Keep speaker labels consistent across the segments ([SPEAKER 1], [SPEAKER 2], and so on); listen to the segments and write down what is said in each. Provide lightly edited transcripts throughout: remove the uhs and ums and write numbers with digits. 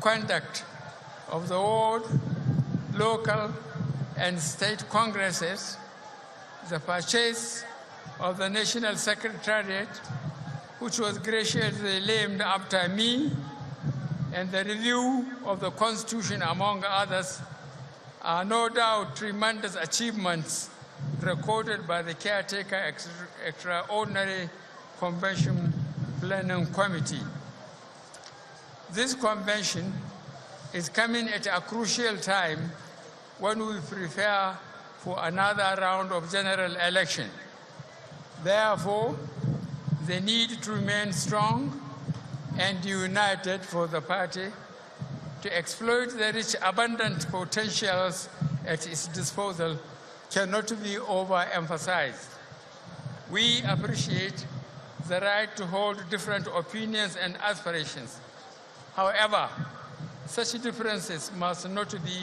[SPEAKER 1] conduct of the ward, local, and state congresses, the purchase of the National Secretariat, which was graciously named after me, and the review of the Constitution, among others, are no doubt tremendous achievements recorded by the caretaker Extraordinary Convention Planning Committee. This convention is coming at a crucial time when we prepare for another round of general election. Therefore, the need to remain strong and united for the party to exploit the rich, abundant potentials at its disposal cannot be overemphasized. We appreciate the right to hold different opinions and aspirations. However, such differences must not be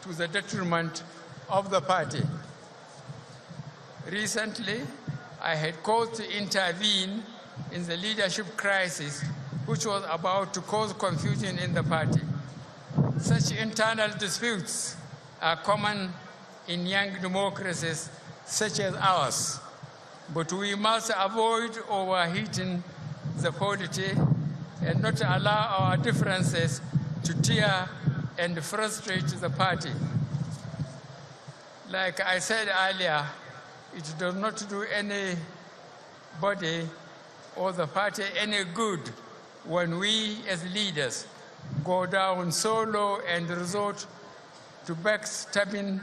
[SPEAKER 1] to the detriment of the party. Recently, I had called to intervene in the leadership crisis, which was about to cause confusion in the party. Such internal disputes are common in young democracies such as ours, but we must avoid overheating the polity and not allow our differences to tear and frustrate the party. Like I said earlier, it does not do anybody or the party any good when we as leaders go down so low and resort to backstabbing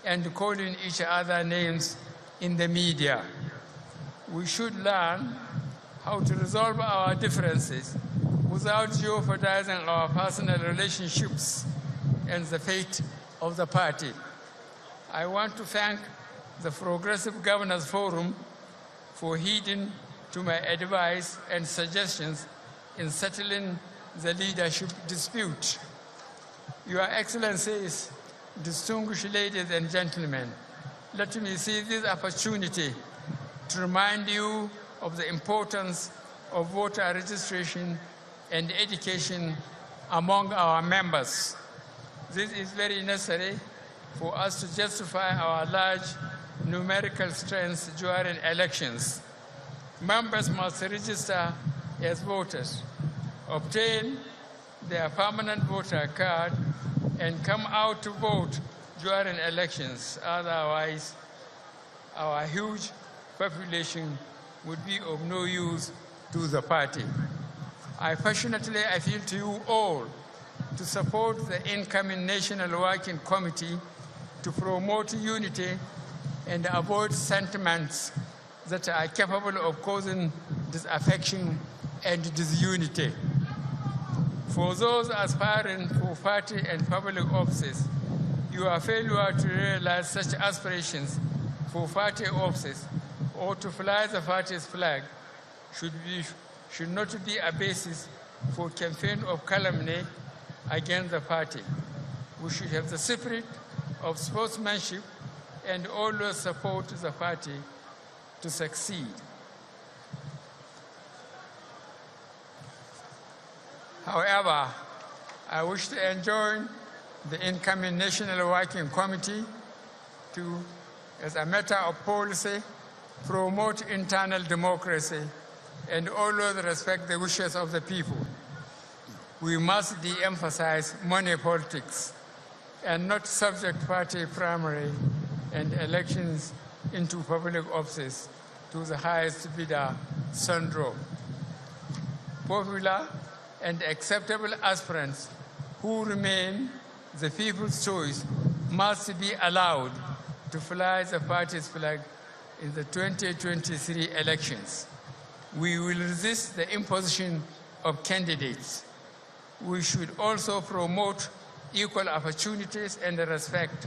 [SPEAKER 1] and calling each other names in the media. We should learn how to resolve our differences without jeopardizing our personal relationships and the fate of the party. I want to thank the Progressive Governors Forum for heeding to my advice and suggestions in settling the leadership dispute. Your Excellencies, distinguished ladies and gentlemen, let me seize this opportunity to remind you of the importance of voter registration and education among our members. This is very necessary for us to justify our large numerical strength during elections. Members must register as voters, obtain their permanent voter card, and come out to vote during elections. Otherwise, our huge population would be of no use to the party. I passionately appeal to you all to support the incoming National Working Committee to promote unity and avoid sentiments that are capable of causing disaffection and disunity. For those aspiring for party and public offices, your failure to realize such aspirations for party offices or to fly the party's flag should not be a basis for campaign of calumny against the party. We should have the spirit of sportsmanship and always support the party to succeed. However, I wish to enjoin the incoming National Working Committee to, as a matter of policy, promote internal democracy and always respect the wishes of the people. We must de-emphasize money politics and not subject party primary and elections into public offices to the highest bidder syndrome. Popular and acceptable aspirants who remain the people's choice must be allowed to fly the party's flag in the 2023 elections. We will resist the imposition of candidates. We should also promote equal opportunities and respect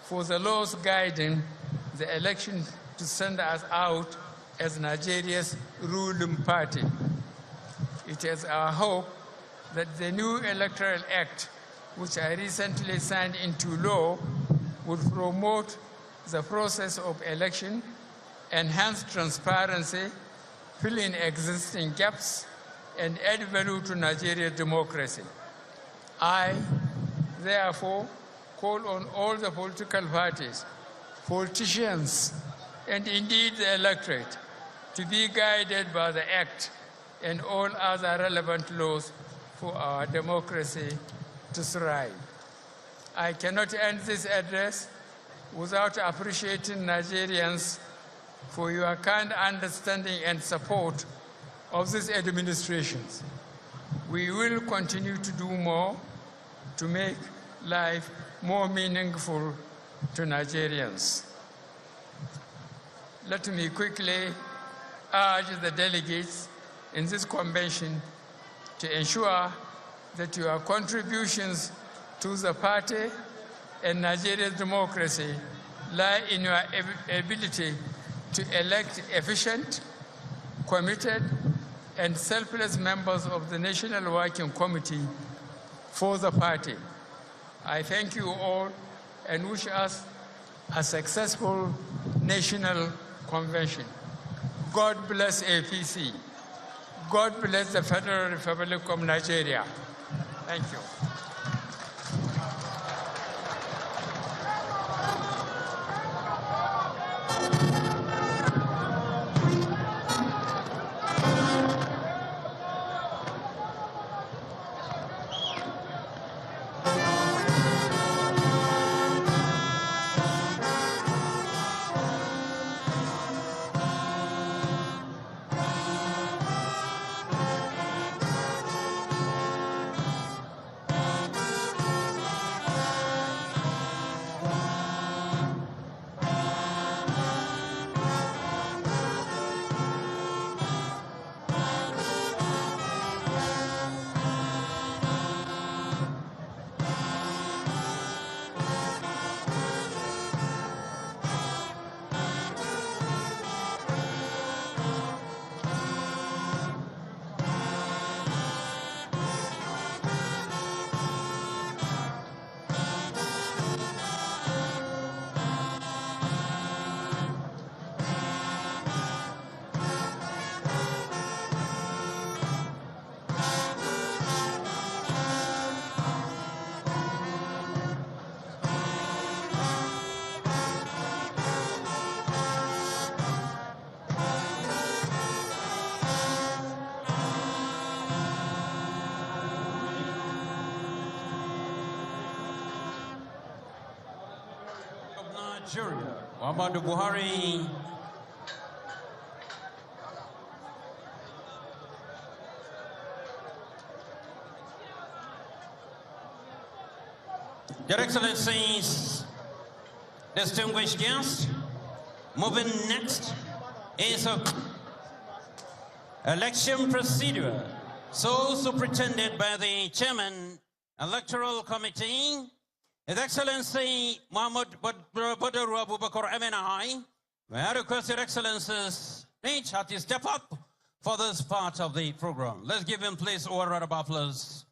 [SPEAKER 1] for the laws guiding the election to send us out as Nigeria's ruling party. It is our hope that the new Electoral Act, which I recently signed into law, would promote the process of election, enhance transparency, fill in existing gaps, and add value to Nigeria's democracy. I, therefore, call on all the political parties, politicians, and indeed the electorate to be guided by the Act and all other relevant laws for our democracy to thrive. I cannot end this address without appreciating Nigerians for your kind understanding and support of this administration. We will continue to do more to make life more meaningful to Nigerians. Let me quickly urge the delegates in this convention to ensure that your contributions to the party and Nigeria's democracy lie in your ability to elect efficient, committed, and selfless members of the National Working Committee for the party. I thank you all and wish us a successful national convention. God bless APC. God bless the Federal Republic of Nigeria. Thank you.
[SPEAKER 2] Nigeria, Muhammadu Buhari. Your Excellencies, distinguished guests, moving next is a election procedure so superintended by the Chairman Electoral Committee, His Excellency Muhammad Badr Abubakar MNI. May I request Your Excellencies each to step up for this part of the program. Let's give him please a round of applause.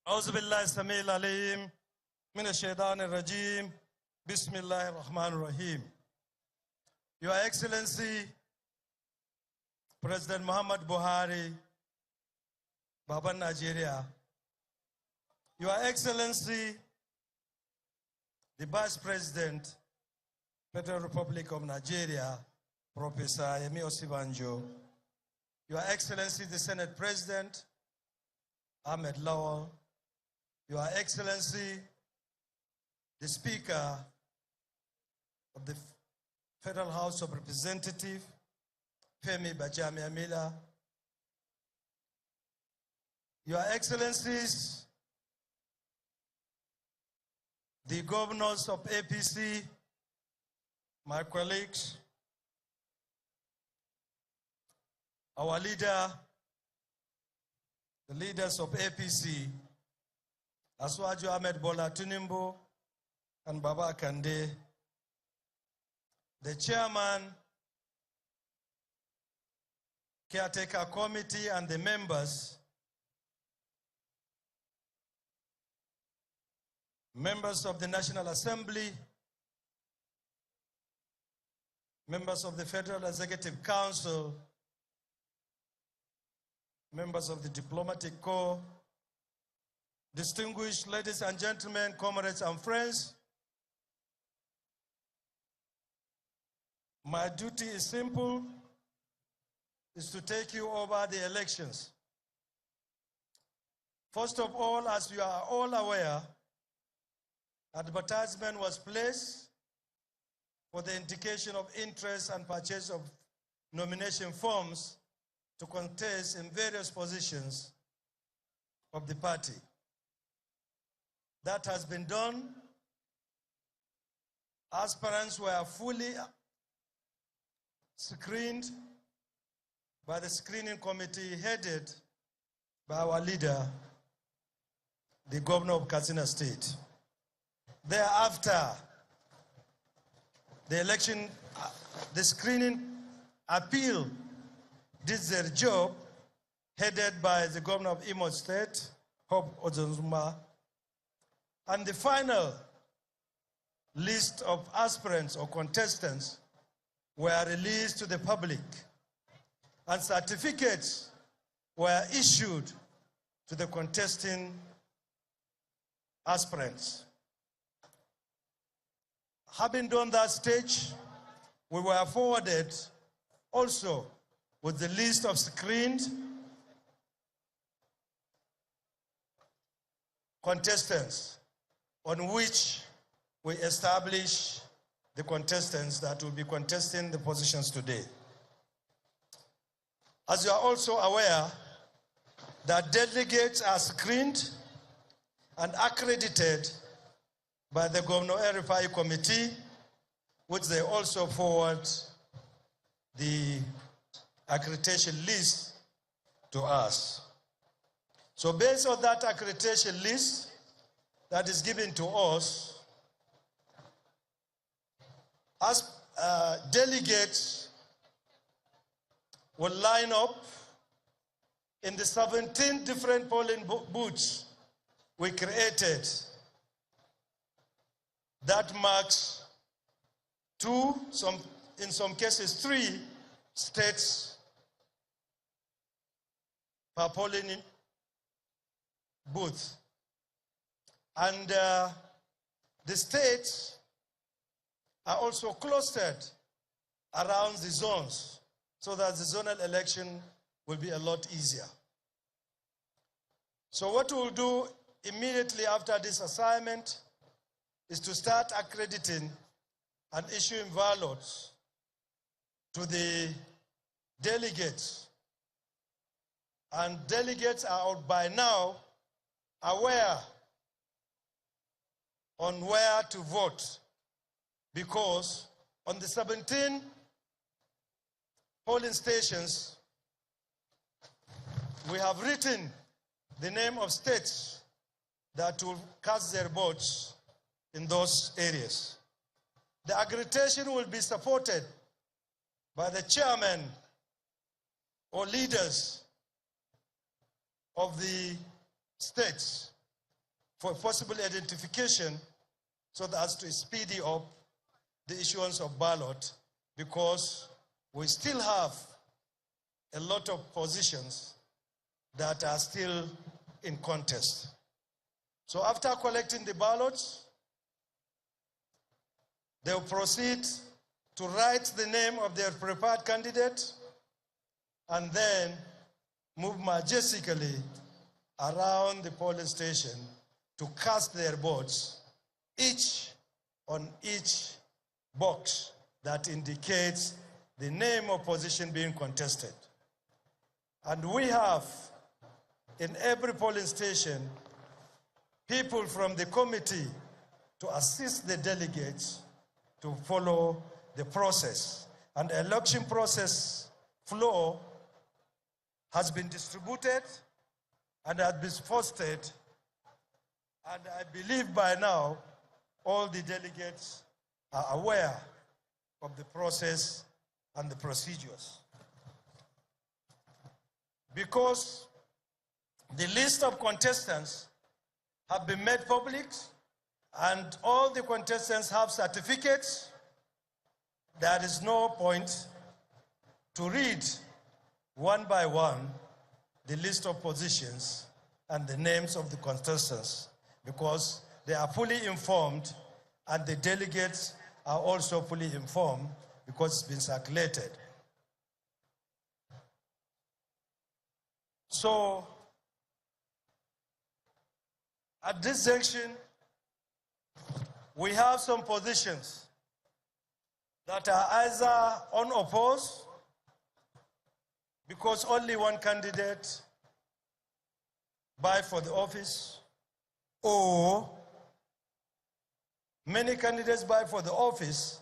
[SPEAKER 3] أعوذ بالله السميع العليم من الشيطان الرجيم بسم الله الرحمن الرحيم. Your Excellency President Muhammad Buhari, Baba Nigeria, Your Excellency the Vice President, Federal Republic of Nigeria, Professor Yemi Osibanjo, Your Excellency the Senate President, Ahmed Lawal, Your Excellency, the Speaker of the Federal House of Representatives, Femi Bajamiamila, Your Excellencies, the governors of APC, my colleagues, our leader, the leaders of APC, Aswaju Ahmed Bola Tinubu and Baba Kande, the chairman, caretaker committee and the members, members of the National Assembly, members of the Federal Executive Council, members of the Diplomatic Corps, distinguished ladies and gentlemen, comrades and friends, my duty is simple, is to take you over the elections. First of all, as you are all aware, advertisement was placed for the indication of interest and purchase of nomination forms to contest in various positions of the party. That has been done. Aspirants were fully screened by the screening committee headed by our leader, the governor of Katsina State. Thereafter, the election, the screening appeal did their job, headed by the governor of Imo State, Hope Ozonzuma, and the final list of aspirants or contestants were released to the public, and certificates were issued to the contesting aspirants. Having done that stage, we were forwarded also with the list of screened contestants on which we establish the contestants that will be contesting the positions today. As you are also aware, that delegates are screened and accredited by the Governor RFI Committee, which they also forward the accreditation list to us. So based on that accreditation list that is given to us, as delegates will line up in the 17 different polling booths we created. That marks in some cases 3 states per polling booth. And the states are also clustered around the zones so that the zonal election will be a lot easier. So what we'll do immediately after this assignment is to start accrediting and issuing ballots to the delegates. And delegates are by now aware on where to vote, because on the 17 polling stations, we have written the name of states that will cast their votes in those areas. The accreditation will be supported by the chairman or leaders of the states for possible identification, so as to speed up the issuance of ballot, because we still have a lot of positions that are still in contest. So after collecting the ballots, they will proceed to write the name of their preferred candidate and then move majestically around the polling station to cast their votes, each on each box that indicates the name of position being contested. And we have in every polling station people from the committee to assist the delegates to follow the process. And the election process flow has been distributed and has been posted, and I believe by now all the delegates are aware of the process and the procedures. Because the list of contestants have been made public and all the contestants have certificates. There is no point to read one by one the list of positions and the names of the contestants, because they are fully informed and the delegates are also fully informed because it's been circulated. So, at this junction, we have some positions that are either unopposed, because only one candidate vie for the office, or many candidates vie for the office,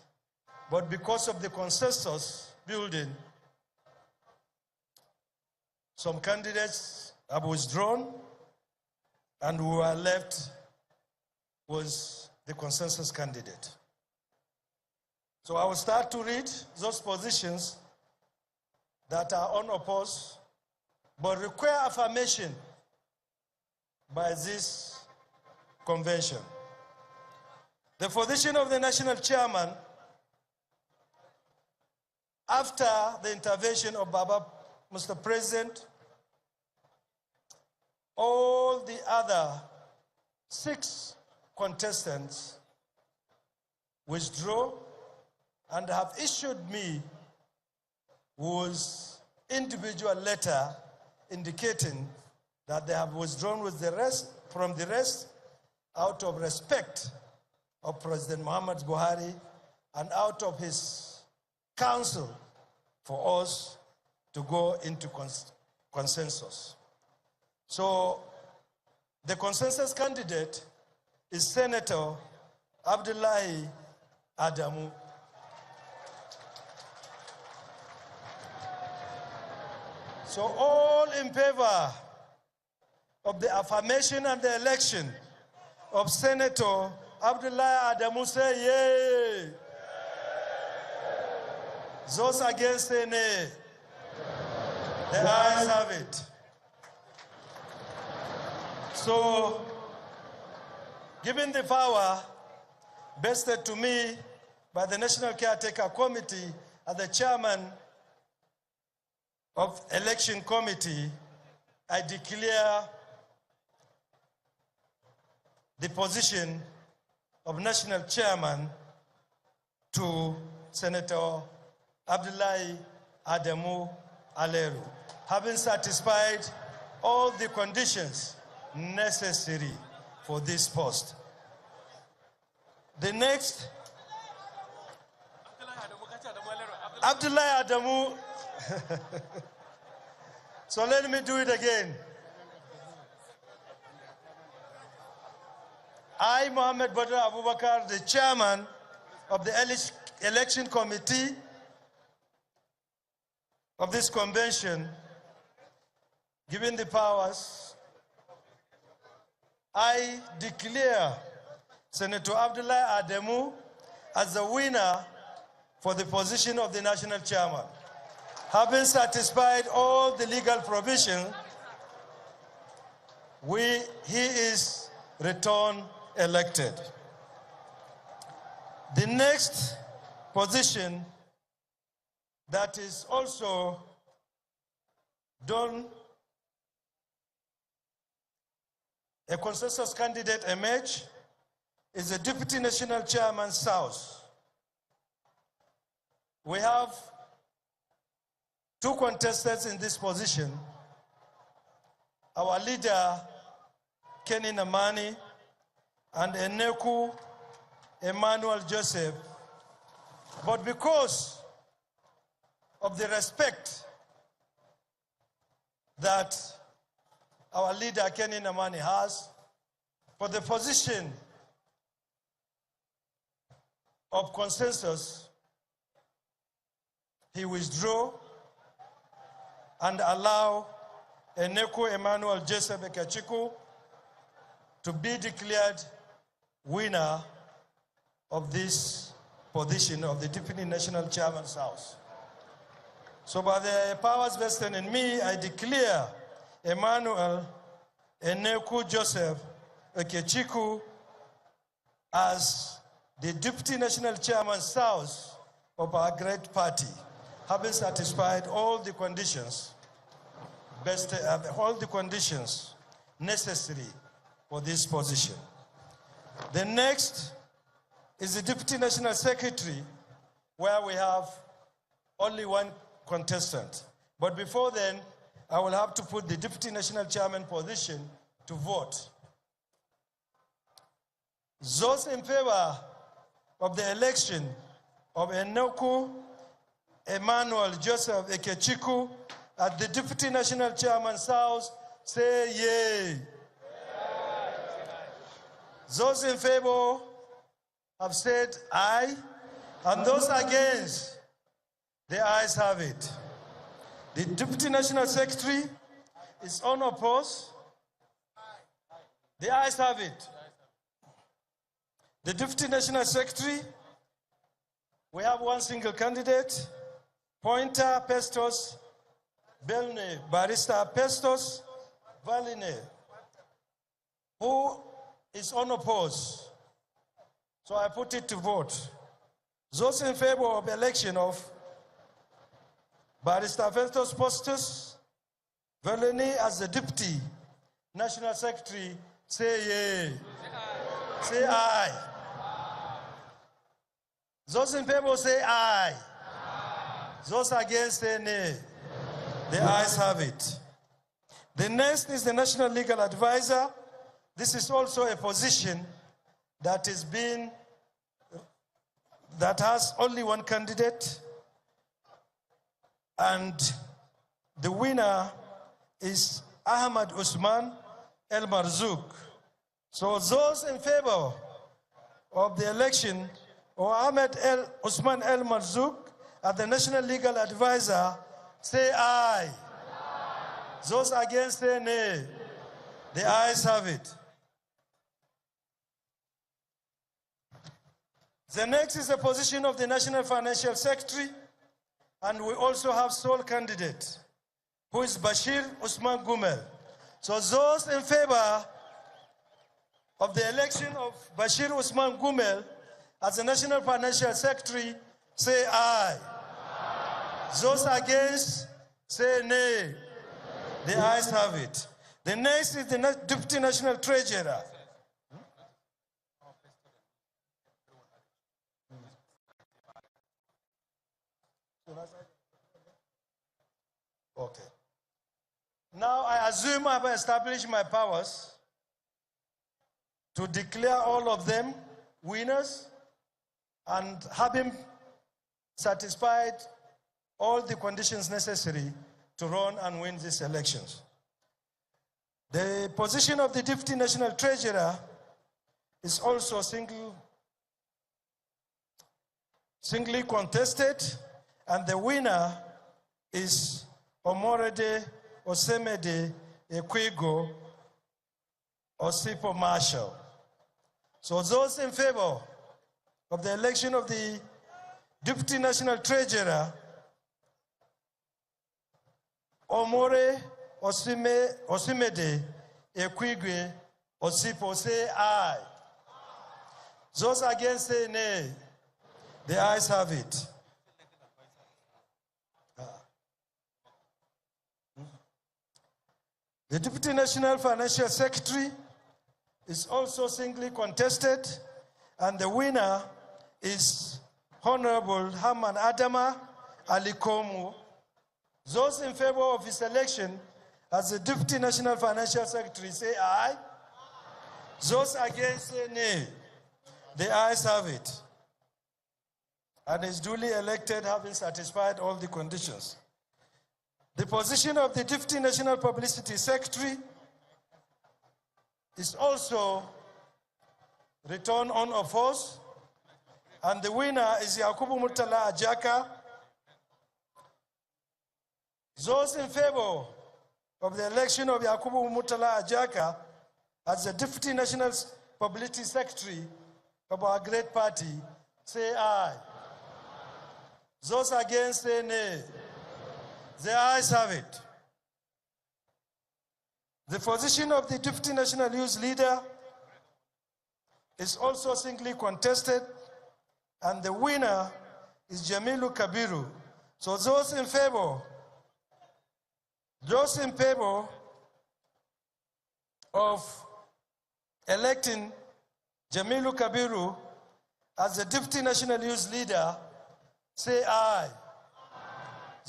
[SPEAKER 3] but because of the consensus building, some candidates have withdrawn, and who are left was the consensus candidate. So I will start to read those positions that are unopposed, but require affirmation by this convention. The position of the national chairman, after the intervention of Baba, Mr. President, all the other 6 contestants withdraw and have issued me whose individual letter indicating that they have withdrawn with the rest, from the rest, out of respect of President Muhammad Buhari and out of his counsel for us to go into consensus. So the consensus candidate is Senator Abdullahi Adamu. So all in favor of the affirmation and the election of Senator Abdullahi Adamu say yay. Those against say nay. The ayes have it. So, given the power vested to me by the National Caretaker Committee as the chairman of Election Committee, I declare the position of National Chairman to Senator Abdullahi Adamu Aleru, having satisfied all the conditions necessary for this post. The next, Abdullahi Adamu. So let me do it again. I, Mohammed Badr Abubakar, the chairman of the election committee of this convention, given the powers, I declare Senator Abdullahi Adamu as the winner for the position of the national chairman. Having satisfied all the legal provisions, he is returned elected. The next position that is also done, a consensus candidate emerged, is the Deputy National Chairman South. We have 2 contestants in this position. Our leader, Kenny Namani, and Eneku Emmanuel Joseph. But because of the respect that our leader, Kenny Namani, has for the position of consensus, he withdrew and allow Eneku Emmanuel Joseph Ekachiku to be declared winner of this position of the Deputy National Chairman's House. So by the powers vested in me, I declare Emmanuel Eneku Joseph Ekachiku as the Deputy National Chairman South of our great party, having satisfied all the conditions, all the conditions necessary for this position. The next is the Deputy National Secretary, where we have only one contestant. But before then, I will have to put the Deputy National Chairman position to vote. Those in favor of the election of Enoku Emmanuel Joseph Ekechiku as the Deputy National Chairman South, say yay. Those in favor have said aye, and those against, the ayes have it. The Deputy National Secretary is unopposed. The ayes have it. The Deputy National Secretary, we have one single candidate, Pointer Pestos Belne, Barrister Pestos Valine, who is unopposed. So I put it to vote. Those in favor of election of Barrister Festus Postus Valine as the Deputy National Secretary, say yay. Say aye. Those in favor say aye. Those against say nay. The ayes have it. The next is the National Legal Advisor. This is also a position that has only one candidate, and the winner is Ahmad Usman El Marzouk. So those in favor of the election of Ahmed Usman El Marzouk as the National Legal Advisor, say aye. Those against say nay. The ayes have it. The next is the position of the National Financial Secretary, and we also have sole candidate, who is Bashir Usman Gumel. So those in favor of the election of Bashir Usman Gumel as the National Financial Secretary, say aye. Those against, say nay. The ayes have it. The next is the Deputy National Treasurer. Okay. Now I assume I have established my powers to declare all of them winners, and having satisfied all the conditions necessary to run and win these elections. The position of the Deputy National Treasurer is also singly contested, and the winner is Omorede Osemede Ekwigo Osipo Marshall. So those in favor of the election of the Deputy National Treasurer, Omore Osimede Ekwigwe Osipo, say aye. Those against say nay. The ayes have it. The Deputy National Financial Secretary is also singly contested, and the winner is Honorable Haman Adama Alikomu. Those in favor of his election as the Deputy National Financial Secretary, say aye. Those against say nay. The ayes have it. And is duly elected, having satisfied all the conditions. The position of the Deputy National Publicity Secretary is also returned unopposed, and the winner is Yakubu Murtala Ajaka. Those in favor of the election of Yakubu Murtala Ajaka as the Deputy National Publicity Secretary of our great party, say aye. Those against, say nay. The ayes have it. The position of the Deputy National Youth Leader is also singly contested, and the winner is Jamilu Kabiru. So those in favor of electing Jamilu Kabiru as the Deputy National Youth Leader, say aye.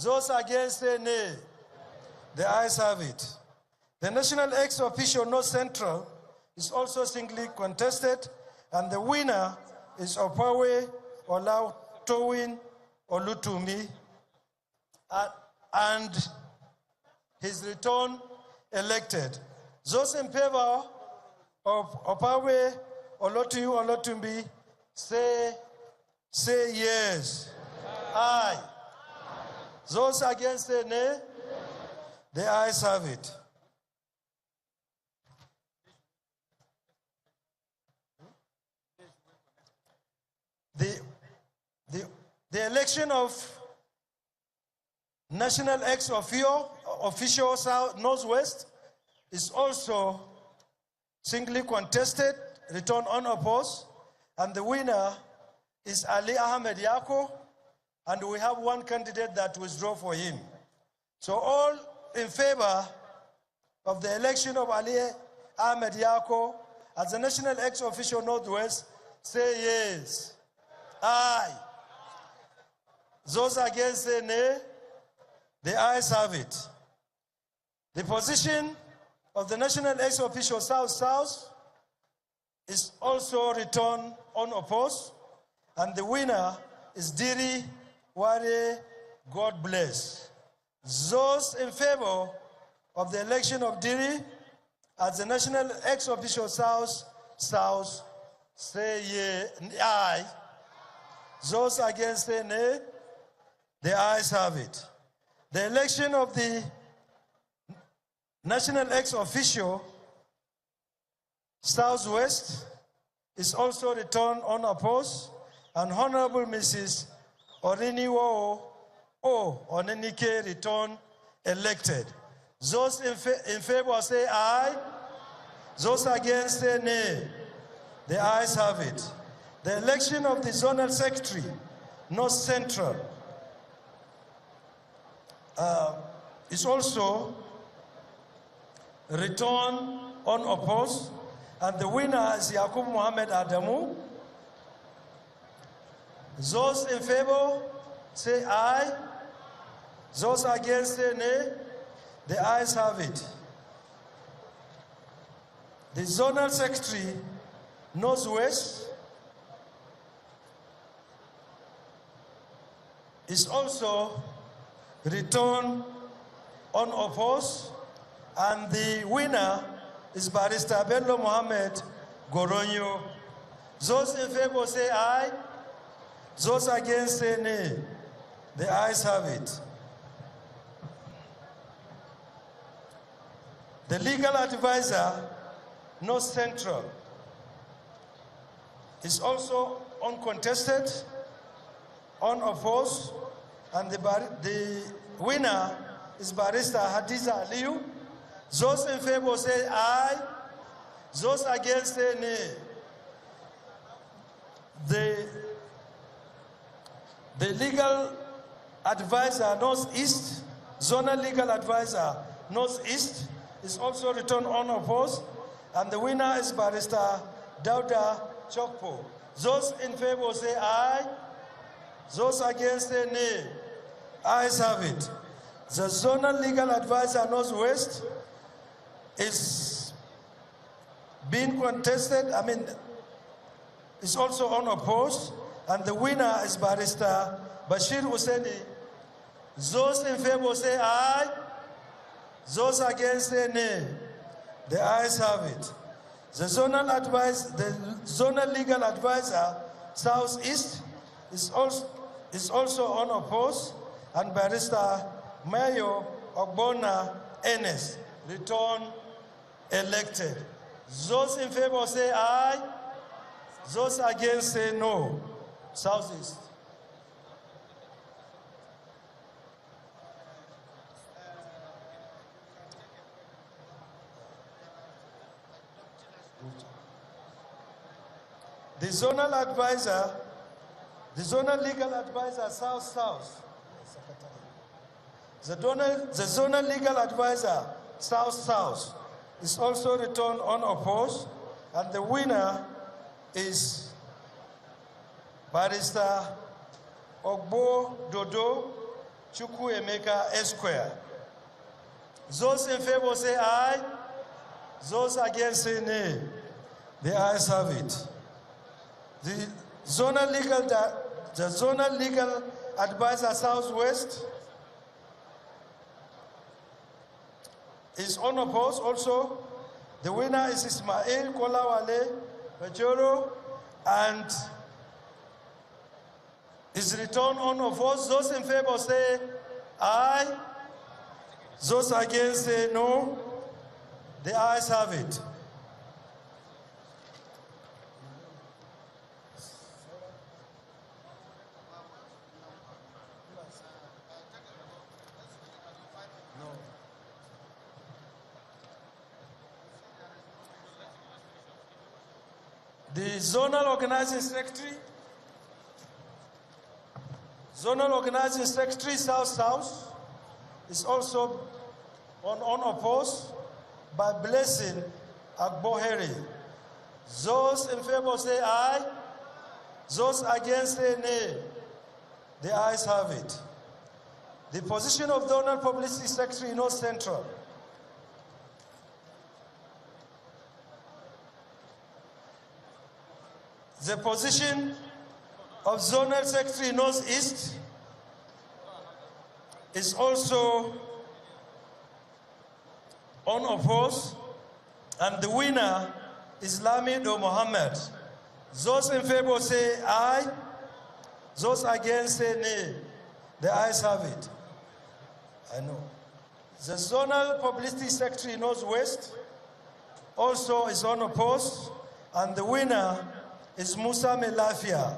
[SPEAKER 3] Those against, say nay. The ayes have it. The National Ex-Officio North Central is also singly contested, and the winner is Opawe Olautowin Olutumi, and his return elected. Those in favor of Opawe Olutumi say yes. Aye. Those against, say nay. The ayes have it. The election of National Ex-Officio South Northwest is also singly contested, returned unopposed, and the winner is Ali Ahmed Yako, and we have one candidate that withdrew for him. So all in favor of the election of Ali Ahmed Yako as the National Ex-Officio Northwest, say yes. Aye. Those against, say nay. The ayes have it. The position of the National Ex-Officio South is also returned unopposed, and the winner is Diri Ware, God bless. Those in favor of the election of Diri as the National Ex-Officio South, say aye. Those against, say nay. The ayes have it. The election of the National Ex-Officio Southwest is also returned unopposed, and Honorable Mrs. Oriniwo O. Onenike returned elected. Those in favor say aye. Those against say nay. The ayes have it. The election of the Zonal Secretary, North Central, is also returned unopposed, and the winner is Yakub Mohammed Adamu. Those in favor say aye. Those against say nay. The ayes have it. The Zonal Secretary, Northwest, is also returned unopposed, and the winner is Barrister Bello Mohammed Goronyo. Those in favor say aye. Those against say nay. The ayes have it. The legal advisor, North Central, is also uncontested, unopposed, and the winner is Barrister Hadiza Aliyu. Those in favor say aye. Those against say nay. The legal advisor Northeast, zonal legal advisor Northeast, is also returned unopposed, and the winner is Barrister Dauda Chokpo. Those in favor say aye. Those against say nay. Ayes have it. The zonal legal advisor Northwest is being contested, is also unopposed, and the winner is Barrister Bashir Husseini. Those in favor say aye. Those against say nay. The ayes have it. The zonal legal advisor Southeast is also unopposed, and Barrister Mayo Ogbonna Enes returned elected. Those in favor say aye. Those against say no. Southeast. zonal advisor, the zonal legal advisor South-South, the zonal legal advisor South-South is also returned unopposed, and the winner is Barrister Ogbo Dodo Chukwuemeka Esquire. Those in favor say aye. Those against say nay. The ayes have it. The zonal legal advisor Southwest is unopposed also. The winner is Ismail Kolawale Bajoro and is returned unopposed. Those in favor say aye. Those against say no. The ayes have it. The zonal organizing secretary South-South is also unopposed by Blessing Agbohere. Those in favor say aye. Those against say nay. The ayes have it. The position of zonal publicity secretary North Central. The position of zonal secretary North East is also unopposed, and the winner is Lamido Mohammed. Those in favor say aye. Those against say nay. The ayes have it. I know. The zonal publicity secretary Northwest also is unopposed, and the winner is Musa Melafia.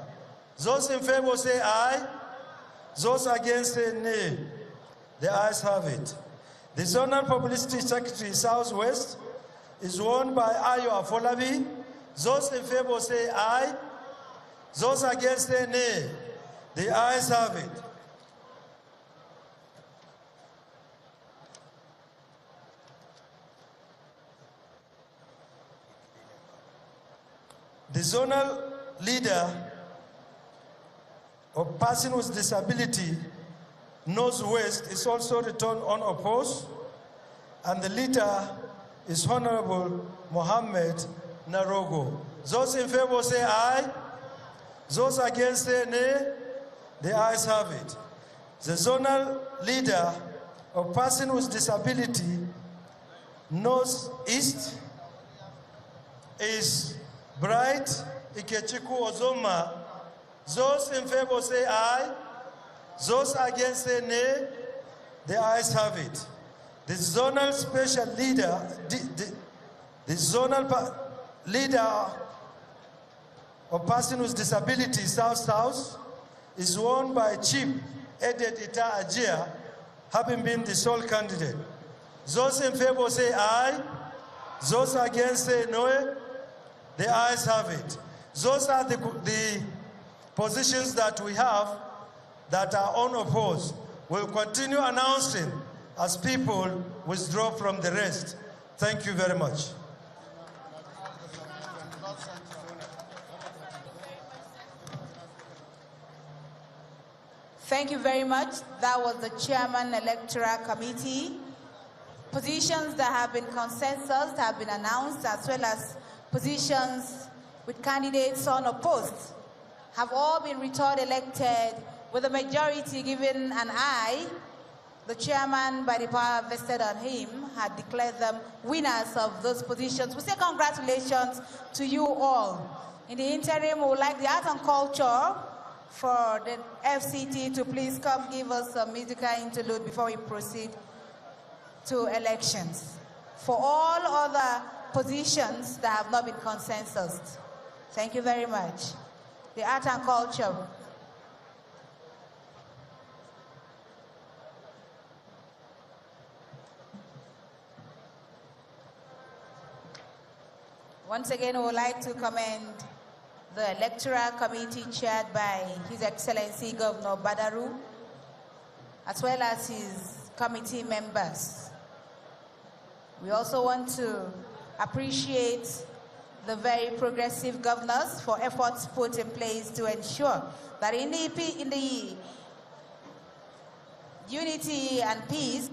[SPEAKER 3] Those in favor say aye. Those against say nay. The ayes have it. The zonal publicity secretary Southwest is won by Ayo Afolabi. Those in favor say aye. Those against say nay. The ayes have it. The zonal leader of person with disability Northwest is also returned unopposed, and the leader is Honorable Mohammed Narogo. Those in favor say aye. Those against say nay. The ayes have it. The zonal leader of person with disability Northeast is Bright Ikechiku Ozoma. Those in favor say aye. Those against say nay. The ayes have it. The zonal special leader, the zonal leader of person with disability South-South is won by Chief Edet Ita Ajia, having been the sole candidate. Those in favor say aye. Those against say no. The ayes have it. Those are the positions that we have that are unopposed. We'll continue announcing as people withdraw from the rest. Thank you very much.
[SPEAKER 4] Thank you very much. That was the Chairman Electoral Committee. Positions that have been consensus have been announced, as well as positions with candidates unopposed have all been returned elected with a majority given an aye. The chairman, by the power vested on him, had declared them winners of those positions. We say congratulations to you all. In the interim, we would like the art and culture for the FCT to please come give us a musical interlude before we proceed to elections. For all other positions that have not been consensus. Thank you very much. The art and culture. Once again, we would like to commend the Electoral Committee chaired by His Excellency Governor Badaru, as well as his committee members. We also want to appreciate the very progressive governors for efforts put in place to ensure that in the unity and peace,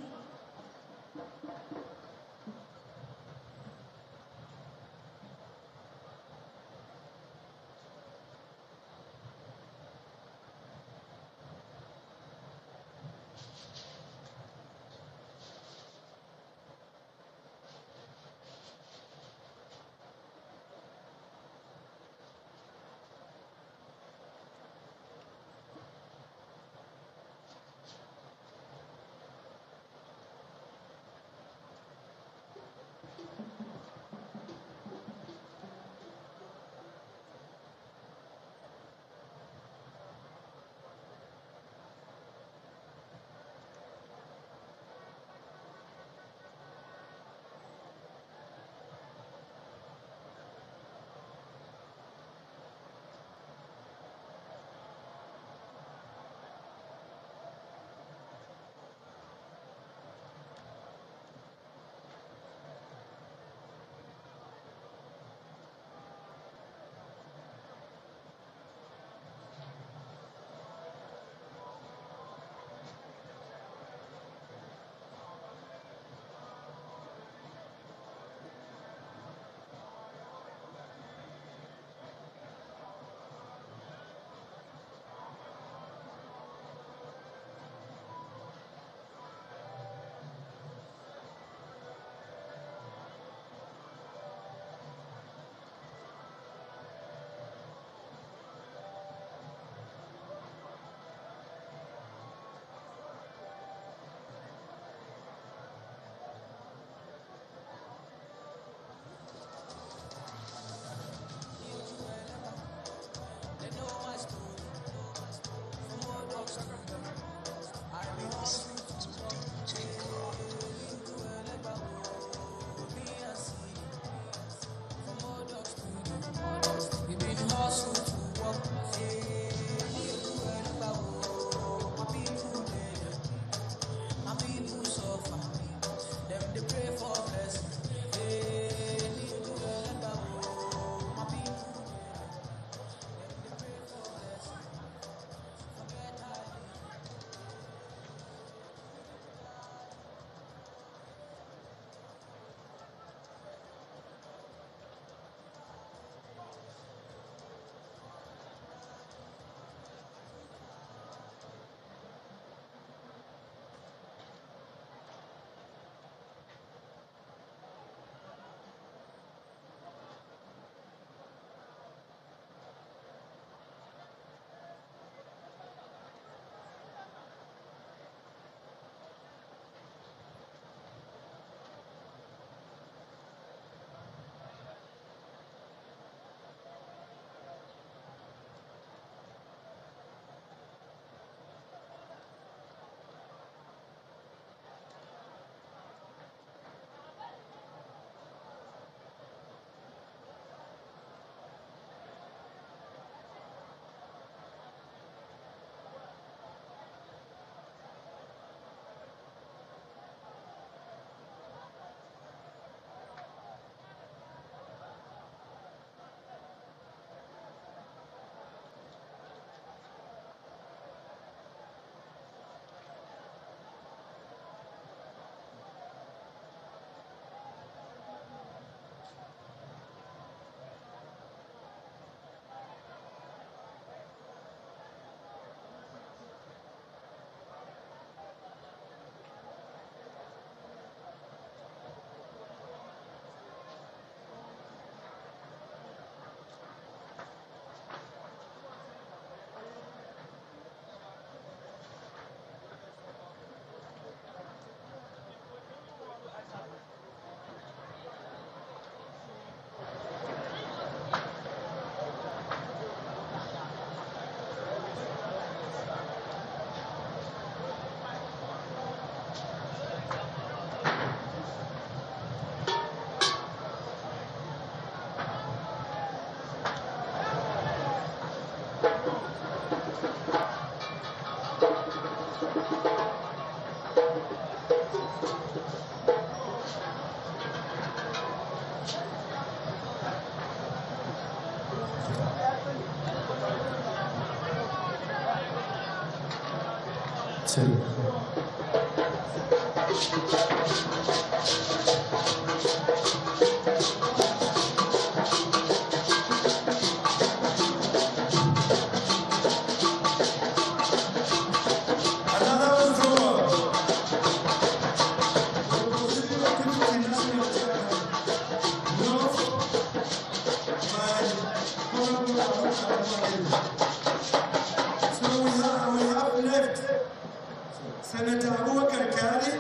[SPEAKER 3] Senator Abubakar Kari,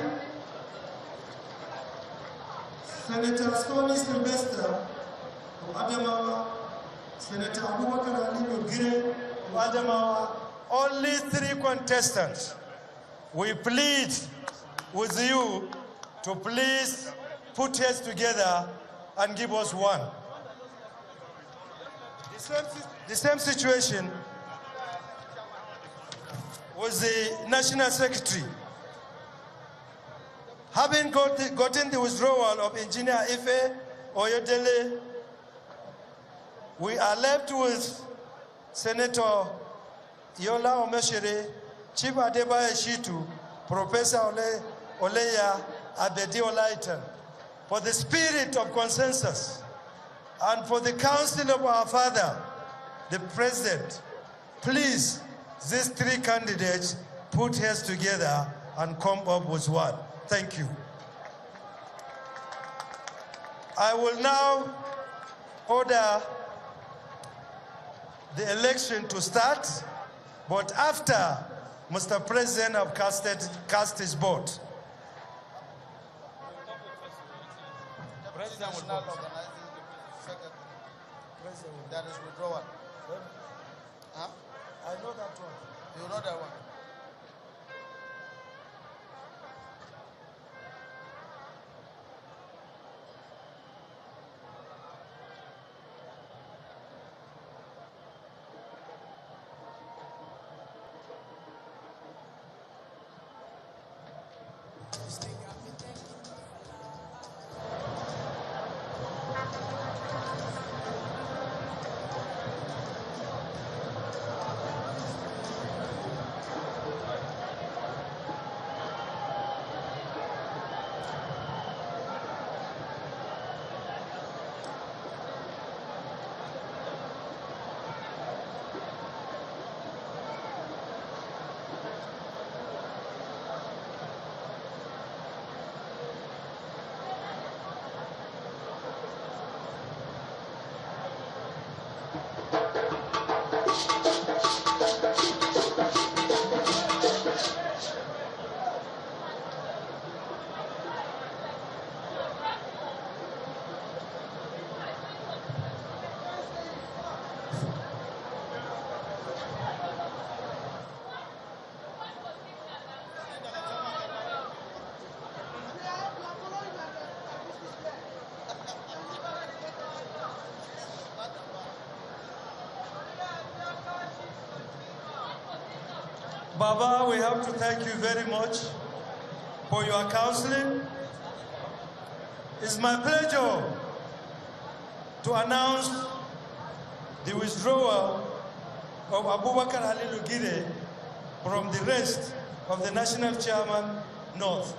[SPEAKER 3] Senator Stony Sylvester of Adamawa, Senator Abubakar Ali Gire of Adamawa, only 3 contestants. We plead with you to please put heads together and give us one. The same situation was the National Secretary. Having gotten the withdrawal of Engineer Ife Oyedele, we are left with Senator Yola Omeshere, Chief Adebayo Shitu, Professor Oleya Abedi Olaitan. For the spirit of consensus and for the counsel of our father, the President, please, these 3 candidates put heads together and come up with one. Thank you. I will now order the election to start, but after Mr. President have cast his vote.
[SPEAKER 5] President will not organize the second. That is withdrawal. Huh?
[SPEAKER 3] I know that one.
[SPEAKER 5] You know that one.
[SPEAKER 3] Baba, we have to thank you very much for your counseling. It's my pleasure to announce the withdrawal of Abubakar Ali Lugire from the rest of the National Chairman North,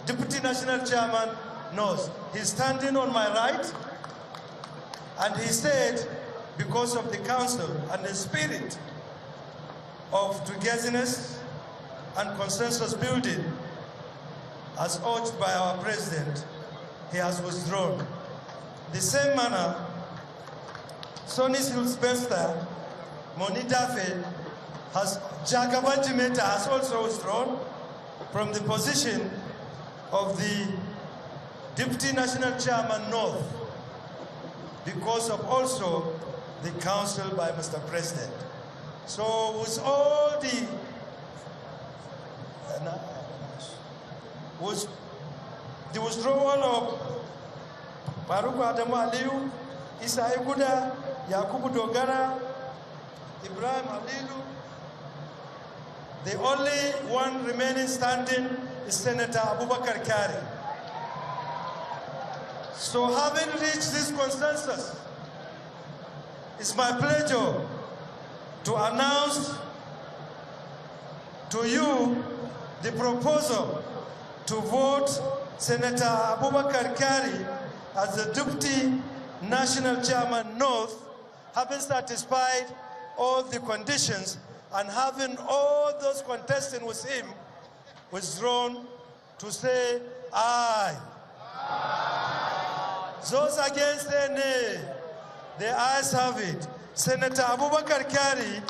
[SPEAKER 3] Deputy National Chairman North. He's standing on my right, and he said, because of the council and the spirit of togetherness and consensus building, as urged by our president, he has withdrawn. The same manner, Sonny Sylvester, Moni Dafe, Jagaban Jimeta has also withdrawn from the position of the Deputy National Chairman North because of also the counsel by Mr. President. So with all the withdrawal of Baruku Adamu Aliyu, Isa Iguda, Yakubu Dogara, Ibrahim Alilu, The only one remaining standing is Senator Abubakar Kari. So having reached this consensus, it's my pleasure to announce to you the proposal to vote Senator Abubakar Kari as the Deputy National Chairman North, having satisfied all the conditions and having all those contesting with him withdrawn to say aye. Those against say nay. The ayes have it. Senator Abubakar Kari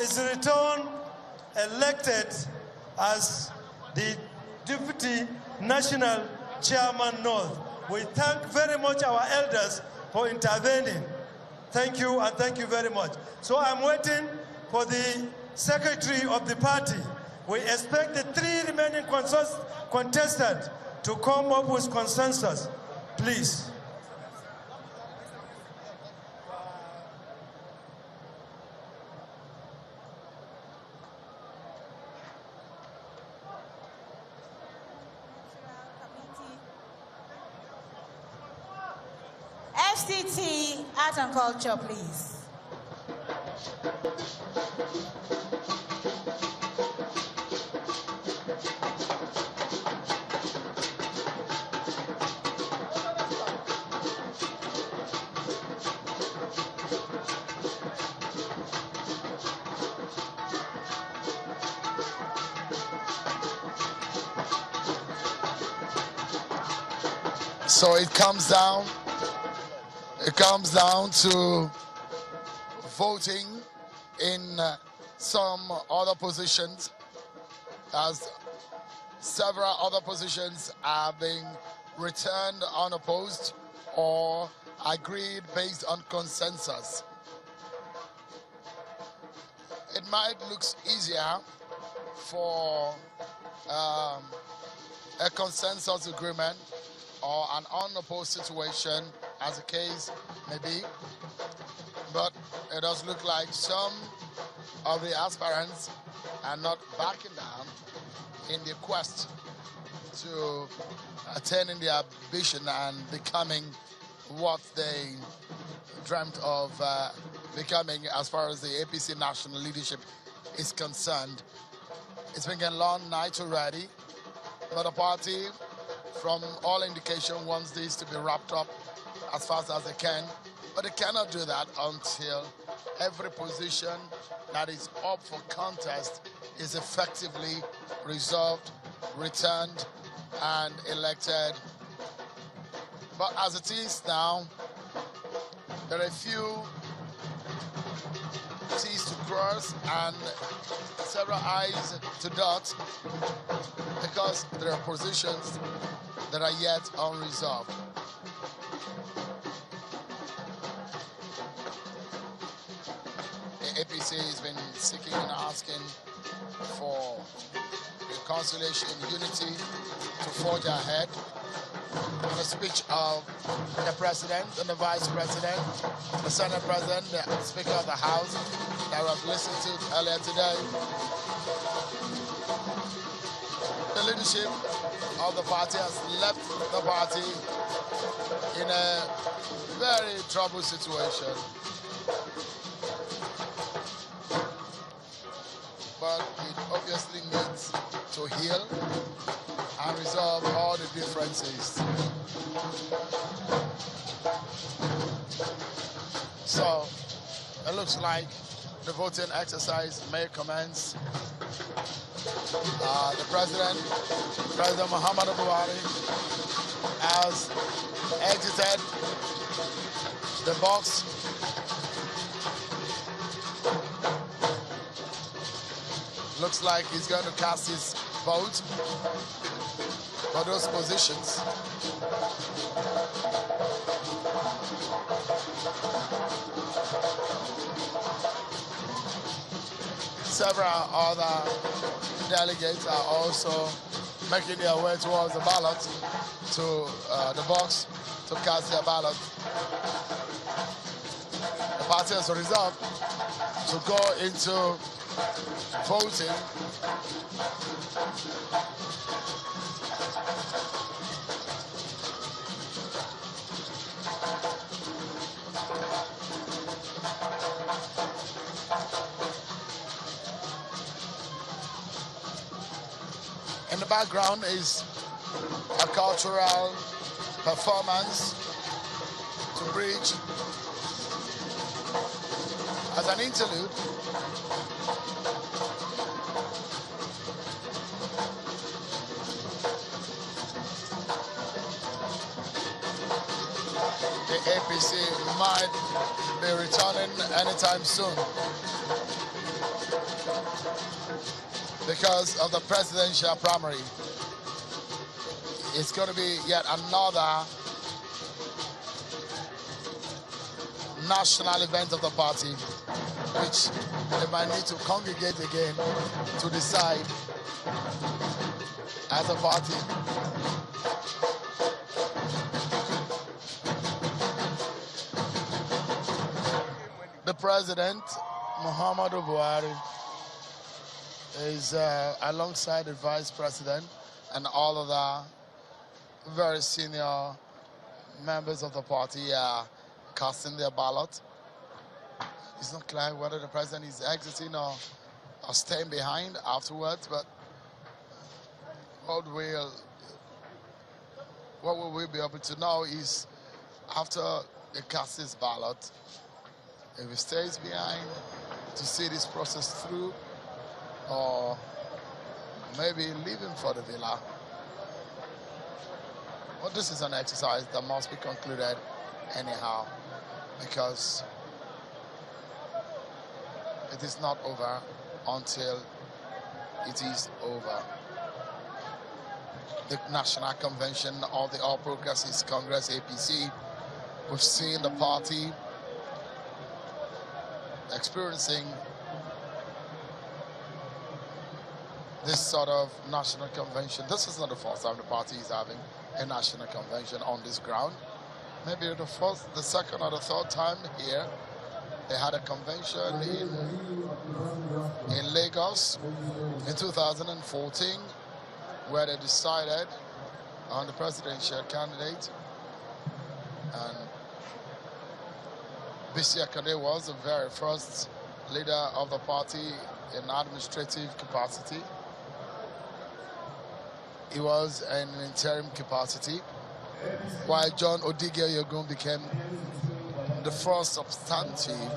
[SPEAKER 3] is returned elected as the Deputy National Chairman North. We thank very much our elders for intervening. Thank you, and thank you very much. So I'm waiting for the secretary of the party. We expect the three remaining contestants to come up with consensus. Please.
[SPEAKER 4] FCT Art and Culture, please.
[SPEAKER 5] So it comes down to voting in some other positions, as several other positions are being returned unopposed or agreed based on consensus. It might look easier for a consensus agreement or an unopposed situation, as the case may be, but it does look like some of the aspirants are not backing down in their quest to attaining their ambition and becoming what they dreamt of becoming as far as the APC national leadership is concerned. It's been a long night already, but the party, from all indication, wants this to be wrapped up as fast as they can, but they cannot do that until every position that is up for contest is effectively resolved, returned, and elected. But as it is now, there are a few T's to cross and several I's to dot, because there are positions that are yet unresolved. The APC has been seeking and asking for reconciliation, unity to forge ahead. In the speech of the President and the Vice President, the Senate President, the Speaker of the House that we have listened to earlier today, the leadership of the party has left the party in a very troubled situation. But it obviously needs to heal and resolve all the differences. So it looks like the voting exercise may commence. The President Muhammadu Buhari, has exited the box. Looks like he's going to cast his vote for those positions. Several other delegates are also making their way towards the ballot, to the box, to cast their ballot. The party has resolved to go into voting. In the background is a cultural performance to bridge as an interlude. The APC might be returning anytime soon because of the presidential primary. It's going to be yet another national event of the party, which they might need to congregate again to decide as a party. The president, Muhammadu Buhari, is alongside the vice president and all of the very senior members of the party are casting their ballot. It's not clear whether the president is exiting or staying behind afterwards, but what will we be able to know is after he casts his ballot, if he stays behind to see this process through, or maybe leaving for the villa. Well, this is an exercise that must be concluded anyhow, because it is not over until it is over. The National Convention of the All Progressives Congress, APC, we've seen the party experiencing this sort of national convention. This is not the first time the party is having a national convention on this ground. Maybe the first, the second or the third time here. They had a convention in Lagos in 2014 where they decided on the presidential candidate, and Bisi Akande was the very first leader of the party in administrative capacity. He was in an interim capacity, while John Odige Oyegun became the first substantive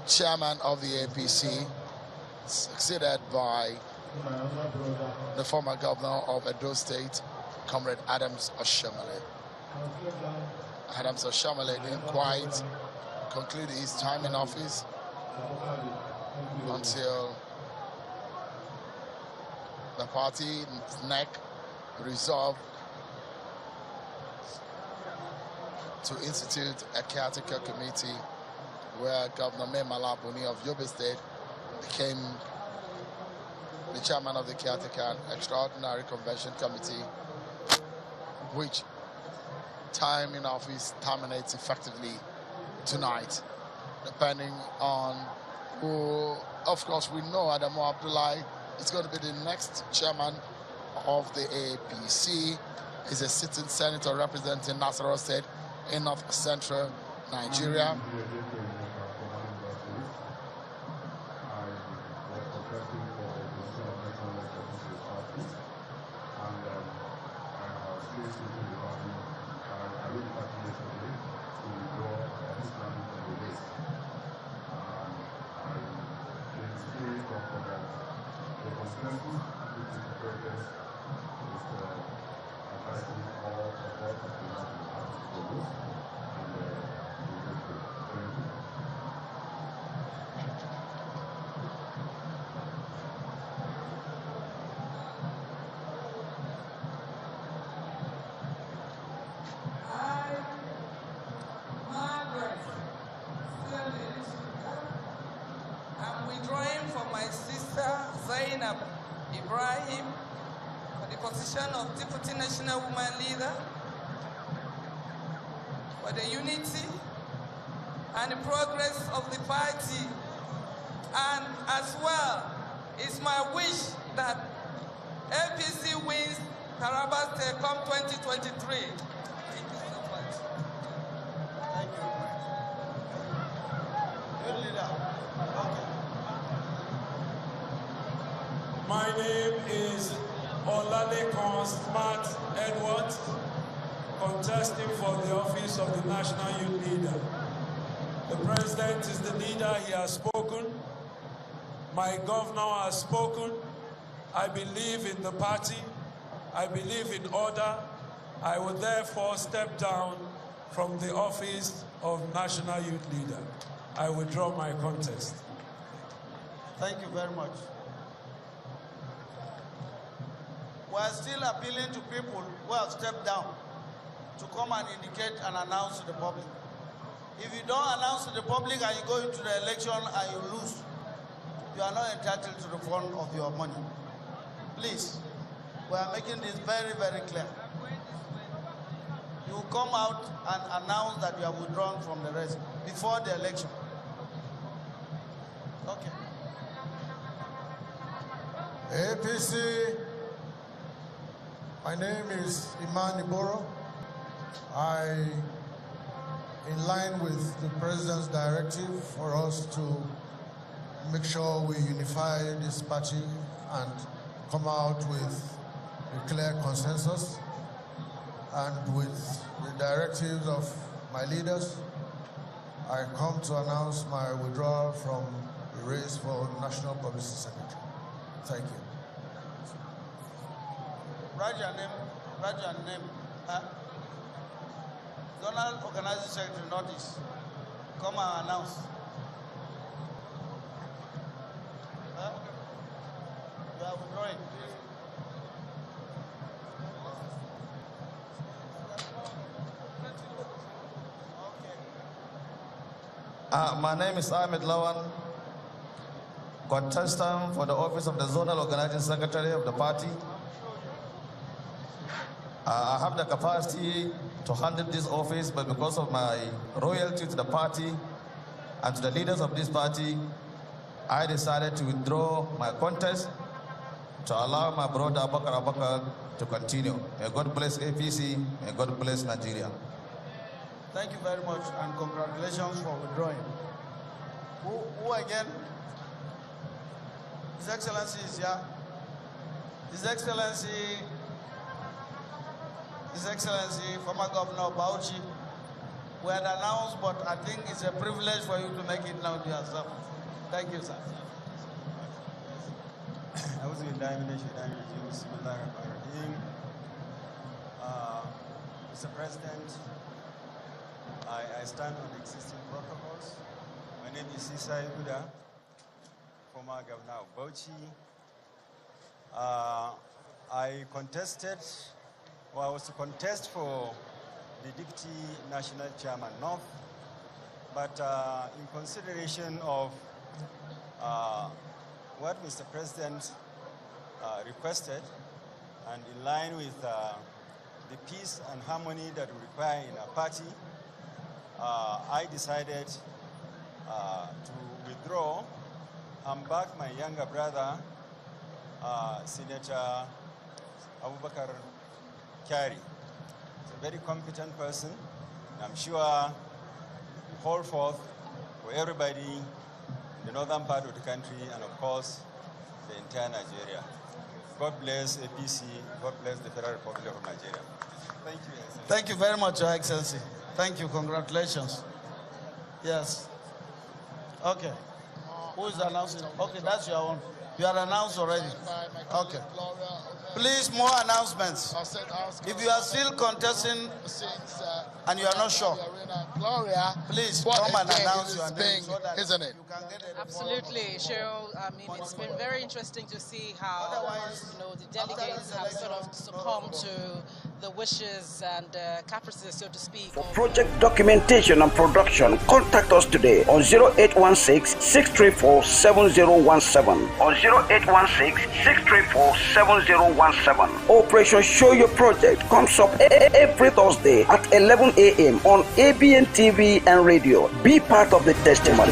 [SPEAKER 5] chairman of the APC, succeeded by the former governor of Edo State, Comrade Adams Oshiomhole. Adams Oshiomhole didn't quite conclude his time in office until the party NEC resolved to institute a caretaker committee where Governor Mai Mala Buni of Yobe State became the chairman of the caretaker extraordinary convention committee, which time in office terminates effectively tonight, depending on who. Of course, we know Adamu Abdullahi is going to be the next chairman of the APC. He's a sitting senator representing Nasarawa State in North Central Nigeria.
[SPEAKER 6] Ibrahim for the position of Deputy National Woman Leader, for the unity and the progress of the party, and as well It's my wish that APC wins Taraba State come 2023. Thank you so much.
[SPEAKER 7] Thank you. Good leader. Okay.
[SPEAKER 8] My name is Olalekan Smart Edwards, contesting for the office of the National Youth Leader. The President is the leader, he has spoken. My governor has spoken. I believe in the party. I believe in order. I will therefore step down from the office of National Youth Leader. I withdraw my contest.
[SPEAKER 7] Thank you very much. We are still appealing to people who have stepped down to come and indicate and announce to the public. If you don't announce to the public and you go into the election and you lose, you are not entitled to the fund of your money. Please, we are making this very, very clear. You will come out and announce that you have withdrawn from the race before the election. Okay.
[SPEAKER 9] APC, my name is Iman Iboro. In line with the President's directive for us to make sure we unify this party and come out with a clear consensus, and with the directives of my leaders, I come to announce my withdrawal from the race for National Publicity Secretary. Thank you.
[SPEAKER 7] Write your name. Write your name. Zonal Organizing Secretary notice. Come and announce. You are withdrawing.
[SPEAKER 10] My name is Ahmed Lawan, contestant for the office of the Zonal Organizing Secretary of the party. I have the capacity to handle this office, but because of my loyalty to the party and to the leaders of this party, I decided to withdraw my contest to allow my brother Abakar to continue. May God bless APC, may God bless Nigeria.
[SPEAKER 7] Thank you very much and congratulations for withdrawing. Who again? His Excellency is here. His Excellency, former Governor Bauchi, we had announced, but I think it's a privilege for you to make it now to yourself. Thank you, sir.
[SPEAKER 11] Mr. President, I stand on the existing protocols. My name is Isai Uda, former Governor of Bauchi. I was to contest for the Deputy National Chairman North, but in consideration of what Mr. President requested, and in line with the peace and harmony that we require in our party, I decided to withdraw and back my younger brother, Senator Abubakar Kyari. He's a very competent person, and I'm sure he will hold forth for everybody in the northern part of the country and, of course, the entire Nigeria. God bless APC. God bless the Federal Republic of Nigeria. Thank you, Excellency.
[SPEAKER 7] Thank you very much, Your Excellency. Thank you. Congratulations. Yes. Okay. Who is announcing? Okay, that's your own. You are announced already. Okay. Please, more announcements. If you are still contesting and you are not sure, please come and announce your name so that
[SPEAKER 5] isn't it?
[SPEAKER 7] you can get a
[SPEAKER 12] Absolutely, Cheryl. I mean, it's been very interesting to see how the delegates have sort of succumbed to the wishes and caprices, so to speak.
[SPEAKER 13] For project documentation and production, contact us today on 0816-634-7017. On 0816-634-7017. Operation Show Your Project comes up every Thursday at 11 a.m. on ABN TV and radio. Be part of the testimony.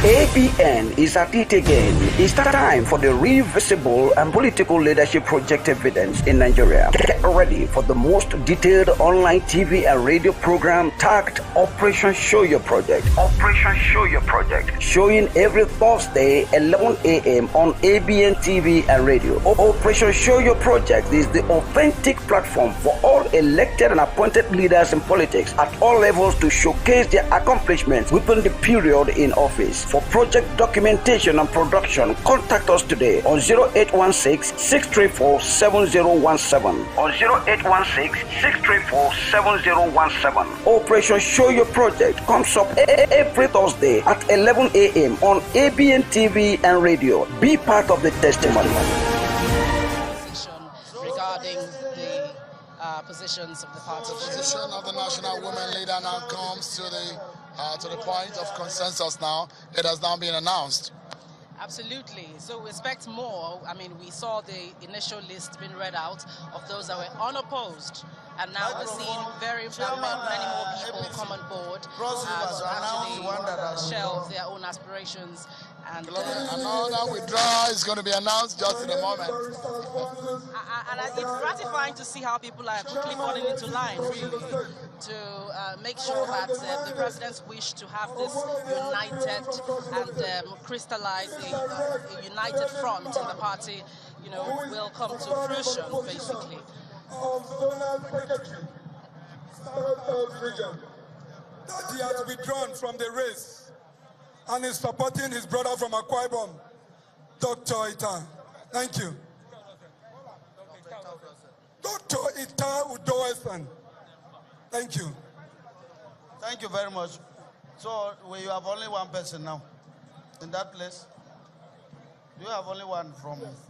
[SPEAKER 13] ABN is at it again. It's time for the real visible and political leadership project evidence in Nigeria. Get ready for the most detailed online TV and radio program tagged Operation Show Your Project. Operation Show Your Project. Showing every Thursday 11 a.m. on ABN TV and radio. Operation Show Your Project is the authentic platform for all elected and appointed leaders in politics at all levels to showcase their accomplishments within the period in office. For project documentation and production, contact us today on 0816-634-7017. On 0816-634-7017. Operation Show Your Project comes up every Thursday at 11 a.m. on ABN TV and radio. Be part of the testimony.
[SPEAKER 12] Regarding the positions of the party.
[SPEAKER 5] The position of the national women leader now comes to the point of consensus now. It has now been announced.
[SPEAKER 12] Absolutely. So we expect more. I mean, we saw the initial list being read out of those that were unopposed. And now we're seeing many more people come on board to actually shelve their own aspirations. And
[SPEAKER 5] another withdrawal is going to be announced just in a moment.
[SPEAKER 12] And it's gratifying to see how people are quickly falling into line, really, to make sure that the president's wish to have this united and crystallize a united front in the party, will come to fruition, basically.
[SPEAKER 14] That he has withdrawn from the race and is supporting his brother from Akwa Ibom, Dr. Ita. Thank you. Dr. Ita Udoesan. Thank you.
[SPEAKER 7] Thank you very much. So, you have only one person now in that place? Do you have only one from? Yes.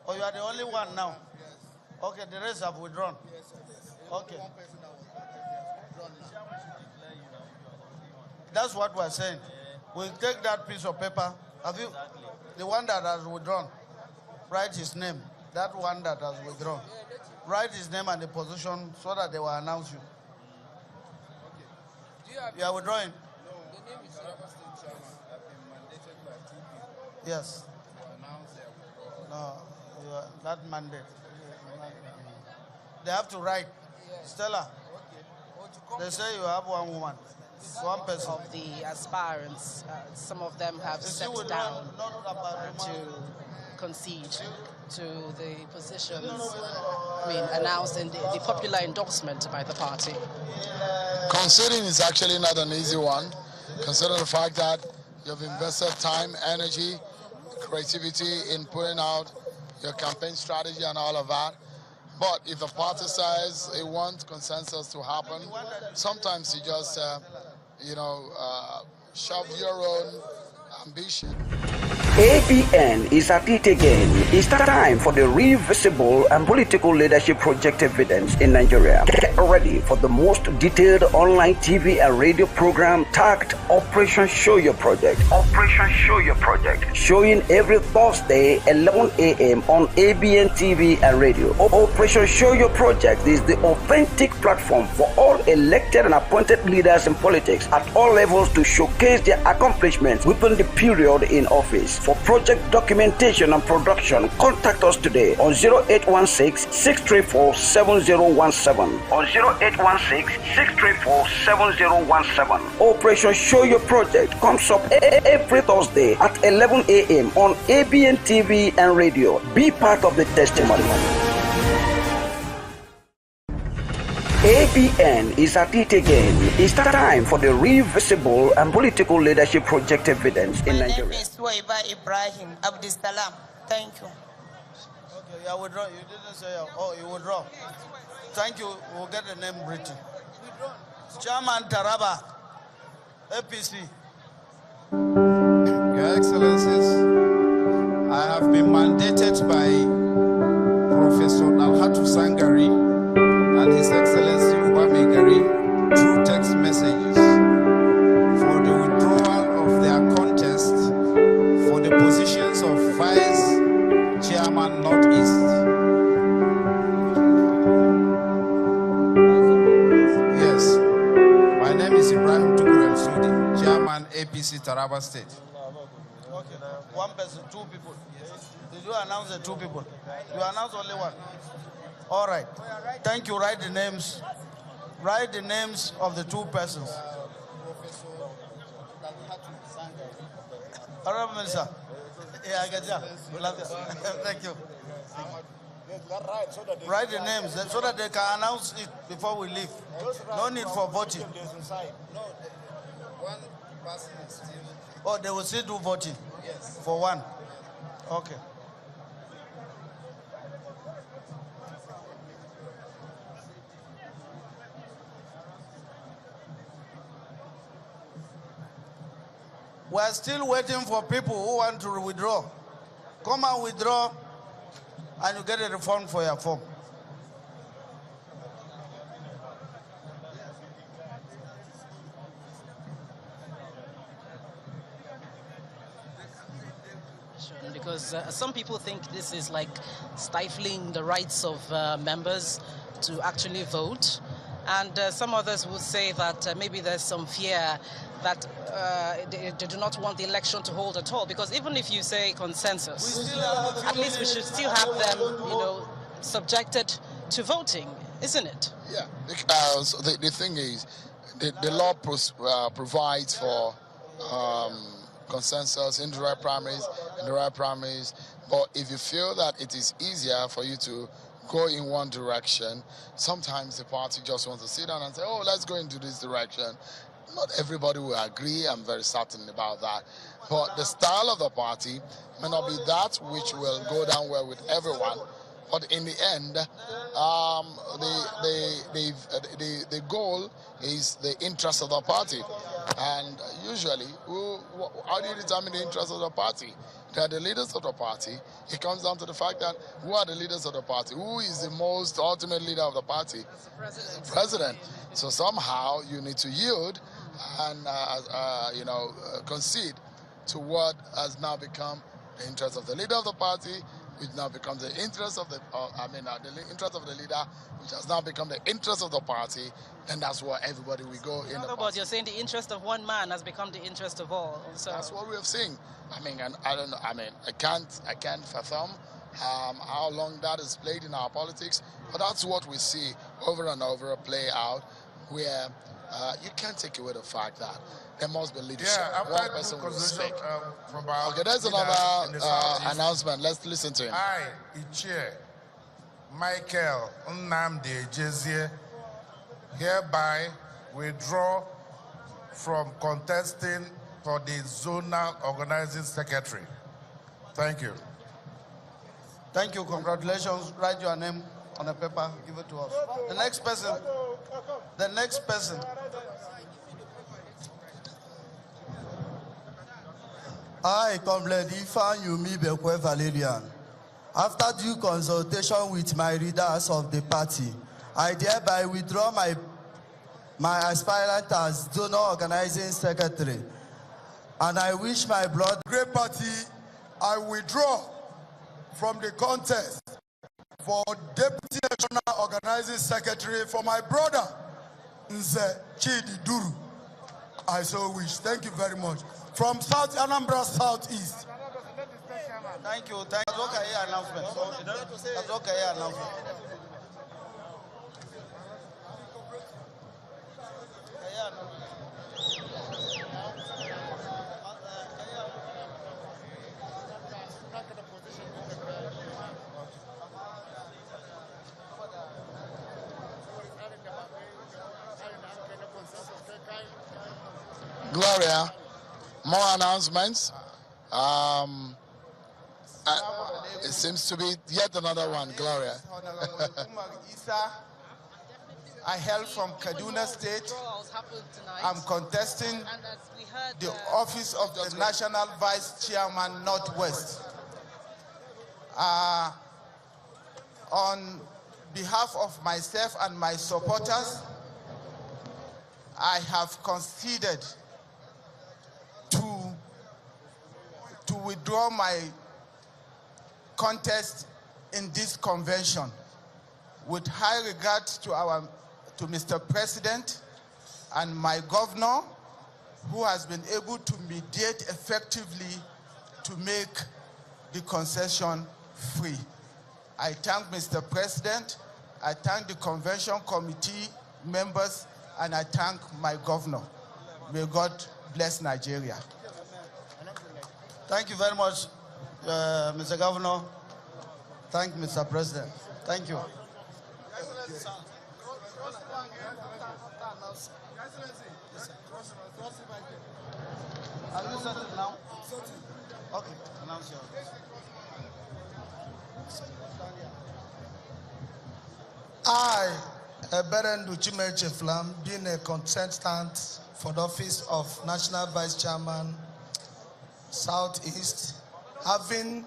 [SPEAKER 7] Oh, you are the only one now? Yes. Okay, the rest have withdrawn? Yes. Okay. That's what we're saying. We'll take that piece of paper. Have you, the one that has withdrawn, write his name. That one that has withdrawn. Write his name and the position so that they will announce you. You are withdrawing?
[SPEAKER 15] No, the name is Taraba State Chairman. I've been mandated by TP.
[SPEAKER 7] Yes.
[SPEAKER 15] To announce their withdrawal.
[SPEAKER 7] No, that mandate. They have to write. Yes. Stella, they say you have one woman. One person.
[SPEAKER 12] Of the aspirants, some of them have stepped down to concede to the positions announced in the popular endorsement by the party.
[SPEAKER 5] Conceding is actually not an easy one, considering the fact that you've invested time, energy, creativity in putting out your campaign strategy and all of that. But if the party says it wants consensus to happen, sometimes you just shove your own ambition.
[SPEAKER 13] ABN is at it again. It's time for the real visible and political leadership project evidence in Nigeria. Get ready for the most detailed online TV and radio program tagged Operation Show Your Project. Operation Show Your Project. Showing every Thursday 11 a.m. on ABN TV and radio. Operation Show Your Project is the authentic platform for all elected and appointed leaders in politics at all levels to showcase their accomplishments within the period in office. For project documentation and production, contact us today on 0816-634-7017. On 0816-634-7017. Operation Show Your Project comes up every Thursday at 11 a.m. on ABN TV and radio. Be part of the testimony. ABN is at it again. It's time for the real visible and political leadership project evidence in Nigeria.
[SPEAKER 16] My name is Waiba Ibrahim Abdisalam. Thank you.
[SPEAKER 7] Okay, yeah, withdraw. You didn't say, you withdraw. Thank you. We'll get the name written. Chairman Taraba, APC.
[SPEAKER 17] Your Excellencies, I have been mandated by Professor Alhatu Sangari and His Excellency Ubamigari through text messages for the withdrawal of their contest for the positions of Vice Chairman Northeast. Yes, my name is Ibrahim Tukur El Sudi, Chairman APC Taraba. Taraba State.
[SPEAKER 7] Okay, one person, two people. Did you announce the two people? You announced only one. All right. Thank you. Write the names. Write the names of the two persons. Honorable Minister. Yeah, I get you. Thank you. Write the names so that they can announce it before we leave. No need for voting.
[SPEAKER 17] One person is still.
[SPEAKER 7] Oh, they will still do voting?
[SPEAKER 17] Yes.
[SPEAKER 7] For one? Okay. We're still waiting for people who want to withdraw. Come and withdraw, and you get a refund for your form.
[SPEAKER 12] Because some people think this is like stifling the rights of members to actually vote. And some others would say that maybe there's some fear that they do not want the election to hold at all. Because even if you say consensus, at least we should still have them, you know, subjected to voting, isn't it?
[SPEAKER 5] Yeah, because the thing is, the law provides for consensus, indirect primaries, but if you feel that it is easier for you to go in one direction, sometimes the party just wants to sit down and say, oh, let's go into this direction. Not everybody will agree, I'm very certain about that. But the style of the party may not be that which will go down well with everyone. But in the end, the goal is the interest of the party. And usually, how do you determine the interest of the party? They are the leaders of the party. It comes down to the fact that who are the leaders of the party? Who is the most ultimate leader of the party?
[SPEAKER 12] The
[SPEAKER 5] president. So somehow you need to yield and concede to what has now become the interest of the leader of the party, which now becomes the interest of the interest of the leader, which has now become the interest of the party, and that's where everybody will go in.
[SPEAKER 12] But you're saying the interest of one man has become the interest of all. So
[SPEAKER 5] that's what we have seen. And I don't know. I can't fathom how long that is played in our politics, but that's what we see over and over play out, where you can't take away the fact that there must be leadership.
[SPEAKER 9] Yeah,
[SPEAKER 5] one person will speak. Okay, there's
[SPEAKER 9] another
[SPEAKER 5] another announcement. Let's listen to him.
[SPEAKER 9] I, Ichie Michael Nnamdi Ejezie, hereby withdraw from contesting for the zonal organizing secretary. Thank you.
[SPEAKER 7] Thank you. Congratulations. Write your name on a paper. Give it to us. The next person. The next person.
[SPEAKER 18] I, Comrade Ifeanyumi Bekwe Valerian, after due consultation with my leaders of the party, I thereby withdraw my aspirant as zonal organizing secretary, and I wish my blood.
[SPEAKER 14] Great party, I withdraw from the contest for Deputy National Organizing Secretary for my brother, Nze Chidi Duru. I so wish. Thank you very much. From South Anambra Southeast.
[SPEAKER 7] Thank you. That's okay, announcement. That's okay, announcement.
[SPEAKER 5] Gloria, more announcements. It seems to be yet another one, Gloria.
[SPEAKER 19] I hail from Kaduna State. I'm contesting the office of the National Vice Chairman Northwest. On behalf of myself and my supporters, I have conceded to withdraw my contest in this convention with high regard to Mr. President and my governor who has been able to mediate effectively to make the concession free. I thank Mr. President, I thank the Convention Committee members, and I thank my governor. May God bless Nigeria.
[SPEAKER 7] Thank you very much, Mr. Governor. Thank you, Mr. President. Thank you. Are you settled now? Okay, announce your.
[SPEAKER 9] I, Eberendu Chimeche Flam, being a contestant for the office of National Vice Chairman, Southeast, having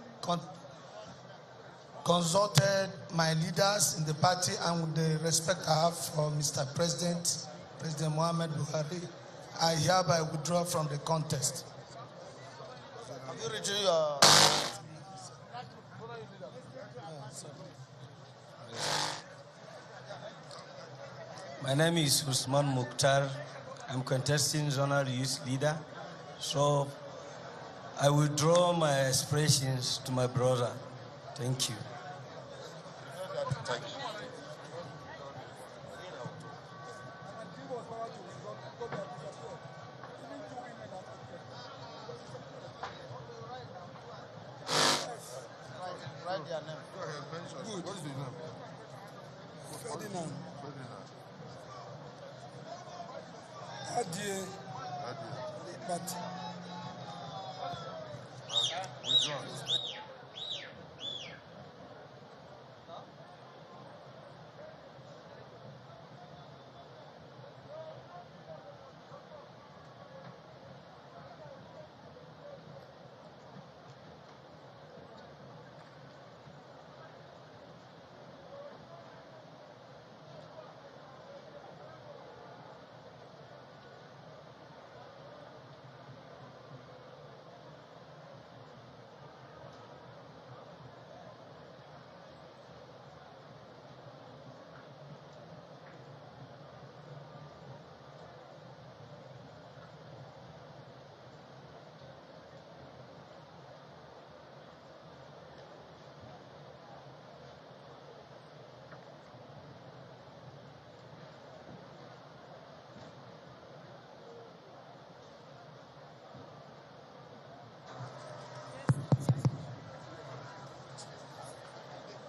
[SPEAKER 9] consulted my leaders in the party and with the respect I have for Mr. President, President Muhammad Buhari, I hereby withdraw from the contest.
[SPEAKER 7] Have you written your...
[SPEAKER 20] My name is Usman Mukhtar. I'm contesting zonal youth leader. So I withdraw my aspirations to my brother. Thank you.
[SPEAKER 5] Thank you.
[SPEAKER 7] Write their name.
[SPEAKER 5] Go ahead, mention. What is the name?
[SPEAKER 21] Ferdinand.
[SPEAKER 5] Ferdinand.
[SPEAKER 21] Adie. But
[SPEAKER 5] Withdrawn.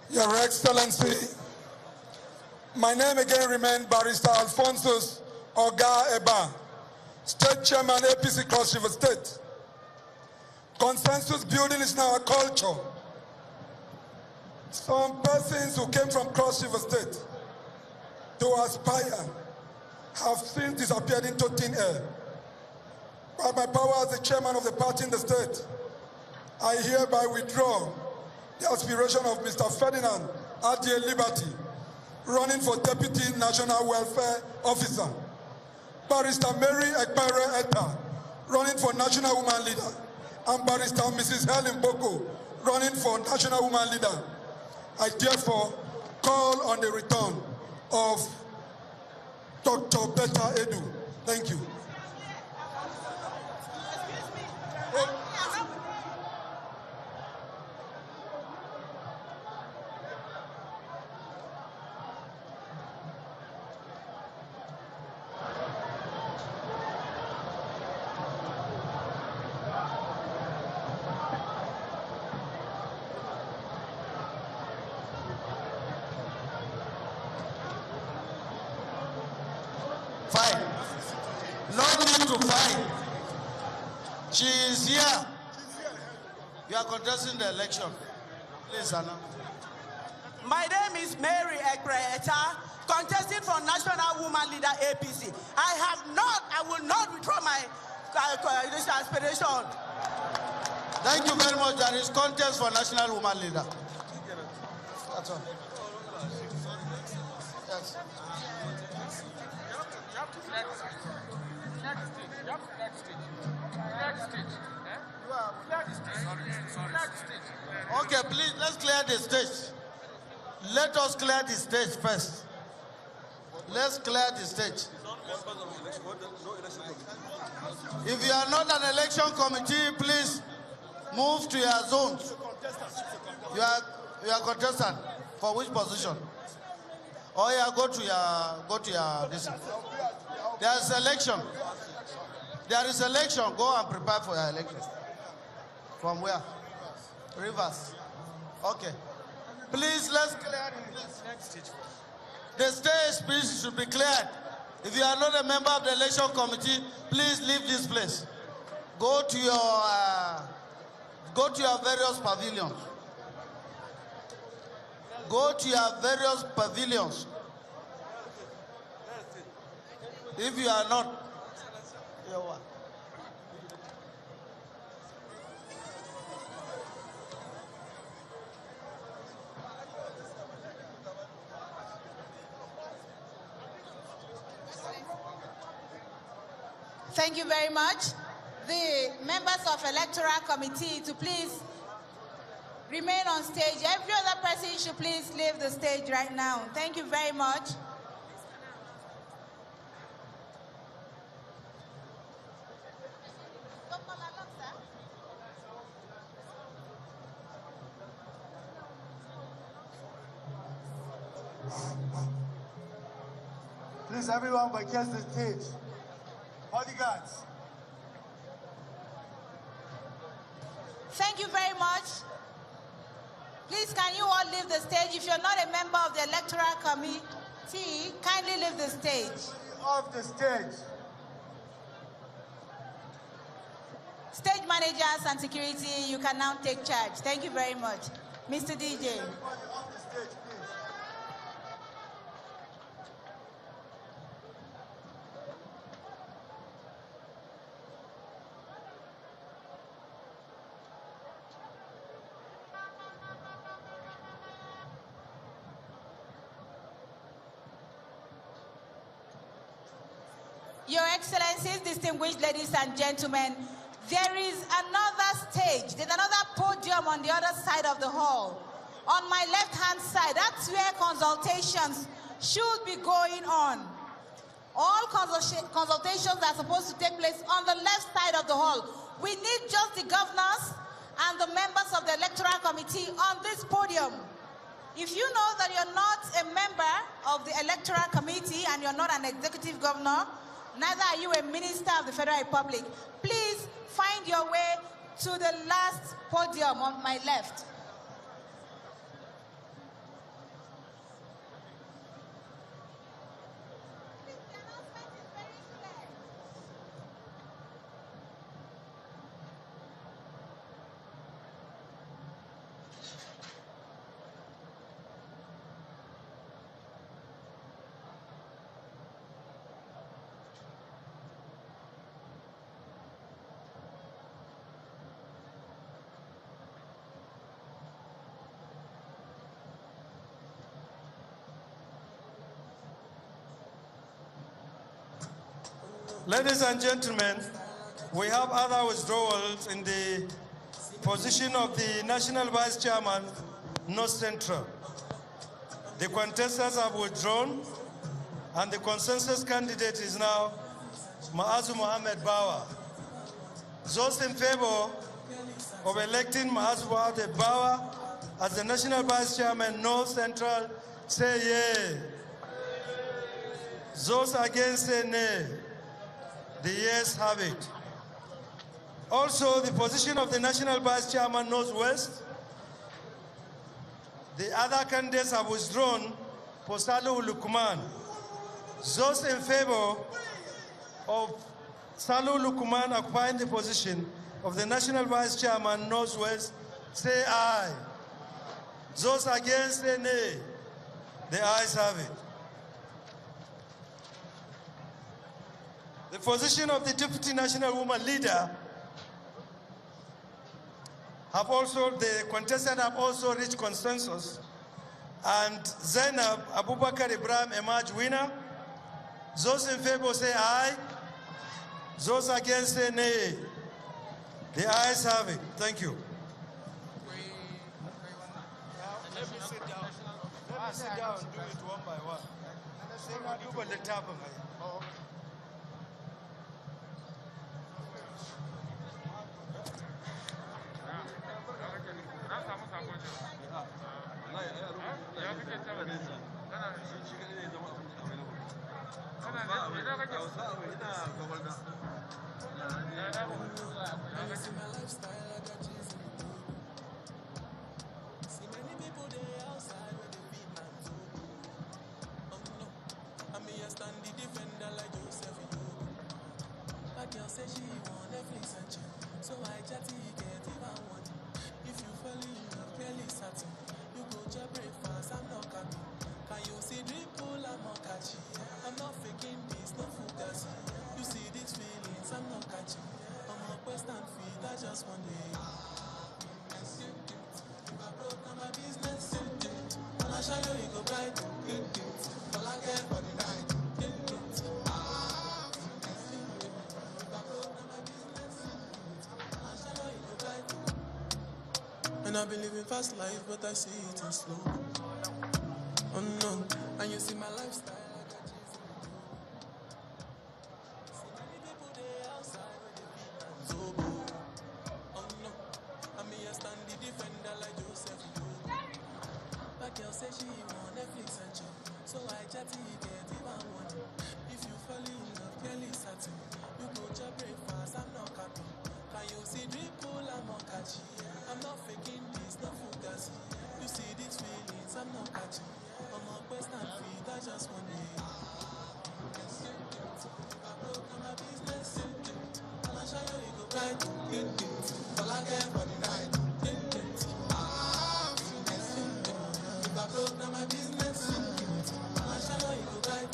[SPEAKER 21] Your Excellency, my name again remains Barrister Alphonsus Oga Eba, State Chairman APC Cross River State. Consensus building is now a culture. Some persons who came from Cross River State to aspire have since disappeared into thin air. By my power as the chairman of the party in the state, I hereby withdraw the aspiration of Mr. Ferdinand Adie Liberty, running for Deputy National Welfare Officer, Barrister Mary Ekpere Etta, running for National Woman Leader, and Barrister Mrs. Helen Boko, running for National Woman Leader. I therefore call on the return of Dr. Betta Edu. Thank you.
[SPEAKER 7] Fine. No need to fight. She is here. You are contesting the election. Please, Anna.
[SPEAKER 22] My name is Mary Ekreeta, contesting for National Woman Leader APC. I will not withdraw my this aspiration.
[SPEAKER 7] Thank you very much. There is contest for National Woman Leader. That's all. Yes. Okay, please, let's clear the stage. Let us clear the stage first. Let's clear the stage. If you are not an election committee, please move to your zones. You are contestant. For which position? Oh yeah, go to your this. There is election. There is election. Go and prepare for your election. From where? Rivers. Okay. Please, let's clear the stage. Please should be cleared. If you are not a member of the election committee, please leave this place. Go to your various pavilions. Go to your various pavilions. If you are not, you're what?
[SPEAKER 4] Thank you very much. The members of Electoral Committee to please remain on stage. Every other person should please leave the stage right now. Thank you very much.
[SPEAKER 1] Please, everyone, vacate the stage. Bodyguards.
[SPEAKER 4] Thank you very much. Please, can you all leave the stage? If you're not a member of the Electoral Committee, kindly leave the stage.
[SPEAKER 1] Off the stage.
[SPEAKER 4] Stage managers and security, you can now take charge. Thank you very much. Mr. DJ.
[SPEAKER 1] Off the stage, please.
[SPEAKER 4] Your Excellencies, distinguished ladies and gentlemen, there is another stage, there's another podium on the other side of the hall. On my left-hand side, that's where consultations should be going on. All consultations are supposed to take place on the left side of the hall. We need just the governors and the members of the Electoral Committee on this podium. If you know that you're not a member of the Electoral Committee and you're not an executive governor, neither are you a minister of the Federal Republic, please find your way to the last podium on my left.
[SPEAKER 3] Ladies and gentlemen, we have other withdrawals in the position of the National Vice Chairman, North Central. The contestants have withdrawn, and the consensus candidate is now Maazu Mohamed Bawa. Those in favor of electing Maazu Mohamed Bawa as the National Vice Chairman, North Central, say yea. Those against say nay. The yeas have it. Also, the position of the National Vice Chairman, Northwest, the other candidates have withdrawn for Salihu Lukman. Those in favor of Salihu Lukman occupying the position of the National Vice Chairman, Northwest, say aye. Those against, say nay. The ayes have it. The position of the Deputy National Woman Leader the contestants have also reached consensus, and Zainab Abubakar Ibrahim emerged winner. Those in favor say aye. Those against say nay. The ayes have it. Thank you. Let me sit down. Let me sit down and do it one by one.
[SPEAKER 2] But girl say she want Netflix and chill. So I chatty get even one. If you fall in love, clearly certain. You go to breakfast, I'm not coming. Can you see drip pull, I'm not catching. I'm not faking this, no fugazi. You see these feelings, I'm not catching. I'm a quest and feed, I just one day. If I broke down my business, I'ma show you go bright. All I get for the night. And I've been living fast life, but I see it in slow. Oh no, and you see my lifestyle. See many people there outside with the beat and Zobo. Oh no, and me a stand the defender like Joseph. But girl say she want Netflix and chill. So I chatty get even one. If you fall in love, clearly certain. You go to breakfast, I'm not happy. Can you see drip pull, I'm not catchy. I'm not faking this, no fugazi. You see these feelings, I'm not catching. I'm a quest and feed, I just want it. If I broke down my business, I'ma show you go right. All I get for the night. If I broke down my business, I'ma show you go right.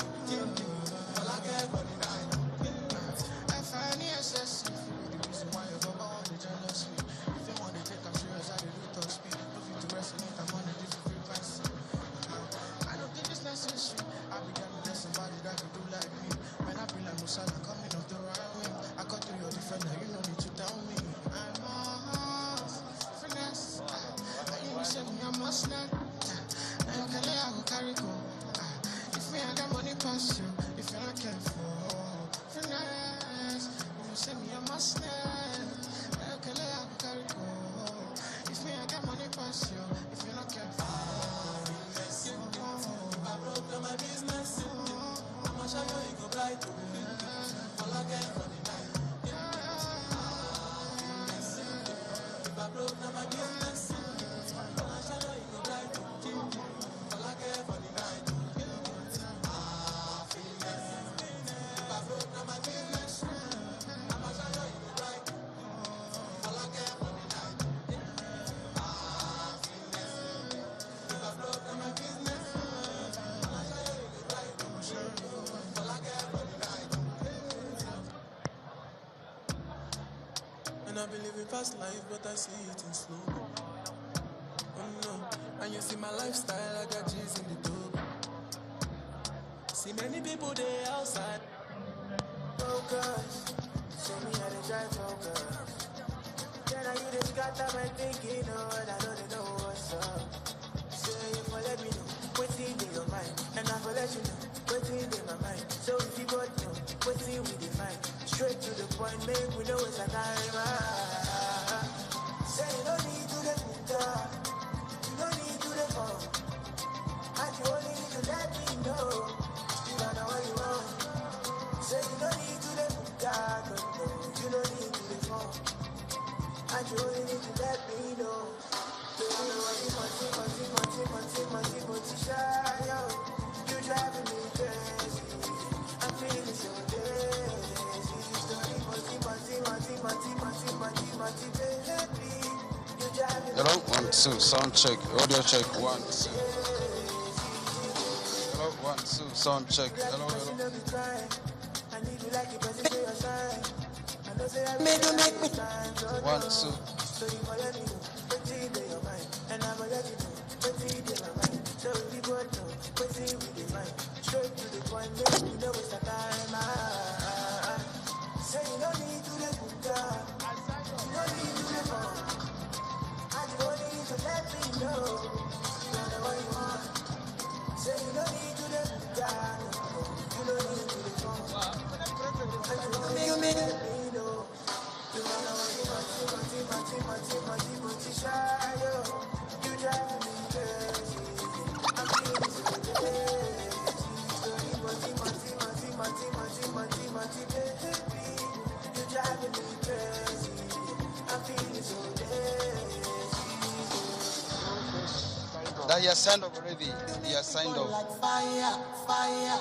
[SPEAKER 2] All I get for the night. I find it excessive. The reason why you go on the jealousy. If you want to take a serious, I do top speed. Don't feel to resonate, I'm on a different frequency. I don't think it's necessary. I began to get somebody that could do like me. When I feel like Musala coming off the right wing, I cut through your defender, you don't need to tell me. I'm off, finesse. You said me, I must not. I will carry go. If me, I got money past you. If you're not careful, finesse. You said me, I must not. I will carry go. If me, I got money past you. If you're not careful, I broke down my business. I'ma show you go bright. All I get for the night. If I broke down my business, I'ma show you go bright. All I get for the night. If I broke down my business, I'ma show you go bright. All I get for the night. If I broke down my business, I'ma show you go bright. All I get for the night. And I've been living fast life, but I see it in slow. Oh no, and you see my lifestyle, I got G's in the dope. See many people there outside. Focus, show me how to drive focus. Then I you just got that my thinking, oh, and I know they know what's up. Say you for let me know, what's in your mind, and I will let you know, what's in my mind. So if you both know, what's in we define, straight to the point, make we know it's a time. Say you don't need to let me talk. You don't need to the phone. And you only need to let me know. You don't know what you want. Say you don't need to the dark. You don't need to the phone. And you only need to let me know. You driving me crazy. I'm feeling so baby.
[SPEAKER 17] Hello, 1, 2, sound check, audio check, 1, 2. Hello, 1, 2, sound check, hello, hello. One, two. That he has signed up already. He has signed up.
[SPEAKER 2] Like fire, fire.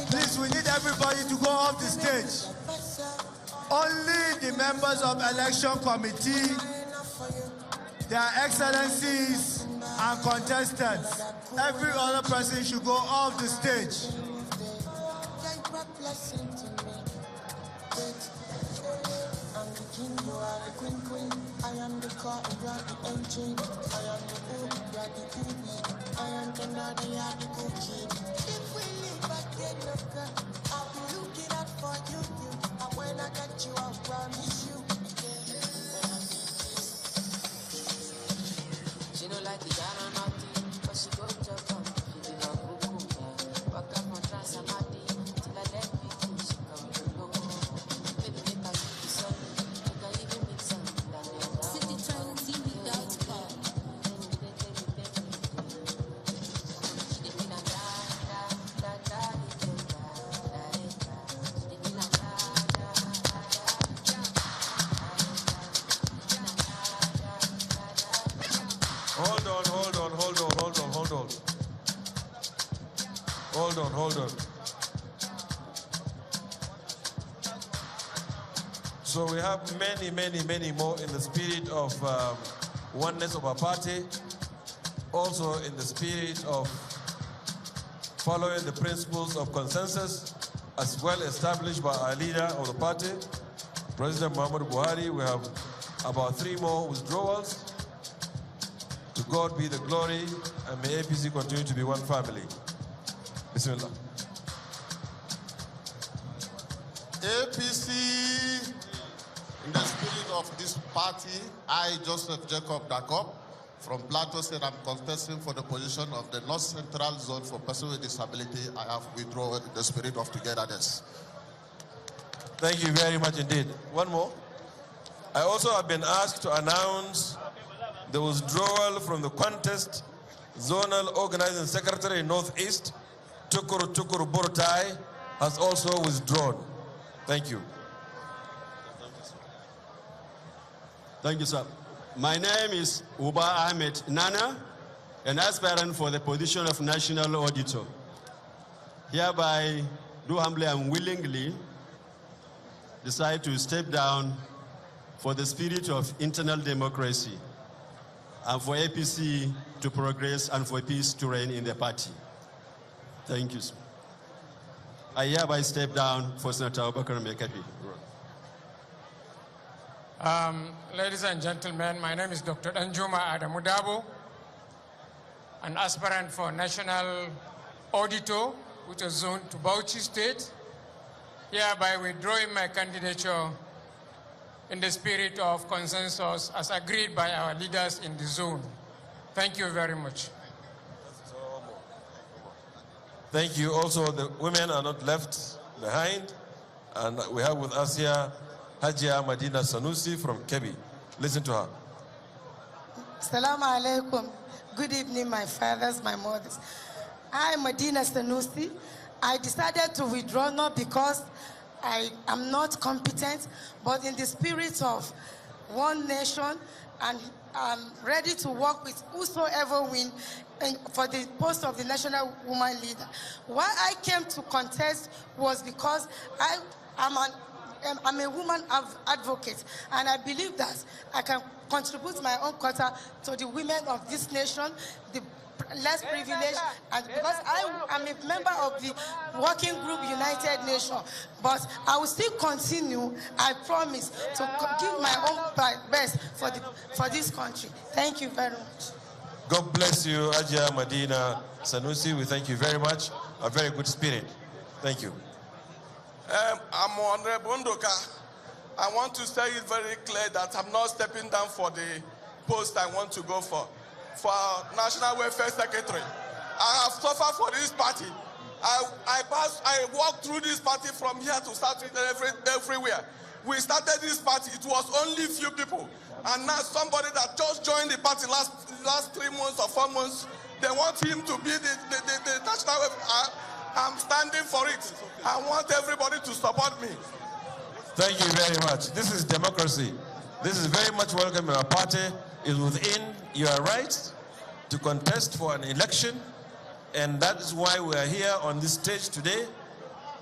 [SPEAKER 1] Please, we need everybody to go off the stage. Only the members of election committee, their excellencies and contestants. Every other person should go off the stage.
[SPEAKER 2] I am the car, you are the engine. I am the book, you are the cookie. I am the nut, you are the cookie. If we live again, I'll be looking out for you. And when I get you, I'll promise you. She don't like the guy or nothing, but she go to come. She did not go cool. Back up on Transamadi, till I let me go. She come to know. Baby, make I give you something. Make I even make something.
[SPEAKER 3] Hold on. So we have many more in the spirit of oneness of our party, also in the spirit of following the principles of consensus as well established by our leader of the party, President Muhammadu Buhari. We have about 3 more withdrawals. To God be the glory, and may APC continue to be one family. Bismillah.
[SPEAKER 6] APC, in the spirit of this party, I, Joseph Jacob Dakop, from Plateau State, I'm contesting for the position of the North Central Zone for persons with disability. I have withdrawn in the spirit of togetherness.
[SPEAKER 3] Thank you very much indeed. One more. I also have been asked to announce the withdrawal from the contest. Zonal Organizing Secretary Northeast, Tukuru Burtai, has also withdrawn. Thank you.
[SPEAKER 8] Thank you, sir. My name is Uba Ahmed Nana, an aspirant for the position of National Auditor. Hereby, do humbly and willingly decide to step down for the spirit of internal democracy and for APC to progress and for peace to reign in the party. Thank you, sir. I hereby step down for Senator Abubakar Mekapi.
[SPEAKER 23] Ladies and gentlemen, my name is Dr. Anjuma Adamudabo, an aspirant for National Auditor, which is zoned to Bauchi State, hereby withdrawing my candidature in the spirit of consensus as agreed by our leaders in the zone. Thank you very much.
[SPEAKER 3] Thank you. Also, the women are not left behind. And we have with us here Hajia Madina Sanusi from Kebbi. Listen to her.
[SPEAKER 24] Assalamu alaikum. Good evening, my fathers, my mothers. I, Madina Sanusi, I decided to withdraw not because I am not competent, but in the spirit of one nation, and I'm ready to work with whosoever win for the post of the National Woman Leader. Why I came to contest was because I'm a woman advocate, and I believe that I can contribute my own quota to the women of this nation, the less privileged, and because I am a member of the working group United Nations. But I will still continue, I promise, to give my own best for this country. Thank you very much.
[SPEAKER 3] God bless you, Hajia Madina Sanusi. We thank you very much. A very good spirit. Thank you.
[SPEAKER 25] I'm Honorable Ndoka. I want to say it very clear that I'm not stepping down for the post I want to go for National Welfare Secretary. I have suffered for this party. I walked through this party from here to start everywhere. We started this party, it was only few people. And now somebody that just joined the party last 3 months or 4 months, they want him to be the national welfare. I'm standing for it. I want everybody to support me.
[SPEAKER 3] Thank you very much. This is democracy. This is very much welcome in our party. It's within your rights
[SPEAKER 10] to contest for an election, and that is why we are here on this stage today,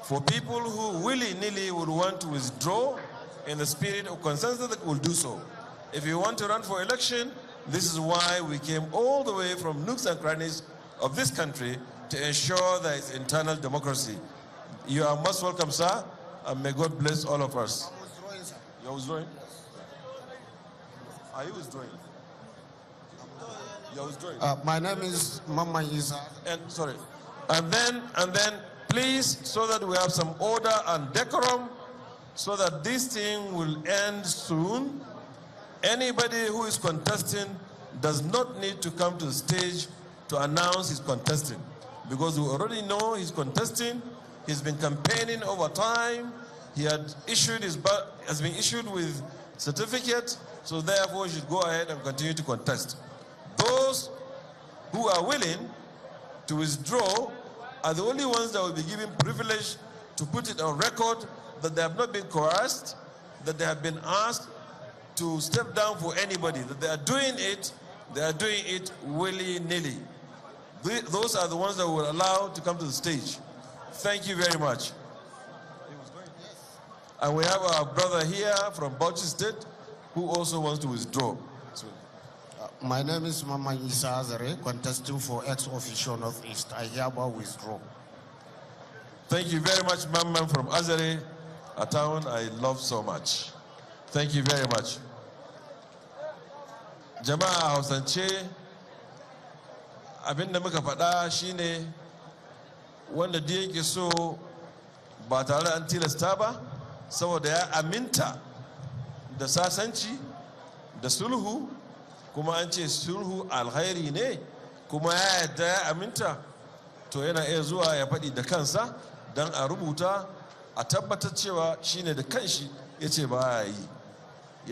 [SPEAKER 10] for people who willy-nilly would want to withdraw in the spirit of consensus that will do so. If you want to run for election, this is why we came all the way from nooks and crannies of this country to ensure there is internal democracy. You are most welcome, sir, and may God bless all of us. You are withdrawing? Are you withdrawing? You are withdrawing?
[SPEAKER 11] My name is Mama Isa.
[SPEAKER 10] And sorry. And then, please, so that we have some order and decorum, so that this thing will end soon. Anybody who is contesting does not need to come to the stage to announce he's contesting, because we already know he's contesting. He's been campaigning over time. He has been issued with certificate, so therefore he should go ahead and continue to contest. Those who are willing to withdraw are the only ones that will be given privilege to put it on record that they have not been coerced, that they have been asked to step down for anybody, that they are doing it willy-nilly. Those are the ones that were allowed to come to the stage. Thank you very much. And we have our brother here from Bauchi State who also wants to withdraw.
[SPEAKER 11] My name is Mama Isa Azare, contesting for ex-officio Northeast. I hereby withdraw.
[SPEAKER 10] Thank you very much, Mamman from Azare, a town I love so much. Thank you very much. Jama'a Hausance, abinda muka faɗa shine wanda da yake so ba tare an tilasta ba, saboda ya aminta da sasanci da sulhu, kuma an ce sulhu alkhairi ne, kuma ya yadda ya aminta, to yana iya zuwa ya faɗi da kansa don a rubuta a tabbatar cewa shine da kanshi ya ce ba ya yi,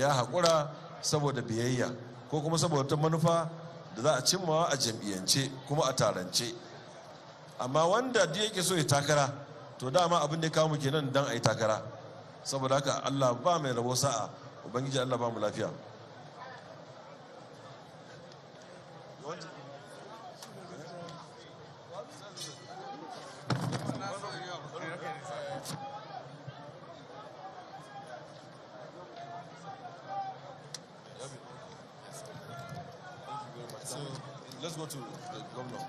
[SPEAKER 10] ya haƙura saboda biyayya ko kuma saboda ta manufa da za a cimmawa a jam'iyyance kuma a tarance. Amma wanda da yake so ya takara, to dama abin da ya kawo mu kenan don a yi takara. Saboda haka Allah ba mai rabo sa'a, Ubangiji Allah ba mu lafiya. So let's go to the governor.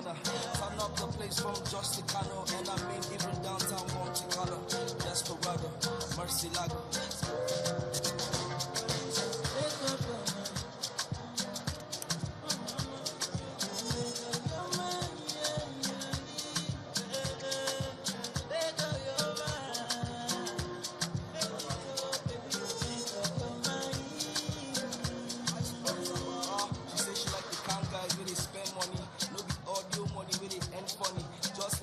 [SPEAKER 13] Turn up the place from Justicano, and I mean even downtown Monte Carlo. That's
[SPEAKER 12] Tobago, Mercy Lago.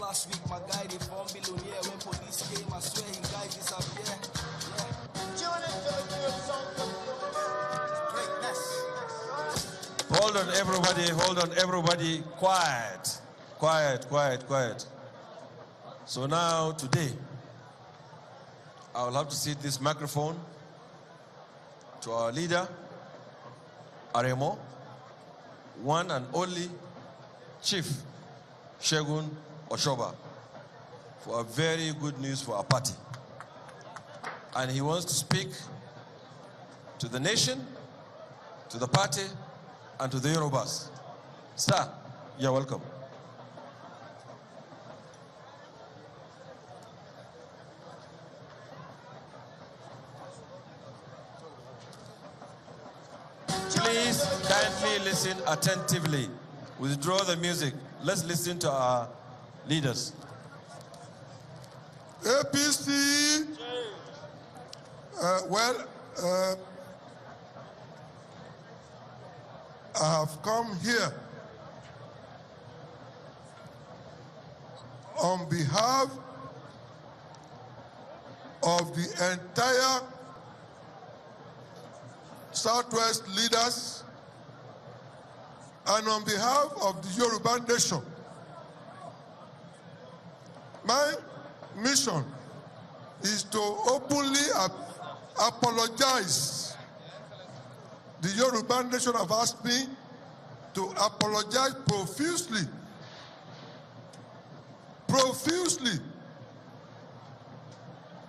[SPEAKER 12] Last week, my guy, they found billionaire. When police came, I swear he guys disappear.
[SPEAKER 10] Hold on, everybody. Quiet. Quiet. So now, today, I will have to cede this microphone to our leader, Aremo, one and only Chief Segun Oshoba, for a very good news for our party. And he wants to speak to the nation, to the party, and to the Yorubas. Sir, you're welcome. Please kindly listen attentively. Withdraw the music. Let's listen to our leaders.
[SPEAKER 14] APC. I have come here on behalf of the entire Southwest leaders and on behalf of the Yoruba nation. My mission is to openly apologize. The Yoruba nation have asked me to apologize profusely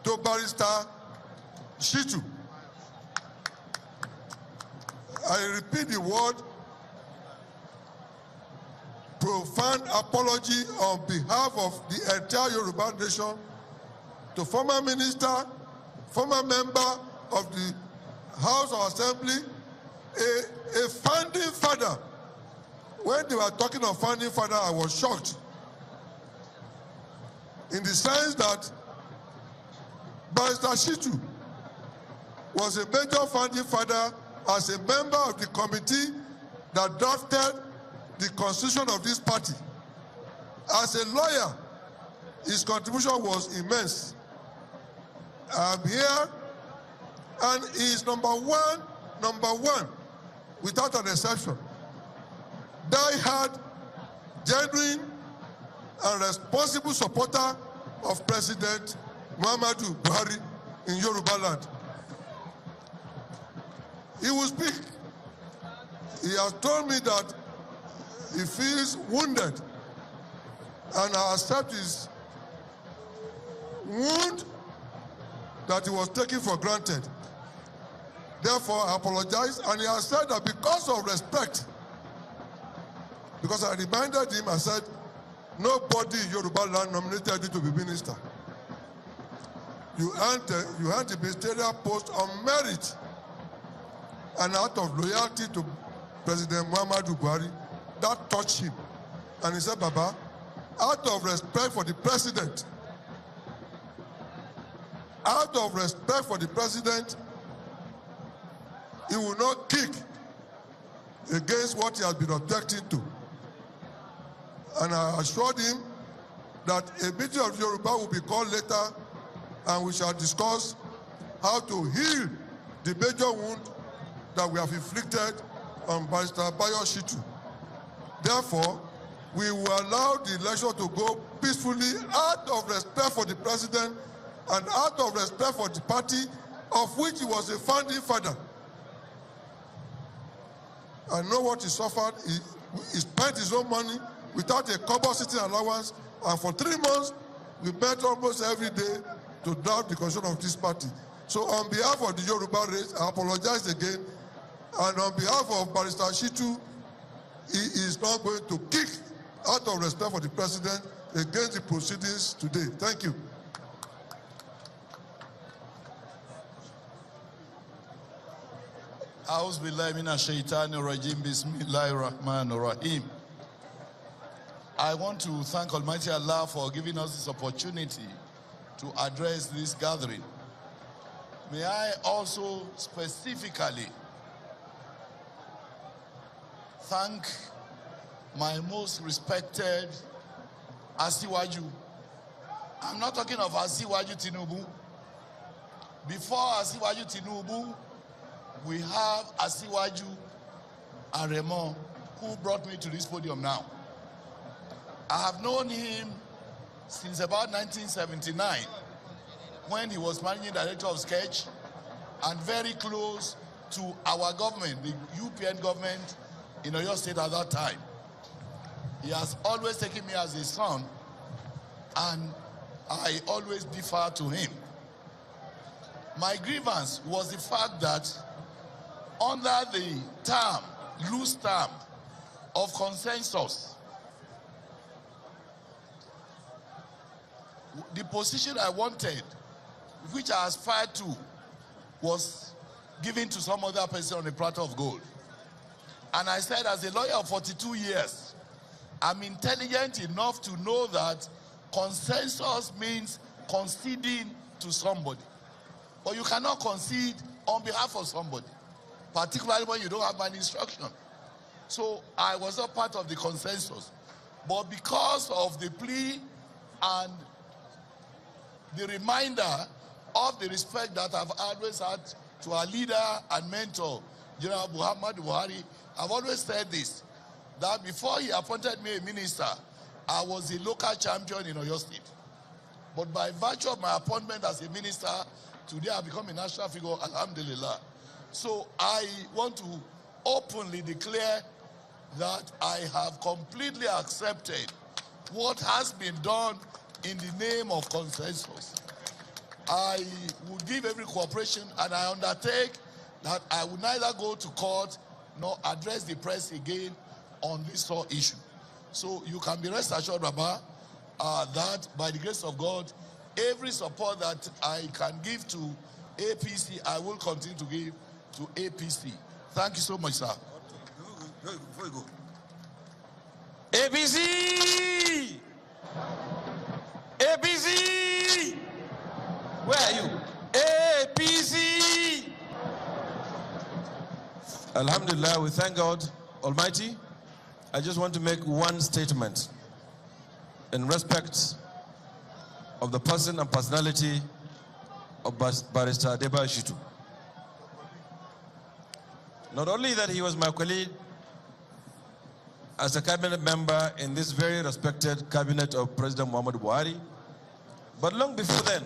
[SPEAKER 14] to Barrister Shitu. I repeat the word, profound apology on behalf of the entire Yoruba nation to former minister, former member of the House of Assembly, a founding father. When they were talking of founding father, I was shocked. In the sense that Barrister Shitu was a major founding father as a member of the committee that drafted the constitution of this party. As a lawyer, his contribution was immense. I'm here, and he is number one, without an exception. Die-hard, genuine, and responsible supporter of President Muhammadu Buhari in Yoruba land. He will speak. He has told me that he feels wounded, and I accept his wound that he was taken for granted. Therefore, I apologize, and he has said that because of respect, because I reminded him, I said, nobody in Yoruba land nominated you to be minister. You earned the ministerial post on merit and out of loyalty to President Muhammadu Buhari. That touched him. And he said, Baba, out of respect for the president, he will not kick against what he has been objecting to. And I assured him that a meeting of Yoruba will be called later, and we shall discuss how to heal the major wound that we have inflicted on Barrister Bayo Shitu. Therefore, we will allow the election to go peacefully out of respect for the president and out of respect for the party of which he was a founding father. I know what he suffered. He spent his own money without a kobo sitting allowance, and for 3 months, we met almost every day to draft the constitution of this party. So on behalf of the Yoruba race, I apologize again, and on behalf of Barrister Shitu, he is not going to kick out of respect for the president against the proceedings today. Thank you. A'udhu billahi minash shaitanir rajim. Bismillahir rahmanir rahim. I want to thank Almighty Allah for giving us this opportunity to address this gathering. May I also specifically thank my most respected Asiwaju. I'm not talking of Asiwaju Tinubu. Before Asiwaju Tinubu, we have Asiwaju Aremo, who brought me to this podium now. I have known him since about 1979, when he was managing director of Sketch, and very close to our government, the UPN government in Oyo State at that time. He has always taken me as a son, and I always defer to him. My grievance was the fact that under the term, loose term of consensus, the position I wanted, which I aspired to, was given to some other person on a platter of gold. And I said, as a lawyer of 42 years, I'm intelligent enough to know that consensus means conceding to somebody. But you cannot concede on behalf of somebody, particularly when you don't have my instruction. So I was not part of the consensus. But because of the plea and the reminder of the respect that I've always had to our leader and mentor, General Muhammadu Buhari, I've always said this, that before he appointed me a minister, I was a local champion in Oyo State. But by virtue of my appointment as a minister, today I've become a national figure, alhamdulillah. So I want to openly declare that I have completely accepted what has been done in the name of consensus. I will give every cooperation, and I undertake that I will neither go to court nor address the press again on this whole issue. So you can be rest assured, Baba, that by the grace of God, every support that I can give to APC, I will continue to give to APC. Thank you so much, sir.
[SPEAKER 10] Before you go. APC! APC! Where are you? APC! Alhamdulillah, we thank God Almighty. I just want to make one statement in respect of the person and personality of Barrister Adeba Ashitu. Not only that he was my colleague as a cabinet member in this very respected cabinet of President Muhammadu Buhari, but long before then,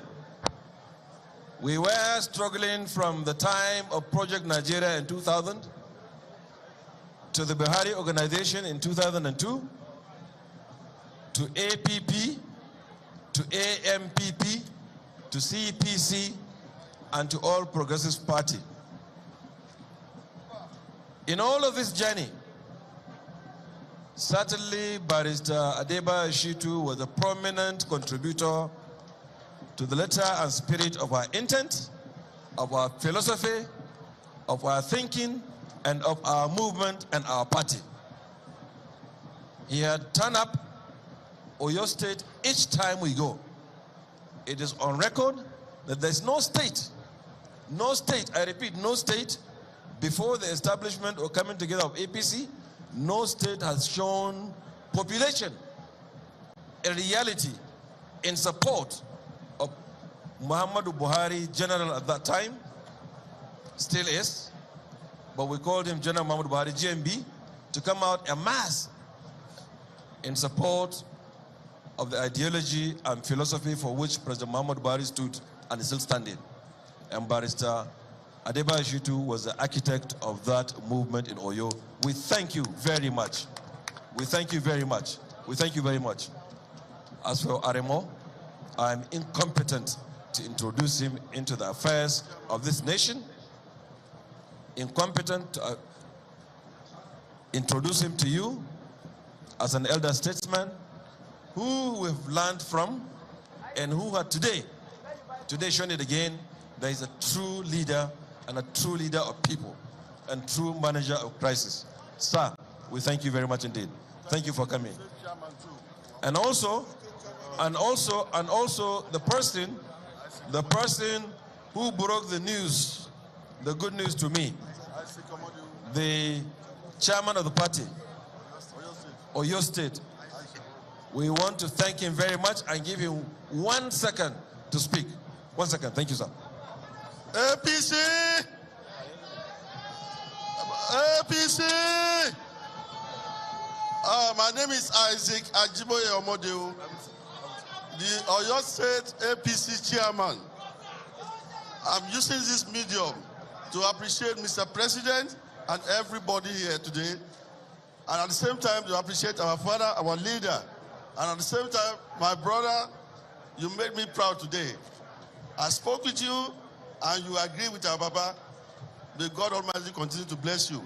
[SPEAKER 10] we were struggling from the time of Project Nigeria in 2000 to the Buhari organization in 2002, to APP, to AMPP, to CPC, and to All Progressives Party. In all of this journey, certainly Barrister Adeba Ashitu was a prominent contributor to the letter and spirit of our intent, of our philosophy, of our thinking, and of our movement and our party. He had turned up Oyo State each time we go. It is on record that there's no state, I repeat, no state, before the establishment or coming together of APC, no state has shown population, a reality, in support of Muhammadu Buhari, general at that time, still is, but we called him General Muhammadu Buhari, GMB, to come out en masse in support of the ideology and philosophy for which President Muhammadu Buhari stood and is still standing. And Barrister Adeba Ashitu was the architect of that movement in Oyo. We thank you very much. We thank you very much. We thank you very much. As for Aremo, I'm incompetent to introduce him into the affairs of this nation, incompetent to introduce him to you as an elder statesman who we've learned from and who had today shown it again, there is a true leader and a true leader of people. and true manager of crisis. Sir, we thank you very much indeed. Thank you for coming. And also the person who broke the news, the good news to me, the chairman of the party, Oyo State. We want to thank him very much and give him 1 second to speak. 1 second. Thank you, sir.
[SPEAKER 6] APC! APC! My name is Isaac Ajiboye Omodeu, the Oyo State APC chairman. I'm using this medium to appreciate Mr. President and everybody here today, and at the same time to appreciate our father, our leader, and at the same time, my brother, you made me proud today. I spoke with you, and you agree with our Baba. May God Almighty continue to bless you.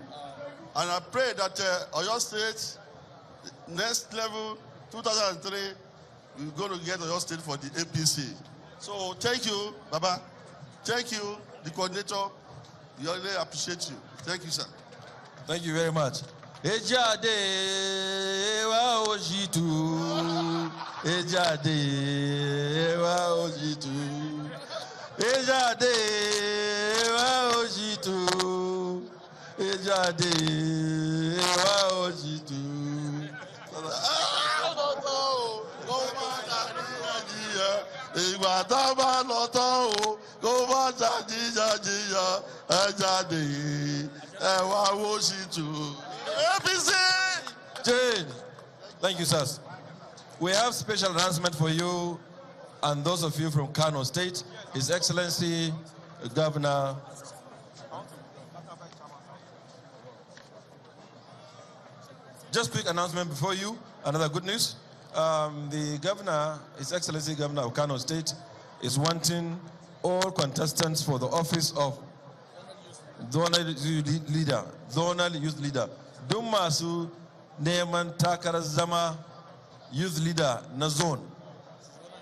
[SPEAKER 6] And I pray that Oyo State, next level, 2003, we're going to get Oyo State for the APC. So thank you, Baba. Thank you, the coordinator. We really appreciate you. Thank you, sir.
[SPEAKER 10] Thank you very much. Ejade wa ojitu, Ejade wa ojitu, Ejade wa ojitu, Ejade wa ojitu. Jane. Thank you, sirs. We have special announcement for you and those of you from Kano State. His Excellency, Governor. Just quick announcement before you, another good news. The Governor, His Excellency Governor of Kano State, is wanting all contestants for the office of zonal youth leader. Duk masu neman takarar zama youth leader na zone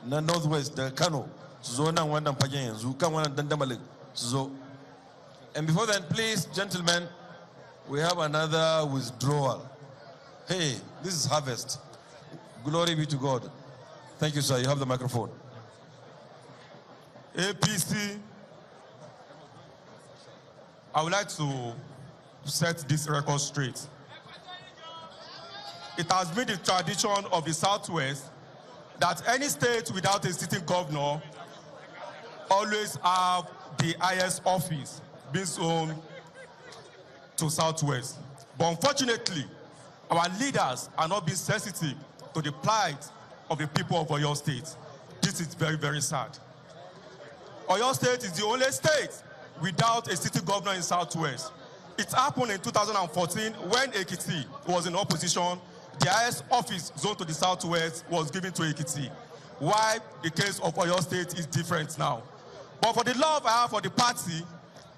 [SPEAKER 10] na Northwest da Kano su zo nan wannan fagen yanzu kan wannan dandamalin su zo. And before then, please, gentlemen, we have another withdrawal. Hey, this is harvest. Glory be to God. Thank you, sir. You have the microphone.
[SPEAKER 13] APC, I would like to set this record straight. It has been the tradition of the Southwest that any state without a sitting governor always have the highest office being zoned to Southwest. But unfortunately, our leaders are not being sensitive to the plight of the people of Oyo State. This is very, very sad. Oyo State is the only state without a city governor in Southwest. It happened in 2014 when Ekiti was in opposition. The highest office zoned to the Southwest was given to Ekiti. Why the case of Oyo State is different now. But for the love I have for the party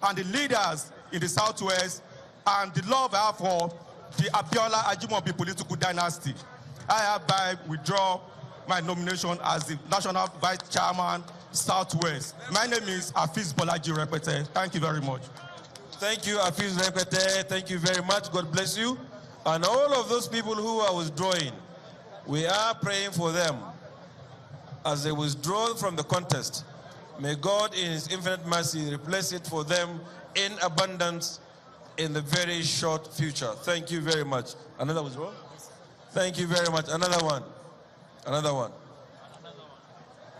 [SPEAKER 13] and the leaders in the Southwest and the love I have for the Abiola Ajimobi political dynasty, I hereby withdraw my nomination as the National Vice Chairman, Southwest. My name is Afiz Bolaji Repete. Thank you very much.
[SPEAKER 10] Thank you, Afiz Repete. Thank you very much. God bless you. And all of those people who are withdrawing, we are praying for them as they withdraw from the contest. May God, in His infinite mercy, replace it for them in abundance in the very short future. Thank you very much. Another withdrawal? Thank you very much. Another one. Another one.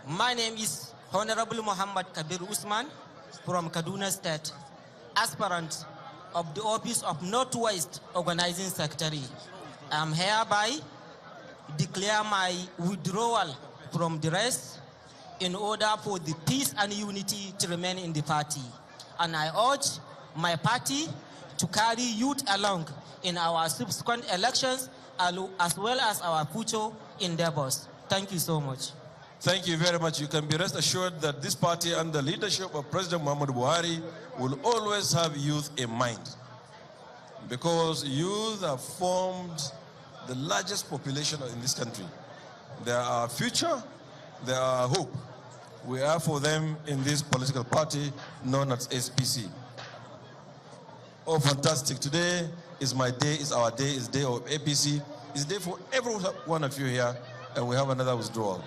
[SPEAKER 15] My name is Honorable Muhammad Kabir Usman from Kaduna State, aspirant of the office of Northwest Organizing Secretary. I am hereby declare my withdrawal from the race in order for the peace and unity to remain in the party. And I urge my party to carry youth along in our subsequent elections as well as our future endeavors. Thank you so much.
[SPEAKER 10] Thank you very much. You can be rest assured that this party under the leadership of President Muhammadu Buhari will always have youth in mind, because youth have formed the largest population in this country. They are our future, they are our hope. We are for them in this political party known as SPC. Oh, fantastic. Today is my day, is our day, is day of APC. It's day for every one of you here, and we have another withdrawal.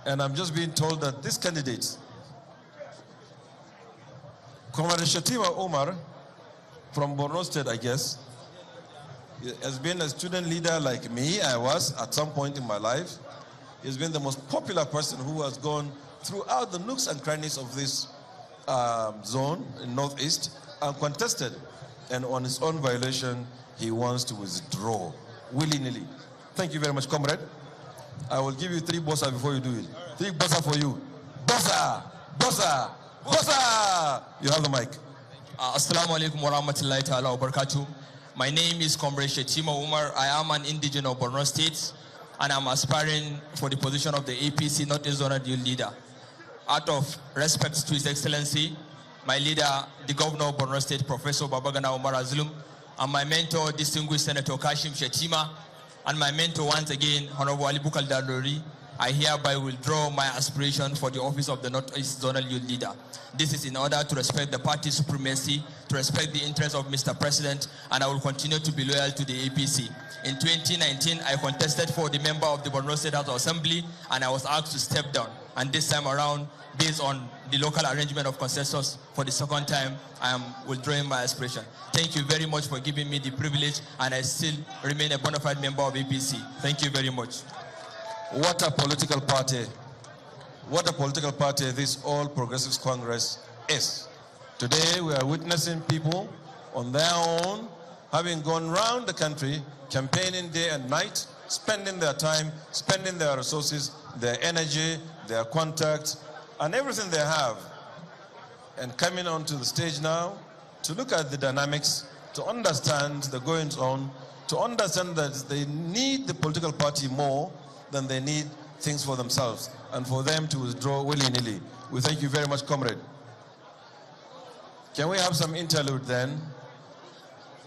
[SPEAKER 10] And I'm just being told that this candidate, Comrade Shatima Omar, from Borno State, I guess, has been a student leader like me, I was at some point in my life. He's been the most popular person who has gone throughout the nooks and crannies of this zone in Northeast and contested. And on his own violation, he wants to withdraw willy-nilly. Thank you very much, comrade. I will give you 3 bossa before you do it. 3 bossa for you. Bossa! Bossa! Bossa! You have the mic.
[SPEAKER 9] Assalamu alaikum wa rahmatullahi ta'ala wa barakatuh. My name is Comrade Shatima Umar. I am an indigenous of Borno State, and I'm aspiring for the position of the APC Northeast Zonal Youth Leader. Out of respect to His Excellency, my leader, the Governor of Borno State, Professor Babagana Umar Azulum, and my mentor, distinguished Senator Kashim Shatima, and my mentor once again, Honorable Ali Bukal Dalori, I hereby withdraw my aspiration for the office of the Northeast Zonal Youth Leader. This is in order to respect the party supremacy, to respect the interests of Mr. President, and I will continue to be loyal to the APC. In 2019, I contested for the member of the Borno State House Assembly, and I was asked to step down. And this time around, based on the local arrangement of consensus, for the second time, I am withdrawing my aspiration. Thank you very much for giving me the privilege, and I still remain a bona fide member of APC. Thank you very much.
[SPEAKER 10] What a political party. What a political party this All Progressives Congress is. Today we are witnessing people on their own, having gone round the country, campaigning day and night, spending their time, spending their resources, their energy, their contacts, and everything they have, and coming onto the stage now to look at the dynamics, to understand the goings-on, to understand that they need the political party more than they need things for themselves, and for them to withdraw willy-nilly. We thank you very much, comrade. Can we have some interlude then?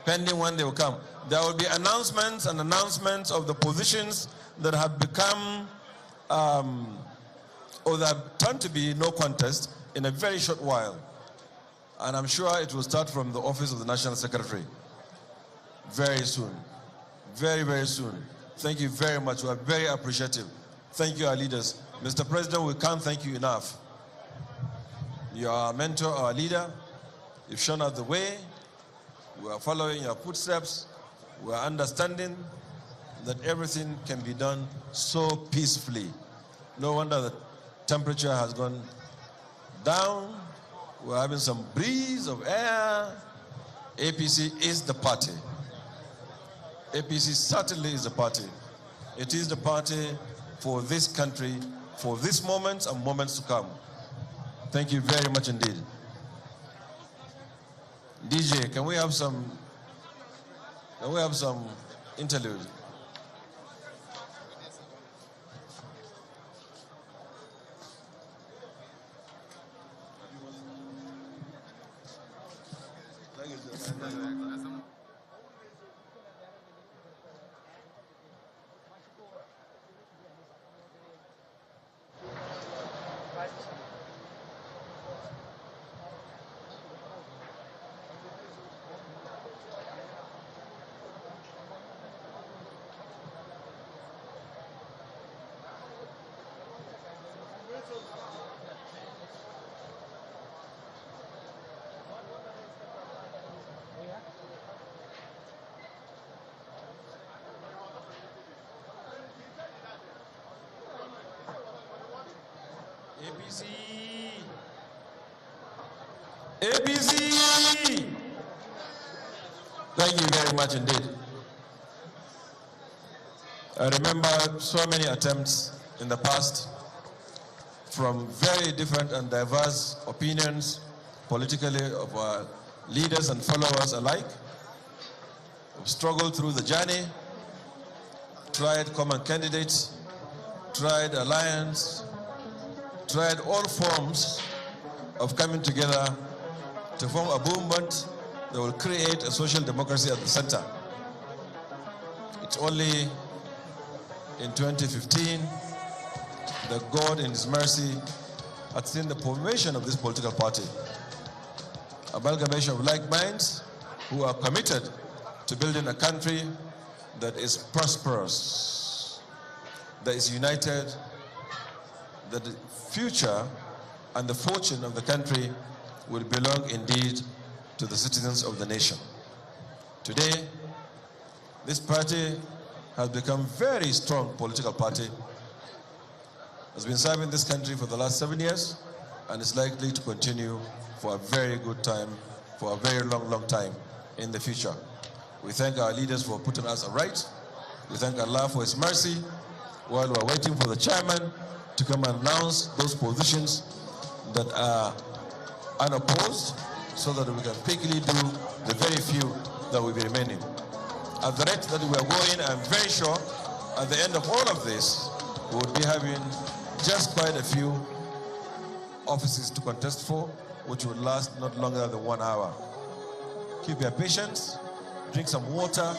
[SPEAKER 10] Pending when they will come. There will be announcements and announcements of the positions that have become, or that have turned to be no contest in a very short while. And I'm sure it will start from the office of the National Secretary very soon. Very, very soon. Thank you very much. We are very appreciative. Thank you, our leaders. Mr. President, we can't thank you enough. You are our mentor, our leader. You've shown us the way. We are following your footsteps. We are understanding that everything can be done so peacefully. No wonder the temperature has gone down. We're having some breeze of air. APC is the party. APC certainly is the party. It is the party for this country, for this moment and moments to come. Thank you very much indeed. DJ, can we have some interlude? APC! APC! Thank you very much indeed. I remember so many attempts in the past from very different and diverse opinions politically of our leaders and followers alike. We've struggled through the journey, tried common candidates, tried alliance, tried all forms of coming together to form a movement that will create a social democracy at the center. It's only in 2015 that God in His mercy at seeing the formation of this political party. Amalgamation of like minds who are committed to building a country that is prosperous, that is united, that the future and the fortune of the country will belong indeed to the citizens of the nation. Today, this party has become a very strong political party, has been serving this country for the last 7 years, and is likely to continue for a very good time, for a very long time in the future. We thank our leaders for putting us right. We thank Allah for His mercy while we're waiting for the chairman to come and announce those positions that are unopposed so that we can quickly do the very few that will be remaining. At the rate that we are going, I'm very sure at the end of all of this, we will be having just quite a few offices to contest for, which will last not longer than 1 hour. Keep your patience, drink some water,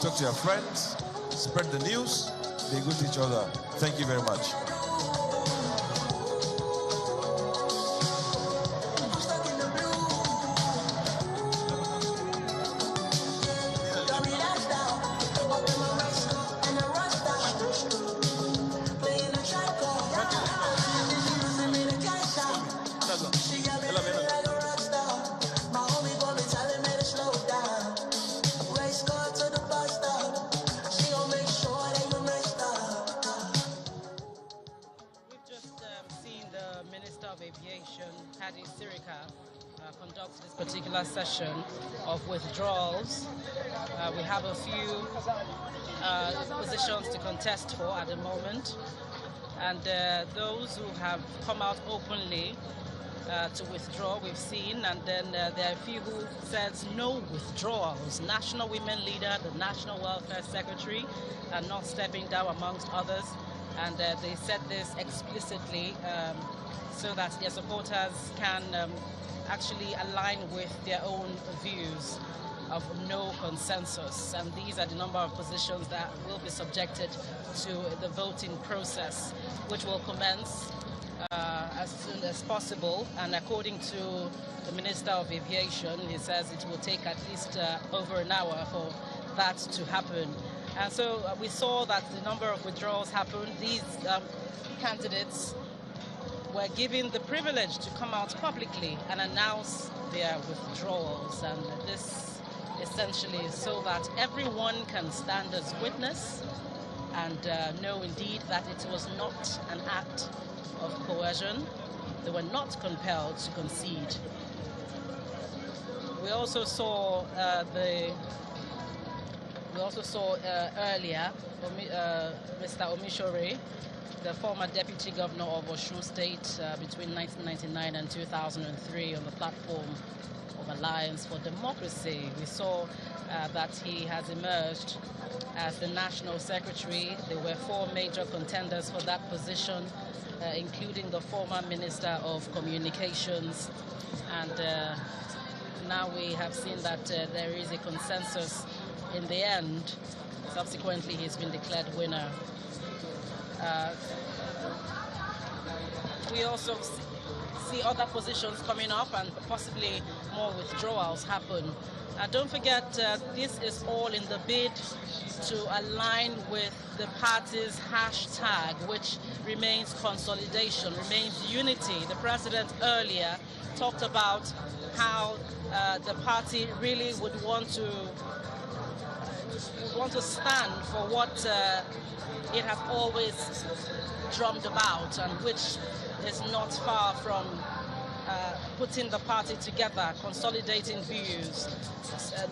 [SPEAKER 10] talk to your friends, spread the news, be good to each other. Thank you very much.
[SPEAKER 5] Session of withdrawals. We have a few positions to contest for at the moment, and those who have come out openly to withdraw, we've seen, and then there are a few who says no withdrawals. National Women Leader, the National Welfare Secretary, are not stepping down amongst others, and they said this explicitly so that their supporters can actually align with their own views of no consensus. And these are the number of positions that will be subjected to the voting process, which will commence as soon as possible. And according to the Minister of Aviation, he says it will take at least over an hour for that to happen. And so we saw that the number of withdrawals happened. These candidates were given the privilege to come out publicly and announce their withdrawals, and this essentially so that everyone can stand as witness and know indeed that it was not an act of coercion. They were not compelled to concede. We also saw earlier Mr. Omishore, the former deputy governor of Osun State between 1999 and 2003 on the platform of Alliance for Democracy. We saw that he has emerged as the national secretary. There were 4 major contenders for that position, including the former Minister of Communications. And now we have seen that there is a consensus in the end. Subsequently, he's been declared winner. We also see other positions coming up and possibly more withdrawals happen. Don't forget, this is all in the bid to align with the party's hashtag, which remains consolidation, remains unity. The president earlier talked about how the party really would want to stand for what it has always drummed about, and which is not far from putting the party together, consolidating views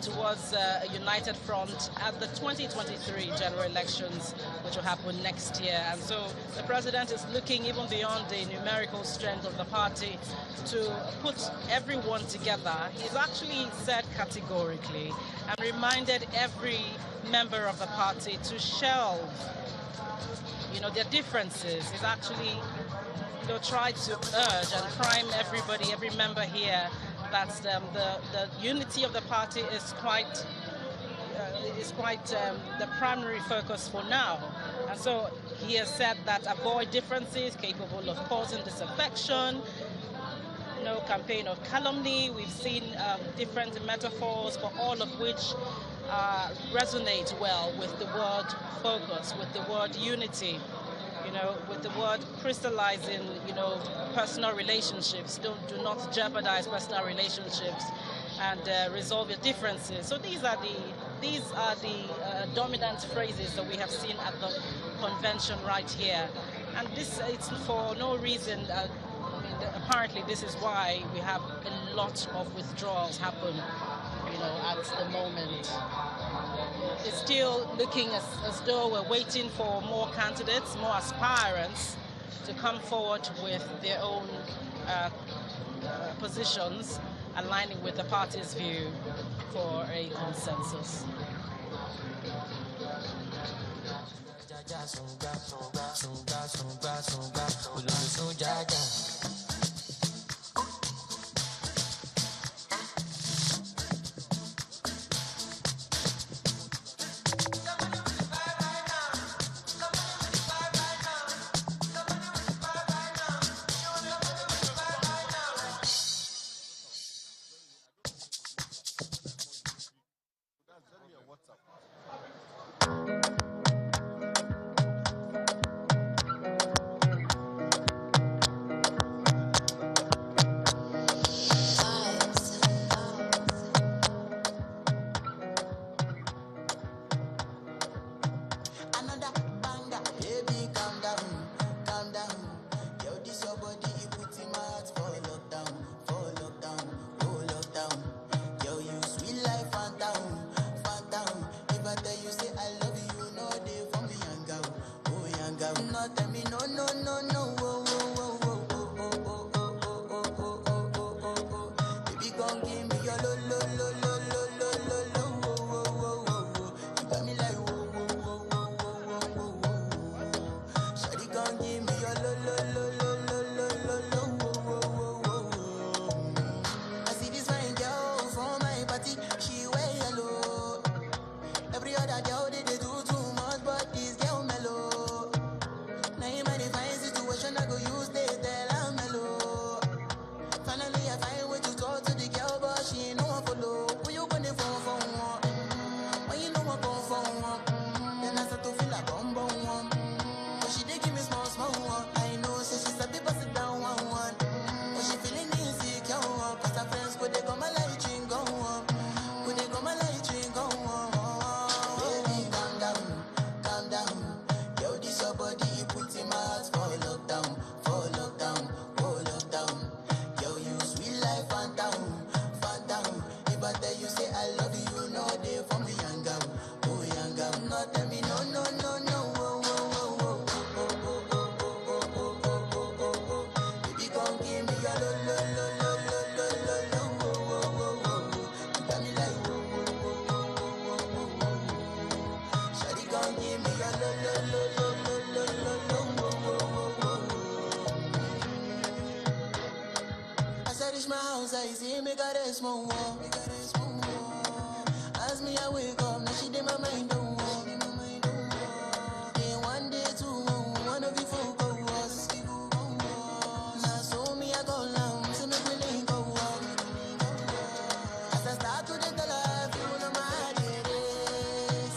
[SPEAKER 5] towards a united front at the 2023 general elections, which will happen next year. And so the president is looking even beyond the numerical strength of the party to put everyone together. He's actually said categorically and reminded every member of the party to shelve, their differences. He's actually, tried to urge and prime everybody, every member here, that the unity of the party is quite the primary focus for now. And so he has said that avoid differences capable of causing disaffection, no campaign of calumny. We've seen different metaphors, but all of which resonate well with the word focus, with the word unity, with the word crystallizing, personal relationships. Do not jeopardize personal relationships and resolve your differences. So these are the dominant phrases that we have seen at the convention right here. And it's for no reason. Apparently, this is why we have a lot of withdrawals happen, at the moment. It's still looking as though we're waiting for more candidates, more aspirants to come forward with their own positions, aligning with the party's view for a consensus.
[SPEAKER 2] As me, I wake up, now she did my mind don't walk. Then one day, two, one of you folk go was. Now so me, I go long, so me willing go walk. As I start to the life, you know my heart it is.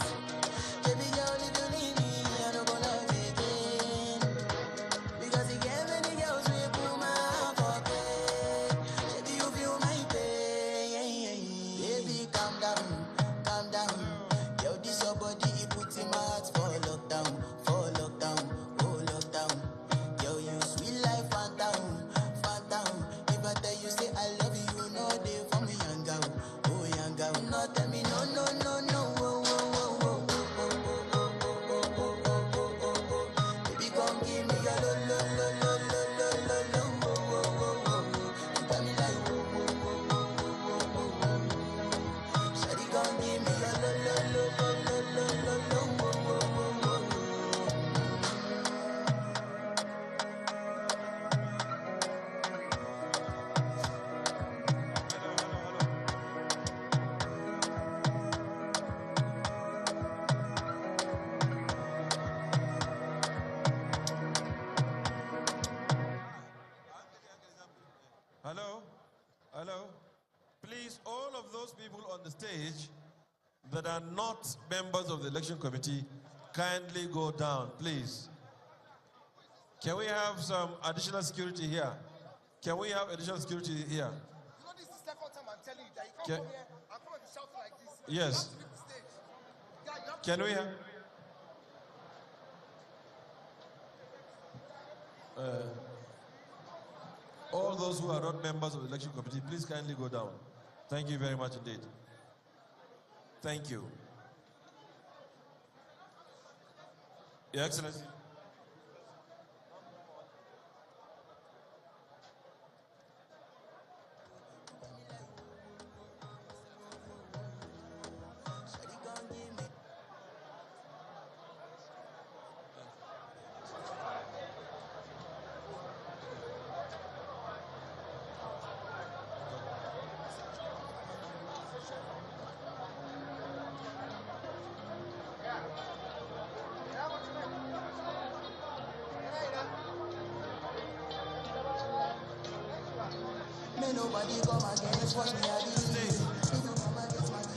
[SPEAKER 2] Baby girl, if you leave me, I don't go love again. Because you gave many girls, we put my heart for bed. Baby, you feel my pain. Baby, calm down, calm down.
[SPEAKER 10] Please, all of those people on the stage that are not members of the election committee, kindly go down, please. Can we have some additional security here? Can we have additional security here?
[SPEAKER 2] You know, this is the second time I'm telling you that you can't come here and come and be shouting like this.
[SPEAKER 10] Yes.
[SPEAKER 2] You have to leave the stage. Yeah, you have to
[SPEAKER 10] Can we have? All those who are not members of the election committee, please kindly go down. Thank you very much indeed. Thank you. Your Excellency.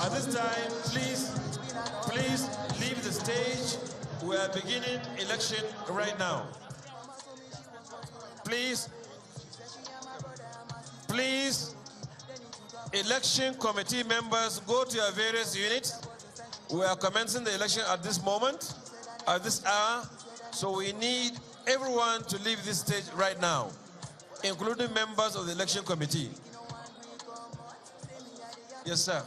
[SPEAKER 10] At this time, please leave the stage. We are beginning election right now. Please, election committee members, go to your various units. We are commencing the election at this moment, at this hour, so we need everyone to leave this stage right now, including members of the election committee. Yes, sir.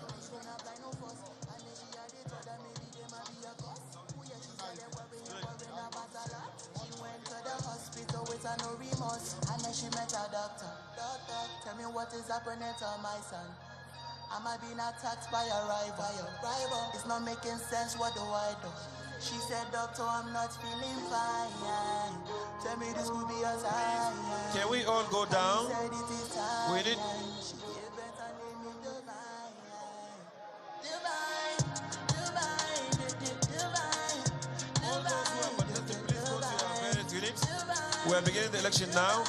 [SPEAKER 16] She met a doctor. Doctor, tell me what is happening to my son. Am I being attacked by a rival? It's not making sense, what do I do? She said, doctor, I'm not feeling fine. Tell me this could be a sign.
[SPEAKER 10] Can we all go down? We need... We are beginning the election now.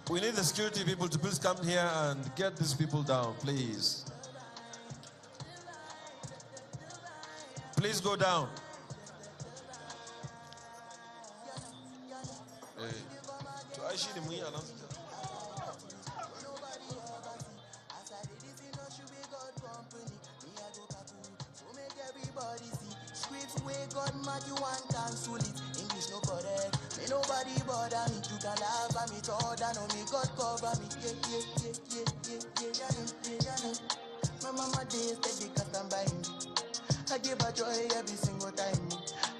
[SPEAKER 10] We need the security people to please come here and get these people down, please. Please go down.
[SPEAKER 16] God mad you and cancel it. English no correct. May nobody bother me. You can laugh at me, told I know me. God cover me. Yeah. My mama days steady cause I'm buying me. I give her joy every single time.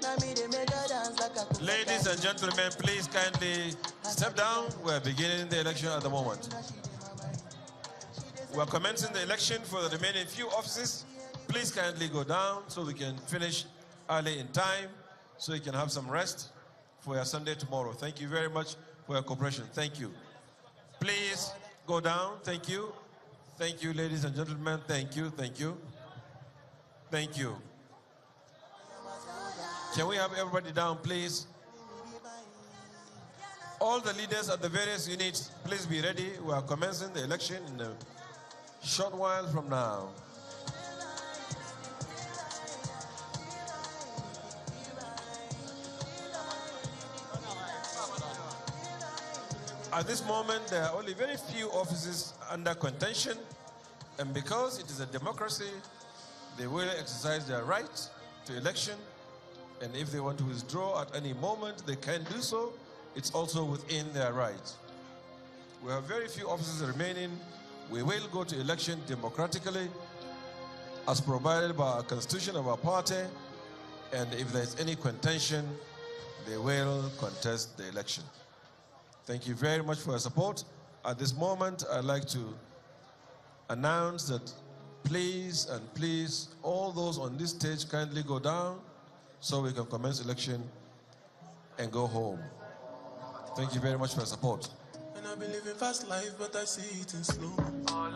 [SPEAKER 16] Now me they make her dance like a cook.
[SPEAKER 10] Ladies and gentlemen, please kindly step down. We're beginning the election at the moment. We're commencing the election for the remaining few offices. Please kindly go down so we can finish early in time, so you can have some rest for your Sunday tomorrow. Thank you very much for your cooperation. Thank you. Please go down. Thank you. Thank you, ladies and gentlemen. Thank you. Thank you. Thank you. Can we have everybody down, please? All the leaders at the various units, please be ready. We are commencing the election in a short while from now. At this moment, there are only very few offices under contention, and because it is a democracy, they will exercise their right to election, and if they want to withdraw at any moment, they can do so. It's also within their right. We have very few offices remaining. We will go to election democratically, as provided by our constitution of our party, and if there's any contention, they will contest the election. Thank you very much for your support. At this moment, I'd like to announce that please, all those on this stage kindly go down so we can commence election and go home. Thank you very much for your support.
[SPEAKER 2] And I've been living fast life, but I see it in slow. Oh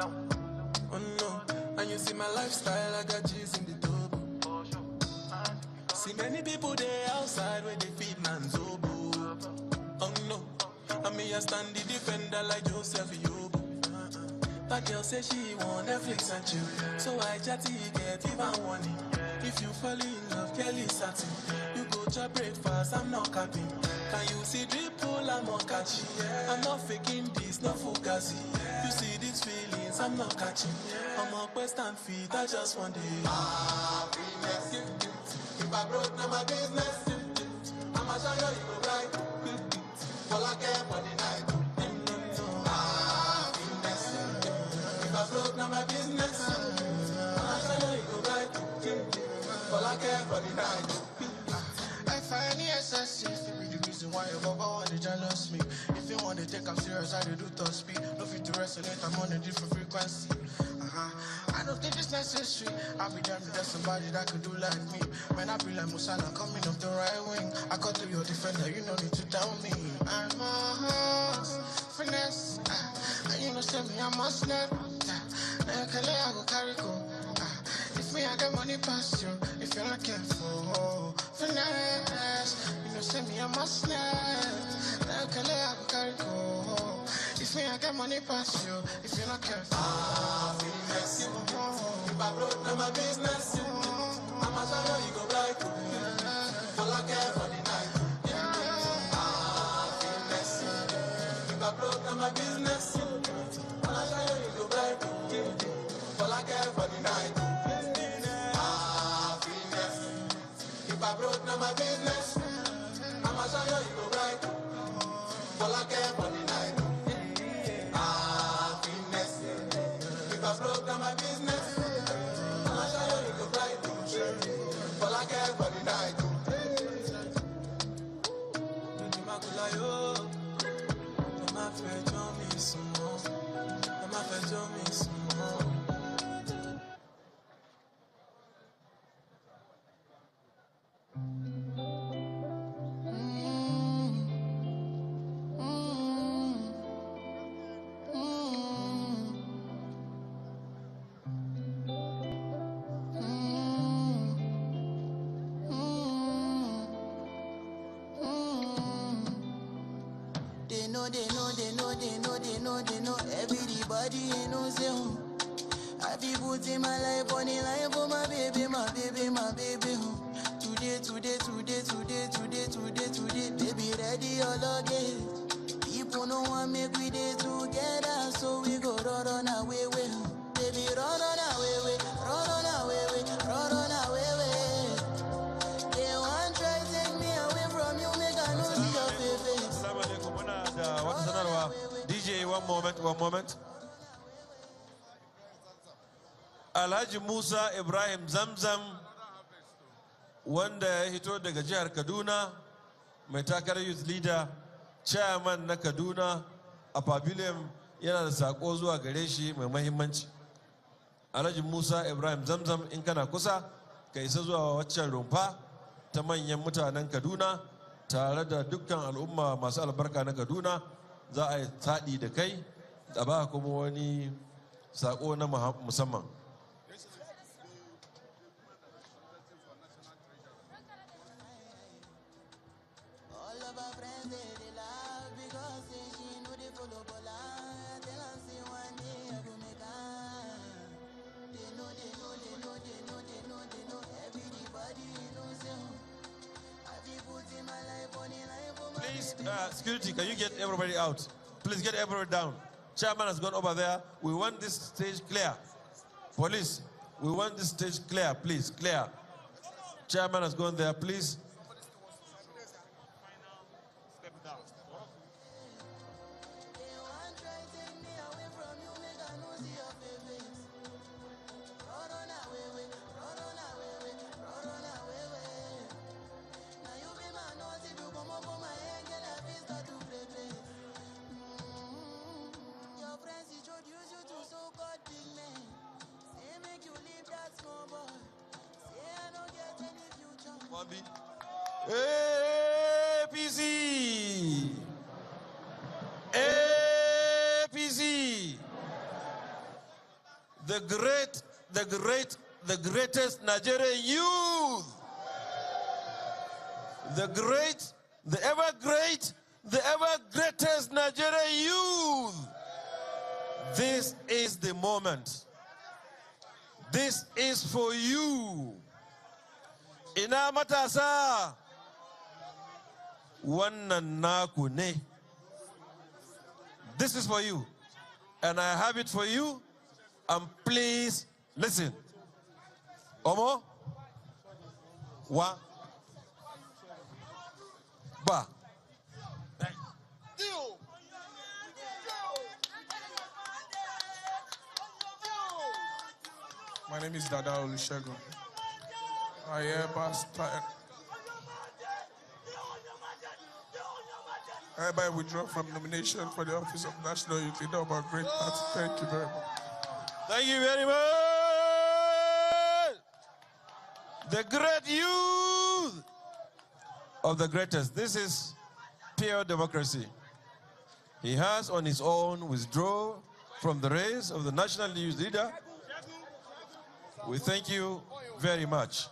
[SPEAKER 2] no, and you see my lifestyle, I got G's in the double. See many people there outside where they feed man's oboe. Oh no. I mean, I stand the defender like Joseph Yobo. That girl say she want Netflix and chill. So I chatty get even warning. If you fall in love, Kelly satin. You go to breakfast, I'm not capping. Can you see dripple, I'm not catching. I'm not faking this, no fugazi. You see these feelings, I'm not catching. I'm on quest and feet, I just want it. Happiness. If I broke, now my business. I'ma show you, you go right. All I care for the night. Happiness. If I broke, now my business. I'ma show you, you go right. All I care for the night. I find the excessive. Be the reason why your baba want to jealous me. If you want to take I'm serious, I do top speed. No fit to resonate, I'm on a different frequency. I don't think it's necessary. I'll be damned if there's somebody that could do like me. Man, I be like Musala coming off the right wing. I cut to your defender, you no need to tell me. I'm a horse, finesse. And you know, send me, I'm a snap. I go carry go. If me, I get money past you. If you're not careful, finesse. You know, send me, I'm a snap. I go carry go. If me, I get money past you. If you're not careful, finesse. If I broke, now my business. I'ma show you, you go right. All I care for the night. Finesse. If I broke, now my business. I'ma show you, you go right. All I care for the night. Finesse. If I broke, now my business. I'ma show you, you go right. All I care for the night. If I broke down my business, I'ma show you, you go right. All I care for the night. They know, everybody knows them. I be putting my life on the line for my baby, my baby, my baby. Today, baby, ready all again. People know I make we day together, so we go run away, baby, run away, run away. They want try take me away from you, make I know see your face.
[SPEAKER 10] DJ, one moment. Alhaji Musa Ibrahim Zamzam, wanda ya hito daga jihar Kaduna, mai takarar youth leader, chairman na Kaduna a pavilion, yana da sako zuwa gare shi mai mahimmanci. Alhaji Musa Ibrahim Zamzam, in kana kusa, ka isa zuwa waccan rumfa ta manyan mutanen Kaduna, tare da dukkan al'umma masu albarka na Kaduna, za a yi taɗi da kai, da ba kuma wani sako na musamman. Please, security, can you get everybody out? Please get everybody down. Chairman has gone over there. We want this stage clear. Police, we want this stage clear, please, clear. Chairman has gone there, please. APC! APC! The greatest Nigerian youth! The ever great, the ever greatest Nigerian youth. This is the moment. This is for you. Ina matasa, wannan naku ne. This is for you, and I have it for you. And please listen. Omo, wa, ba.
[SPEAKER 25] My name is Dada Olusegun. I hereby withdraw from nomination for the office of National Youth Leader of our great party. Thank you very much.
[SPEAKER 10] Thank you very much. The great youth of the greatest. This is pure democracy. He has on his own withdrawn from the race of the National Youth Leader. We thank you very much.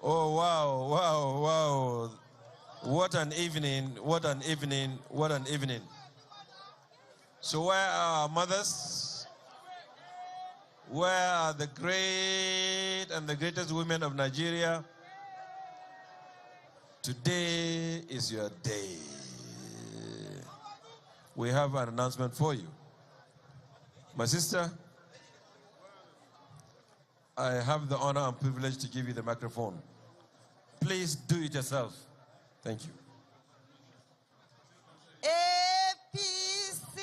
[SPEAKER 10] Oh, wow, wow, wow. What an evening, what an evening, what an evening. So where are our mothers? Where are the great and the greatest women of Nigeria? Today is your day. We have an announcement for you. My sister, I have the honor and privilege to give you the microphone. Please do it yourself. Thank you.
[SPEAKER 24] APC.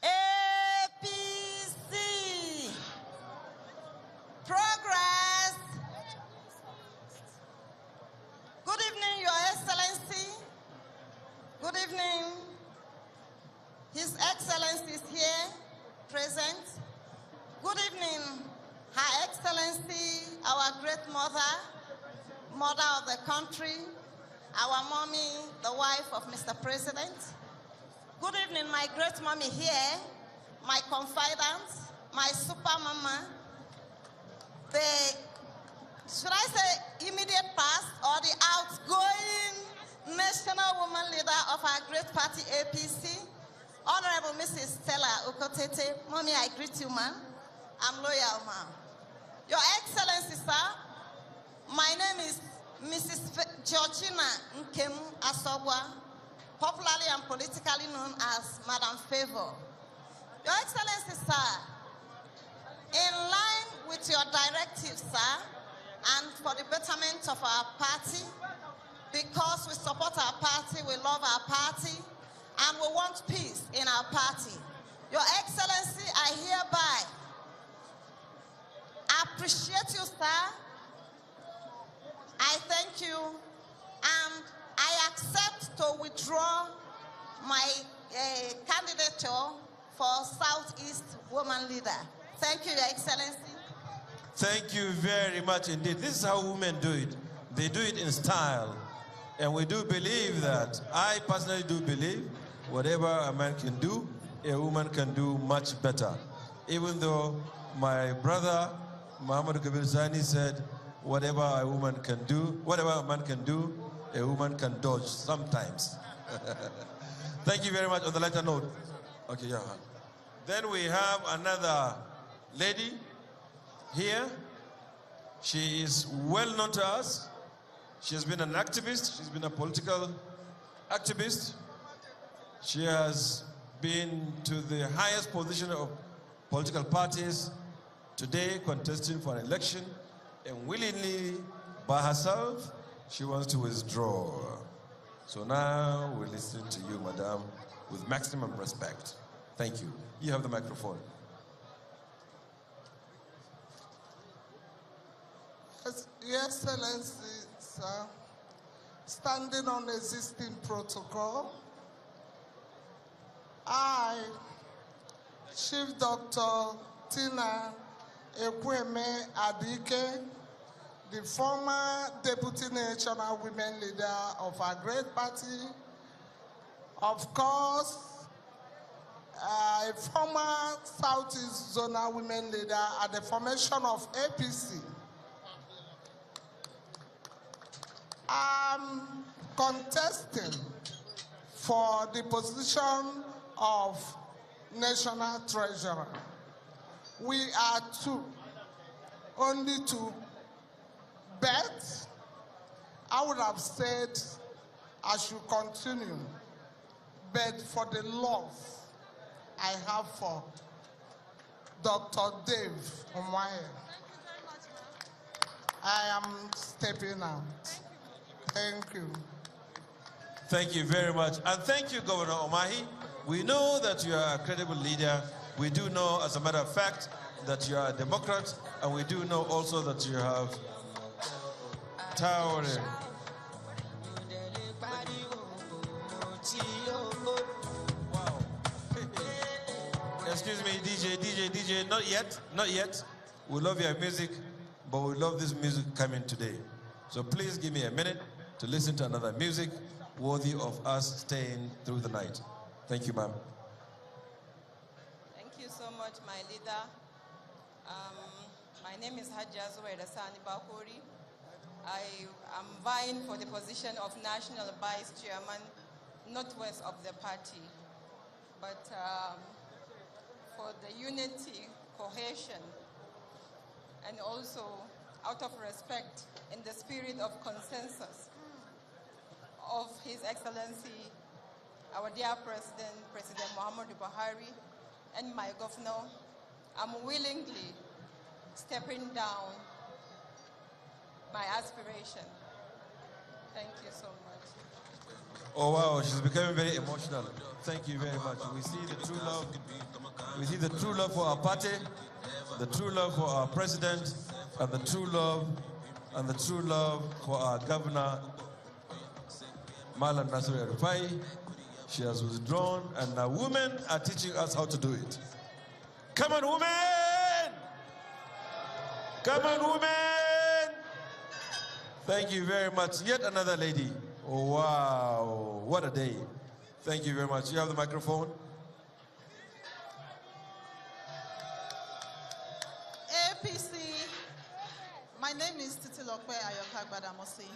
[SPEAKER 24] APC. Progress. Good evening, Your Excellency. Good evening. His Excellency is here, present. Good evening, Her Excellency, our great mother, mother of the country, our mommy, the wife of Mr. President. Good evening, my great mommy here, my confidant, my super mama, the, should I say, immediate past or the outgoing national woman leader of our great party, APC, Honorable Mrs. Stella Okotete. Mommy, I greet you, ma'am. I'm loyal, ma'am. Your Excellency, sir, my name is Mrs. Georgina Nkemu Asobwa, popularly and politically known as Madam Favor. Your Excellency, sir, in line with your directives, sir, and for the betterment of our party, because we support our party, we love our party, and we want peace in our party. Your Excellency, I hereby appreciate you, sir. I thank you, and I accept to withdraw my candidature for Southeast Woman Leader. Thank you, Your Excellency.
[SPEAKER 10] Thank you very much indeed. This is how women do it. They do it in style. And we do believe that, I personally do believe, whatever a man can do, a woman can do much better. Even though my brother, Muhammad Kabir Sani, said, whatever a woman can do, whatever a man can do, a woman can dodge sometimes. Thank you very much. On the lighter note. Okay, yeah. Then we have another lady here. She is well known to us. She has been an activist. She's been a political activist. She has been to the highest position of political parties, today contesting for an election, and willingly, by herself, she wants to withdraw. So now we listen to you, madam, with maximum respect. Thank you. You have the microphone.
[SPEAKER 18] Your Excellency, sir, standing on existing protocol, I, Chief Dr. Tina Ekweme Adike, the former Deputy National Women Leader of our great party, of course, a former Southeast Zonal Women Leader at the formation of APC. I'm contesting for the position of National Treasurer. We are two, only two. But I would have said I should continue, but for the love I have for Dr. Dave Umahi, I am stepping out. Thank you.
[SPEAKER 10] Thank you very much. And thank you, Governor Umahi. We know that you are a credible leader. We do know, as a matter of fact, that you are a Democrat, and we do know also that you have towering. Wow. Excuse me, DJ, not yet. We love your music, but we love this music coming today. So please give me a minute to listen to another music worthy of us staying through the night. Thank you, ma'am.
[SPEAKER 7] Thank you so much, my leader. My name is Hajia Zuwaira Sani Bakori. I am vying for the position of National Vice Chairman, Northwest of the party. But for the unity, cohesion, and also out of respect in the spirit of consensus of His Excellency, our dear President, President Muhammadu Buhari, and my governor, I'm willingly stepping down my aspiration. Thank you so much.
[SPEAKER 10] Oh wow, she's becoming very emotional. Thank you very much. We see the true love. We see the true love for our party, the true love for our president, and the true love for our governor, Malam Nasir El-Rufai. She has withdrawn, and now women are teaching us how to do it. Come on, women! Come on, women! Thank you very much. Yet another lady. Oh, wow, what a day. Thank you very much. You have the microphone.
[SPEAKER 19] APC, my name is Titilokwe Ayoka Gbadamosi,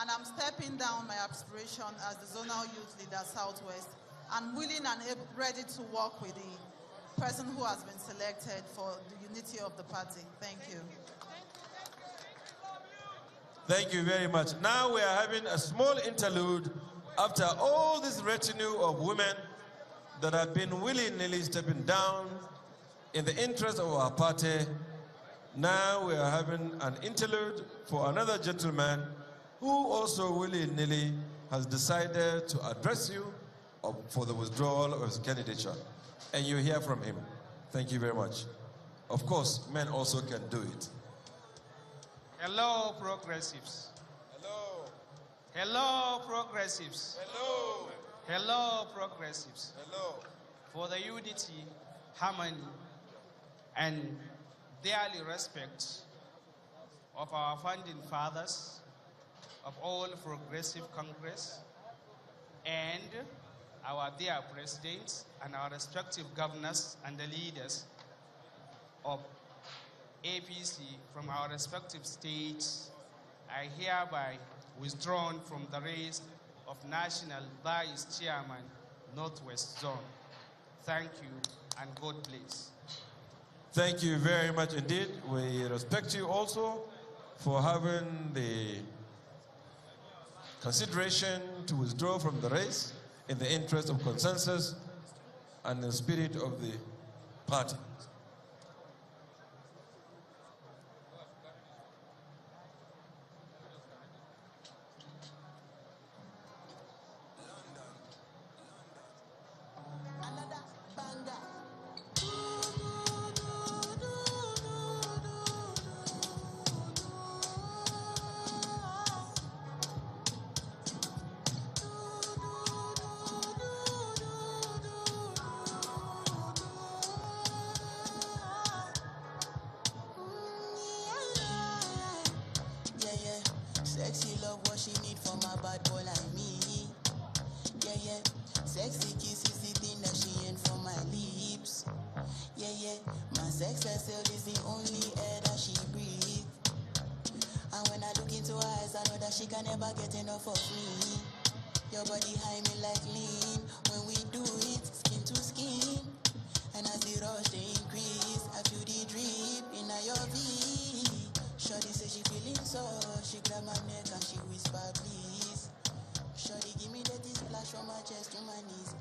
[SPEAKER 19] and I'm stepping down my aspiration as the Zonal Youth Leader Southwest. I'm willing and ready to work with the person who has been selected for the unity of the party. Thank you.
[SPEAKER 10] Thank you very much. Now we are having a small interlude after all this retinue of women that have been willy-nilly stepping down in the interest of our party. Now we are having an interlude for another gentleman who also willy-nilly has decided to address you for the withdrawal of his candidature. And you hear from him. Thank you very much. Of course, men also can do it.
[SPEAKER 20] Hello, progressives.
[SPEAKER 10] Hello.
[SPEAKER 20] Hello, progressives.
[SPEAKER 10] Hello.
[SPEAKER 20] Hello, progressives.
[SPEAKER 10] Hello.
[SPEAKER 20] For the unity, harmony, and daily respect of our founding fathers, of all progressive Congress, and our dear presidents and our respective governors and the leaders of APC from our respective states, I hereby withdrawn from the race of National Vice Chairman, Northwest Zone. Thank you, and God bless.
[SPEAKER 10] Thank you very much indeed. We respect you also for having the consideration to withdraw from the race in the interest of consensus and the spirit of the party.
[SPEAKER 16] sexy kiss is the thing that she ain't for my lips. Yeah, yeah, my sex herself is the only air that she breathes. And when I look into her eyes, I know that she can never get enough of me. Your body high me like lean. When we do it, skin to skin. And as the rush they increase, I feel the drip in your V. Shorty say she feeling so, she grab my neck and she whisper please. Shorty give me that splash from my chest to my knees.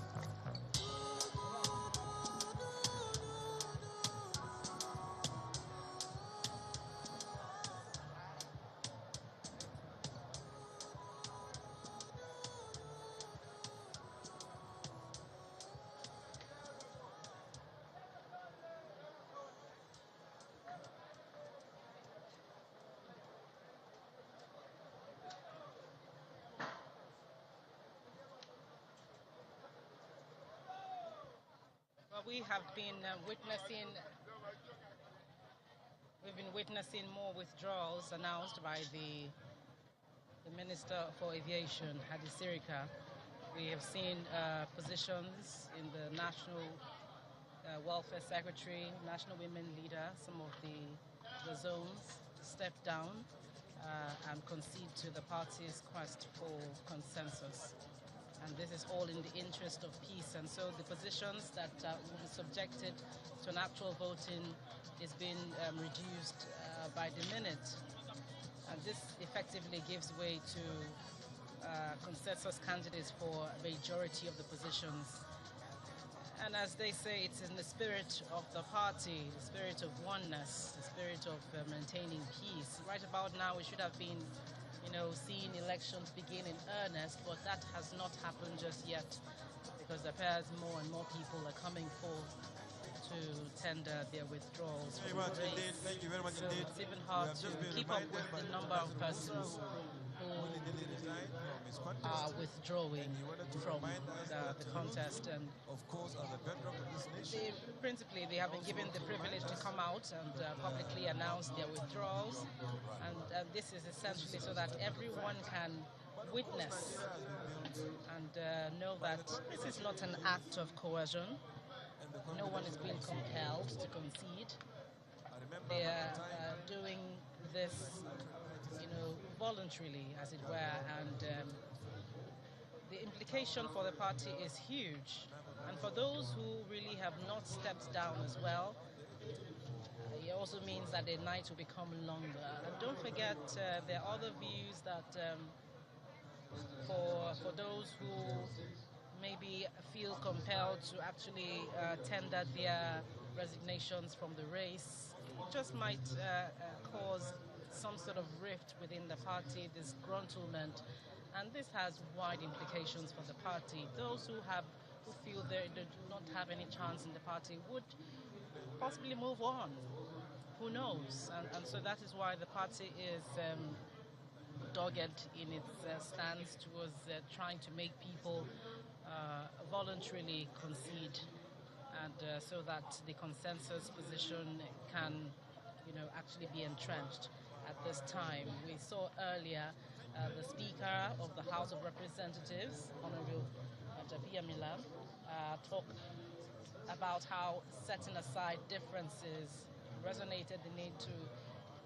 [SPEAKER 5] We have been witnessing more withdrawals announced by the Minister for Aviation, Hadi Sirika. We have seen positions in the National Welfare Secretary, National Women Leader, some of the zones step down and concede to the party's quest for consensus. And this is all in the interest of peace. And so the positions that will be subjected to an actual voting is being reduced by the minute. And this effectively gives way to consensus candidates for a majority of the positions. And as they say, it's in the spirit of the party, the spirit of oneness, the spirit of maintaining peace. Right about now, we should have been seeing elections begin in earnest, but that has not happened just yet because it appears more and more people are coming forth to tender their withdrawals.
[SPEAKER 1] Thank you very much indeed. Thank you very much indeed.
[SPEAKER 5] It's even hard to keep up with the number of persons who are withdrawing from the contest. And
[SPEAKER 1] of course, are the bedrock of this nation.
[SPEAKER 5] Principally, they have been given the privilege to come out and publicly announce their withdrawals. And this is essentially so that everyone can witness and know that this is not an act of coercion. No one is being compelled to concede. They are doing this, voluntarily, as it were, and the implication for the party is huge. And for those who really have not stepped down as well, it also means that the night will become longer. And don't forget, there are other views that for those who maybe feel compelled to actually tender their resignations from the race, it just might cause some sort of rift within the party, disgruntlement, and this has wide implications for the party. Those who feel they do not have any chance in the party would possibly move on. Who knows? And so that is why the party is dogged in its stance towards trying to make people voluntarily concede, and so that the consensus position can, actually be entrenched at this time. We saw earlier the Speaker of the House of Representatives, Honorable Jabiya Mila, talk about how setting aside differences resonated the need to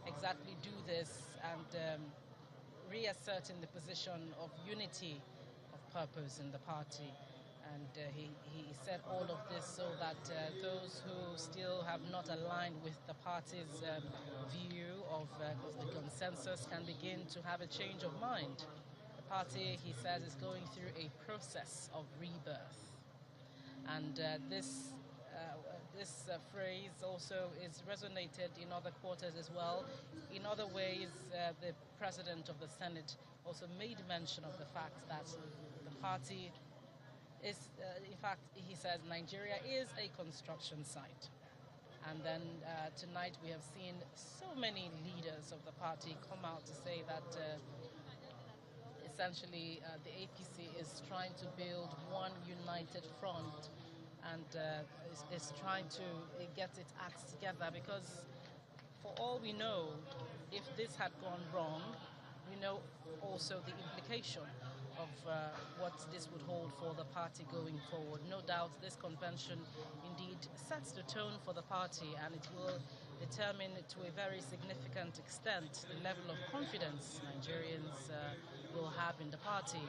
[SPEAKER 5] exactly do this and reasserting the position of unity of purpose in the party. And he said all of this so that those who still have not aligned with the party's view of the consensus can begin to have a change of mind. The party, he says, is going through a process of rebirth. And this phrase also is resonated in other quarters as well. In other ways, the President of the Senate also made mention of the fact that the party is, in fact, he says Nigeria is a construction site. And then tonight we have seen so many leaders of the party come out to say that essentially the APC is trying to build one united front and is trying to get its acts together, because for all we know, if this had gone wrong, we know also the implication of what this would hold for the party going forward. No doubt this convention indeed sets the tone for the party, and it will determine to a very significant extent the level of confidence Nigerians will have in the party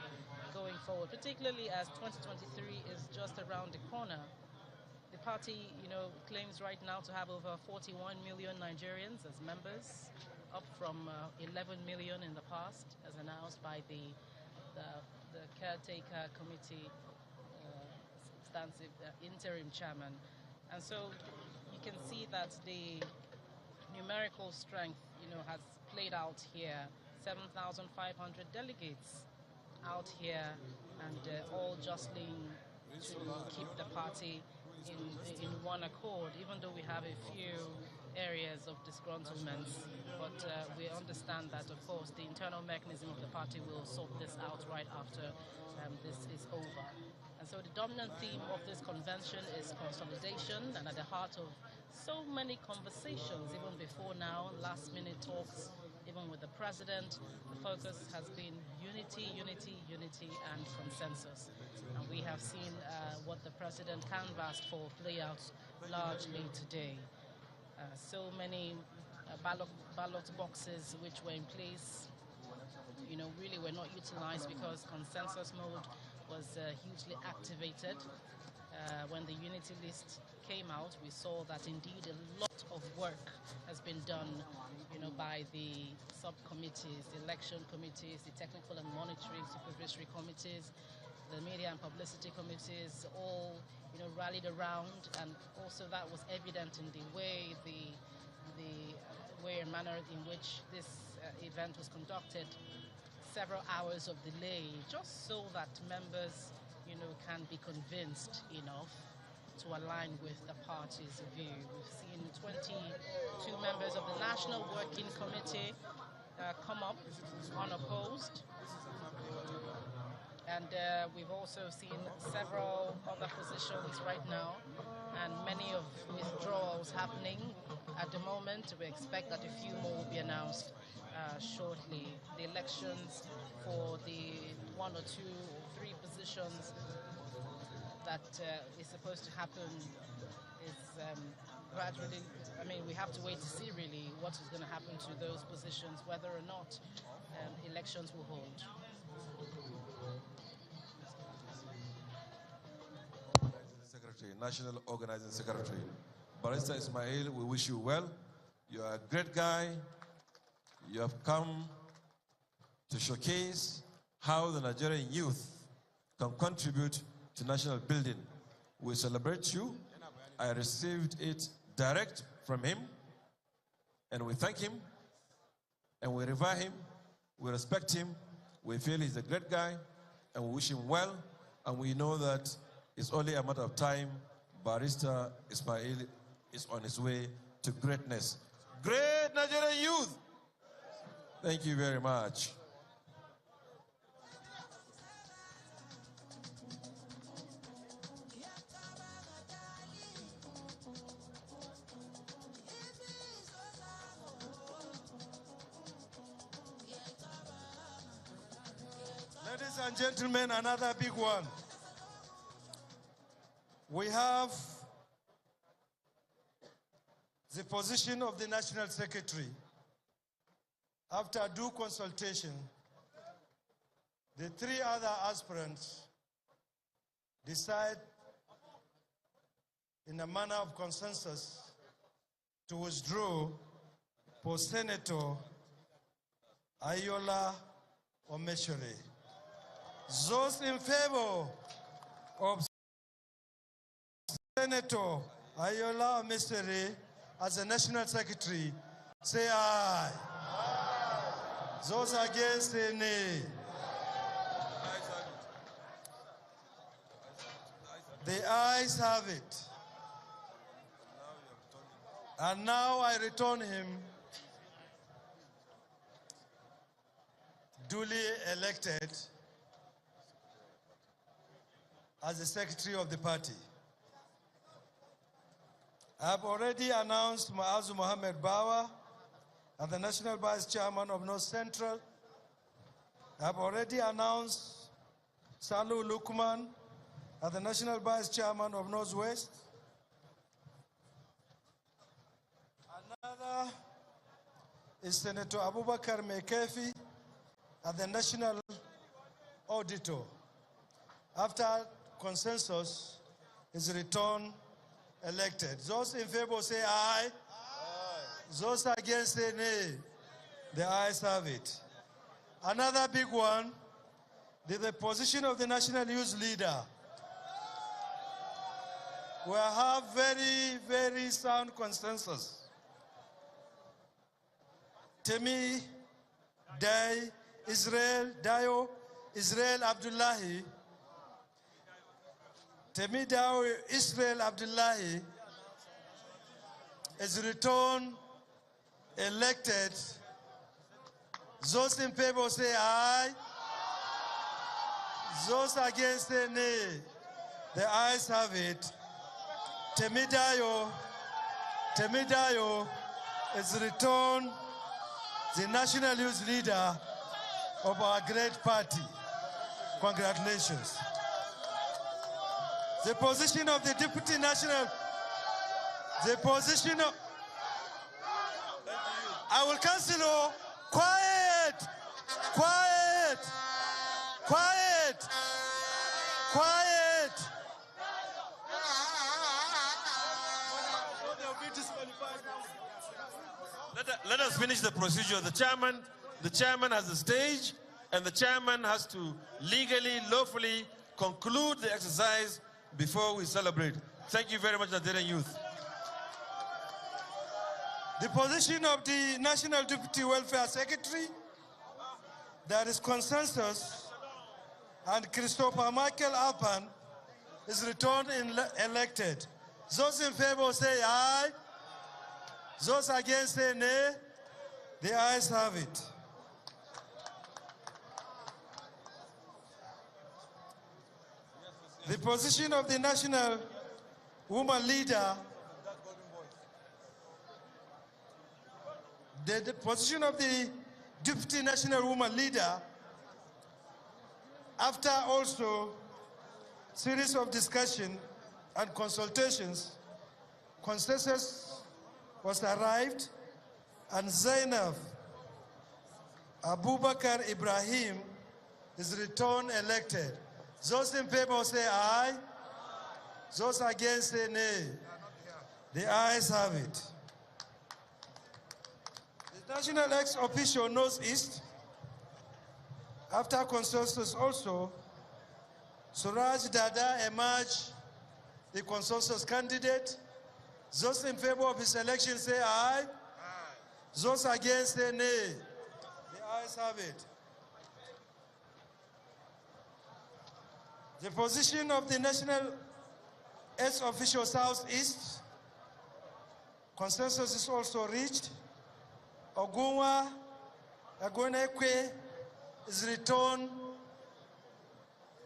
[SPEAKER 5] going forward, particularly as 2023 is just around the corner. The party, claims right now to have over 41 million Nigerians as members, up from 11 million in the past, as announced by the caretaker committee interim chairman. And so you can see that the numerical strength, has played out here. 7,500 delegates out here, and all jostling to keep the party in one accord, even though we have a few areas of disgruntlement. But we understand that, of course, the internal mechanism of the party will sort this out right after this is over. And so the dominant theme of this convention is consolidation, and at the heart of so many conversations, even before now, last-minute talks, even with the president, the focus has been unity, unity, unity, and consensus. And we have seen what the president canvassed for play out largely today. So many ballot boxes which were in place, really were not utilized because consensus mode was hugely activated. When the unity list came out, we saw that indeed a lot of work has been done, by the subcommittees, the election committees, the technical and monitoring supervisory committees, the media and publicity committees, all, rallied around, and also that was evident in the way, the way and manner in which this event was conducted. Several hours of delay, just so that members, can be convinced enough to align with the party's view. We've seen 22 members of the National Working Committee come up unopposed. And we've also seen several other positions right now, and many of withdrawals happening at the moment. We expect that a few more will be announced shortly. The elections for the 1 or 2 or 3 positions that is supposed to happen is gradually, we have to wait to see really what is going to happen to those positions, whether or not elections will hold.
[SPEAKER 10] Secretary, National Organizing Secretary. Barrister Ismail, we wish you well. You are a great guy. You have come to showcase how the Nigerian youth can contribute to national building. We celebrate you. I received it direct from him, and we thank him, and we revere him, we respect him, we feel he's a great guy, and we wish him well, and we know that it's only a matter of time. Barrister Ismail is on his way to greatness. Great Nigerian youth! Thank you very much.
[SPEAKER 3] Ladies and gentlemen, another big one. We have the position of the National Secretary. After due consultation, the 3 other aspirants decide in a manner of consensus to withdraw for Senator Ayola Omeshere. Those in favor of Senator Ayola Omeshere as the National Secretary, say aye. Those against, say nay. The ayes have it. And now I return him duly elected as the Secretary of the party. I have already announced Maazu Mohammed Bawa as the National Vice Chairman of North Central. I have already announced Salu Lukman as the National Vice Chairman of Northwest. Another is Senator Abubakar Mekefi as the National Auditor. After consensus is returned elected. Those in favor say aye. Those against say nay. The ayes have it. Another big one, the position of the National Youth Leader. We have very, very sound consensus. Temi Dayo Israel Abdullahi. Temi Dayo Israel Abdullahi is returned elected. Those in favor say aye. Those against say nay. The ayes have it. Temi Dayo is returned the National Youth Leader of our great party. Congratulations. The position of the Deputy National, the position of, I will cancel all. Quiet, quiet, quiet, quiet.
[SPEAKER 10] Let us finish the procedure. The chairman has the stage, and the chairman has to legally, lawfully conclude the exercise before we celebrate. Thank you very much, Nigerian youth.
[SPEAKER 3] The position of the National Deputy Welfare Secretary, there is consensus, and Christopher Michael Alpan is returned elected. Those in favor say aye. Those against say nay. The ayes have it. The position of the National Woman Leader, the position of the Deputy National Woman Leader, after also series of discussion and consultations, consensus was arrived, and Zainab Abubakar Ibrahim is returned elected. Those in favor say aye. Those against say nay. The ayes have it. The National Ex-Officio Northeast, after consensus also, Suraj Dada emerged the consensus candidate. Those in favor of his election say aye. Those against say nay. The ayes have it. The position of the National Ex-Officio Southeast, consensus is also reached. Ogunwa Agwenekwe is returned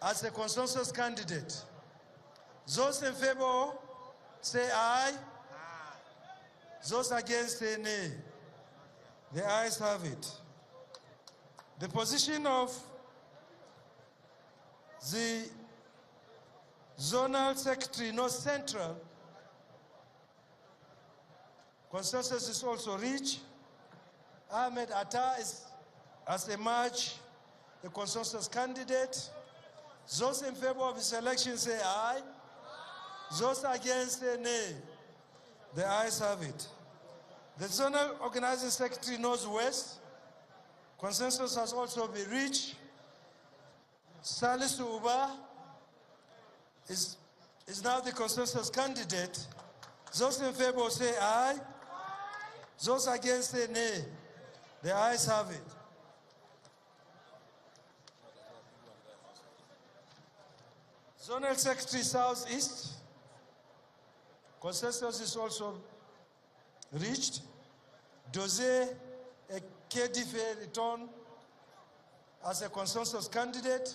[SPEAKER 3] as a consensus candidate. Those in favor say aye. Those against say nay. The ayes have it. The position of the Zonal Secretary North Central, consensus is also reached. Ahmed Atta has emerged the consensus candidate. Those in favor of his election say aye. Those against say nay. The ayes have it. The Zonal Organizing Secretary Northwest, consensus has also been reached. Salisu Uba is now the consensus candidate. Those in favor say aye. Those against say nay. The ayes have it. Zonal Secretary Southeast, consensus is also reached. Doze Ekedife returned as a consensus candidate.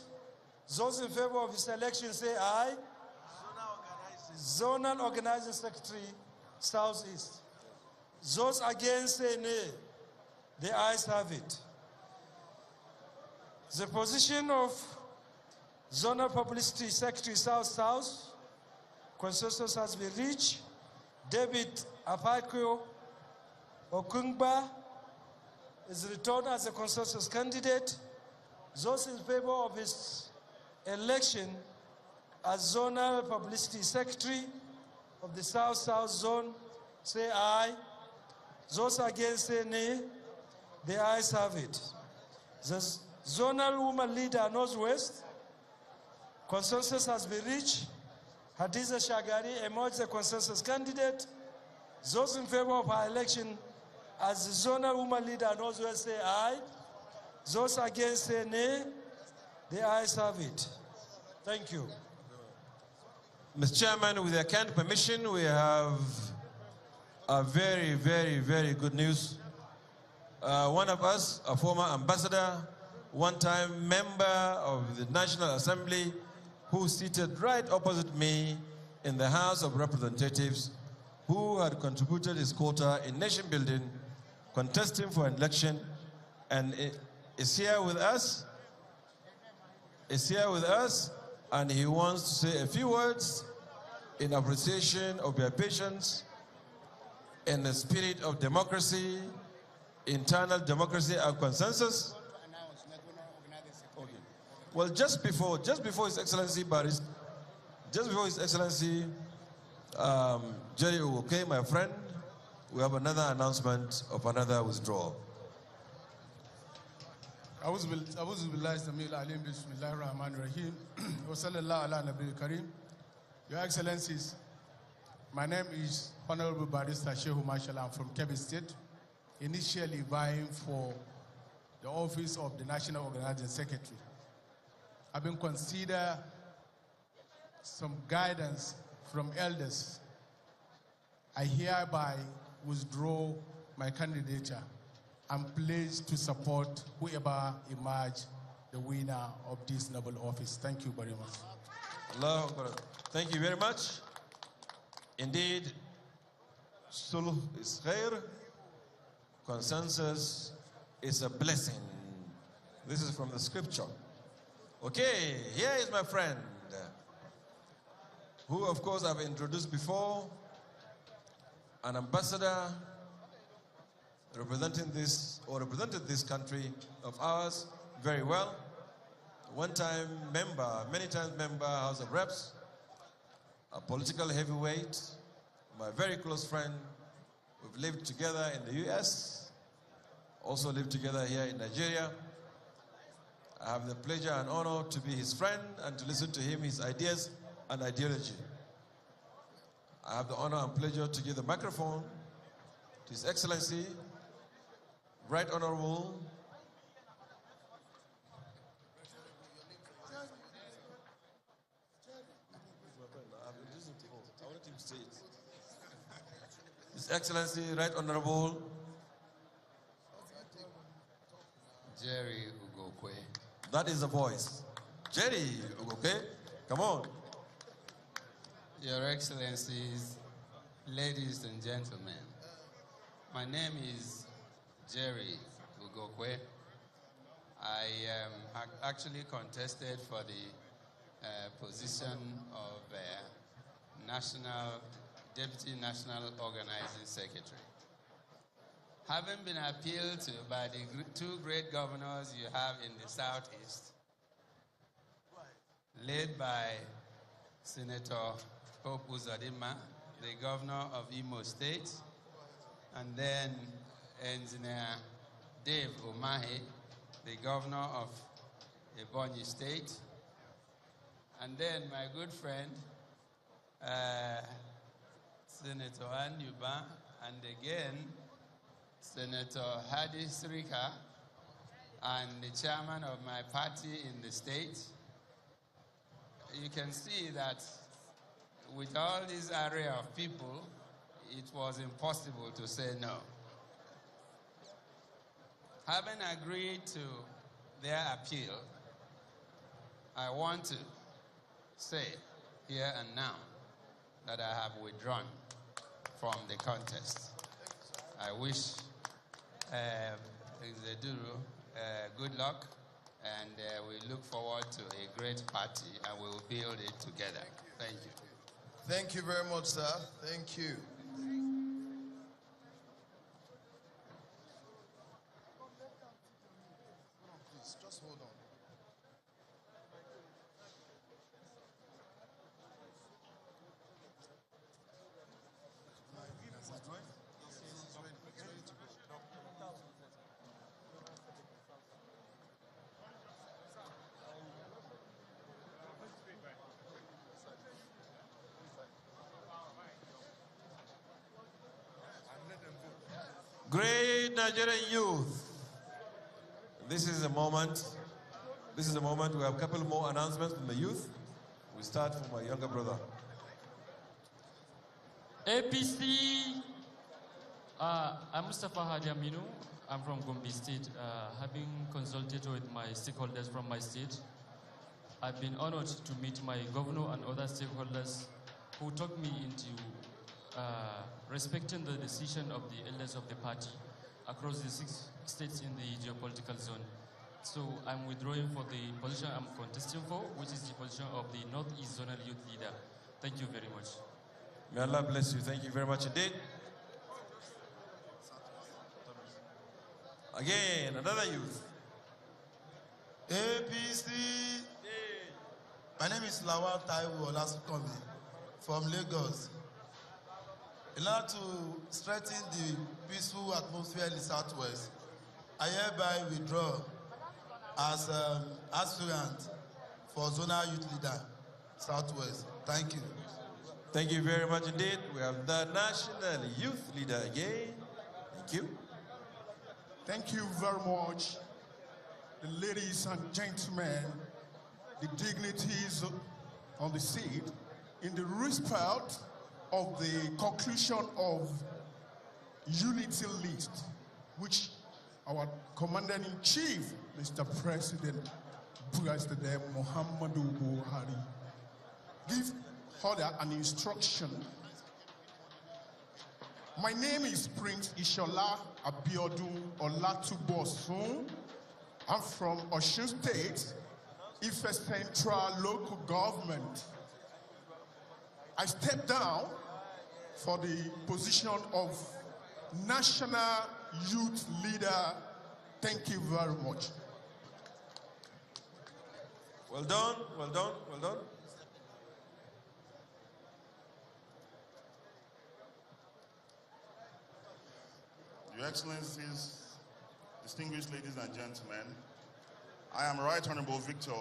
[SPEAKER 3] Those in favor of his election say aye. Zonal Organizing Secretary Southeast. Those against say nay. The ayes have it. The position of Zonal Publicity Secretary South, consensus has been reached. David Apakio Okungba is returned as a consensus candidate. Those in favor of his election as Zonal Publicity Secretary of the South Zone, say aye. Those against, say nay. The ayes have it. The Zonal Woman Leader Northwest, consensus has been reached. Hadiza Shagari emerged the consensus candidate. Those in favor of her election as the Zonal Woman Leader Northwest, say aye. Those against, say nay. The ayes have it. Thank you.
[SPEAKER 10] Mr. Chairman, with your kind permission, we have a very, very, very good news. One of us, a former ambassador, one-time member of the National Assembly, who seated right opposite me in the House of Representatives, who had contributed his quota in nation building, contesting for an election, and is here with us. And he wants to say a few words in appreciation of your patience, in the spirit of democracy, internal democracy and consensus. Okay. Well, just before His Excellency Jerry Ugoke, my friend, we have another announcement of another withdrawal.
[SPEAKER 4] Your Excellencies, my name is Honorable Barrister Shehu Marshall. I'm from Kebbi State, initially vying for the office of the National Organizing Secretary. I've been considered some guidance from elders. I hereby withdraw my candidature. I'm pleased to support whoever emerge the winner of this noble office. Thank you very much.
[SPEAKER 10] Allah Akbar. Thank you very much. Indeed, sulh is khair, consensus is a blessing. This is from the scripture. Okay, here is my friend, who of course I've introduced before, an ambassador represented this country of ours very well. One time member, many times member, House of Reps, a political heavyweight, my very close friend. We've lived together in the US, also lived together here in Nigeria. I have the pleasure and honor to be his friend and to listen to him, his ideas and ideology. I have the honor and pleasure to give the microphone to His Excellency, Right Honorable His Excellency, Right Honorable
[SPEAKER 8] Jerry Ugokwe.
[SPEAKER 10] That is the voice. Jerry Ugokwe, come on.
[SPEAKER 8] Your Excellencies, ladies and gentlemen, my name is Jerry Ugokwe. I actually contested for the position of Deputy National Organizing Secretary. Having been appealed to by the two great governors you have in the Southeast, led by Senator Pope Uzodimma, the governor of Imo State, and then Engineer Dave Umahi, the governor of Ebonyi State, and then my good friend, Senator Anyuba, and again, Senator Hadi Srika, and the chairman of my party in the state. You can see that with all this array of people, it was impossible to say no. Having agreed to their appeal, I want to say here and now that I have withdrawn from the contest. I wish Zeduru good luck And we look forward to a great party, and we will build it together. Thank you.
[SPEAKER 11] Thank you very much, sir. Thank you. Please, just hold on.
[SPEAKER 10] Great Nigerian youth. This is a moment. This is a moment. We have a couple more announcements from the youth. We start from my younger brother.
[SPEAKER 17] APC. I'm Mustafa Hadi Aminu. I'm from Gombe State. Having consulted with my stakeholders from my state, I've been honored to meet my governor and other stakeholders who talked me into respecting the decision of the elders of the party across the 6 states in the geopolitical zone. So I'm withdrawing for the position I'm contesting for, which is the position of the Northeast Zonal Youth Leader. Thank you very much.
[SPEAKER 10] May Allah bless you. Thank you very much indeed. Again, another youth.
[SPEAKER 14] APC. My name is Lawal Taiwo Olasukomi from Lagos. In order to strengthen the peaceful atmosphere in the Southwest, I hereby withdraw as aspirant for Zonal Youth Leader, Southwest. Thank you.
[SPEAKER 10] Thank you very much indeed. We have the National Youth Leader again. Thank you.
[SPEAKER 21] Thank you very much, the ladies and gentlemen, the dignitaries on the seat, in the respect of the conclusion of unity list, which our Commander-in-Chief, Mr. President Muhammadu Buhari, give order and instruction. My name is Prince Ishola Abiodun Olatubosun. I'm from Osun State, Ife Central Local Government. I stepped down for the position of National Youth Leader. Thank you very much.
[SPEAKER 10] Well done, well done, well done.
[SPEAKER 22] Your Excellencies, distinguished ladies and gentlemen, I am Right Honorable Victor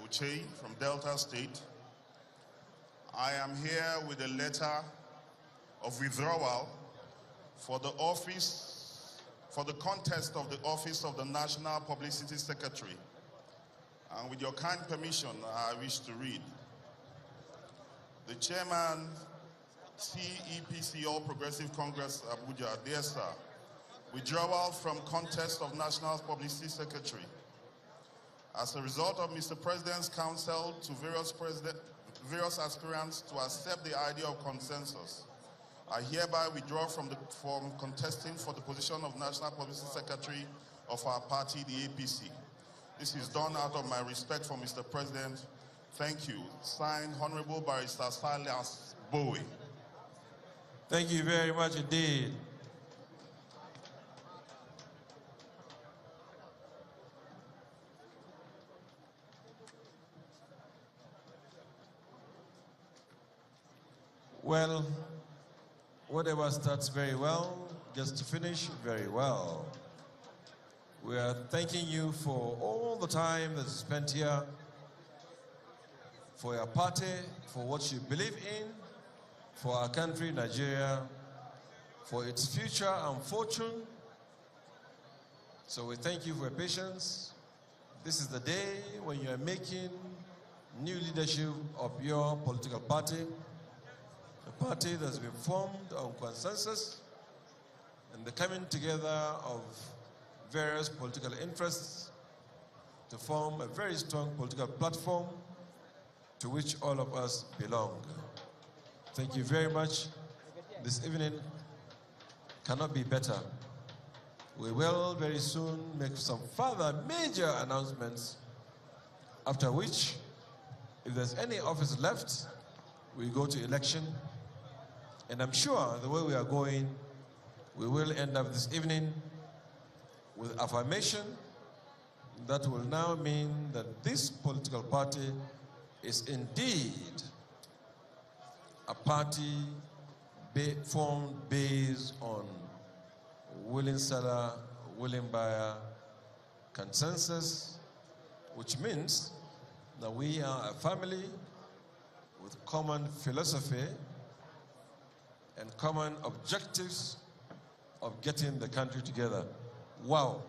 [SPEAKER 22] Uche from Delta State. I am here with a letter of withdrawal for the contest of the office of the National Publicity Secretary. And with your kind permission, I wish to read. The Chairman, CEPC All Progressive Congress, Abuja, dear sir, withdrawal from contest of National Publicity Secretary. As a result of Mr. President's counsel to various aspirants to accept the idea of consensus, I hereby withdraw from contesting for the position of National Publicity Secretary of our party, the APC. This is done out of my respect for Mr. President. Thank you. Signed, Honorable Barrister Silas Bowie.
[SPEAKER 10] Thank you very much indeed. Well, whatever starts very well, just to finish very well. We are thanking you for all the time that's spent here, for your party, for what you believe in, for our country, Nigeria, for its future and fortune. So we thank you for your patience. This is the day when you are making new leadership of your political party, a party that's been formed on consensus and the coming together of various political interests to form a very strong political platform to which all of us belong. Thank you very much. This evening cannot be better. We will very soon make some further major announcements, after which, if there's any office left, we go to election. And I'm sure the way we are going, we will end up this evening with affirmation that will now mean that this political party is indeed a party formed based on willing seller, willing buyer consensus, which means that we are a family with common philosophy and common objectives of getting the country together. Wow.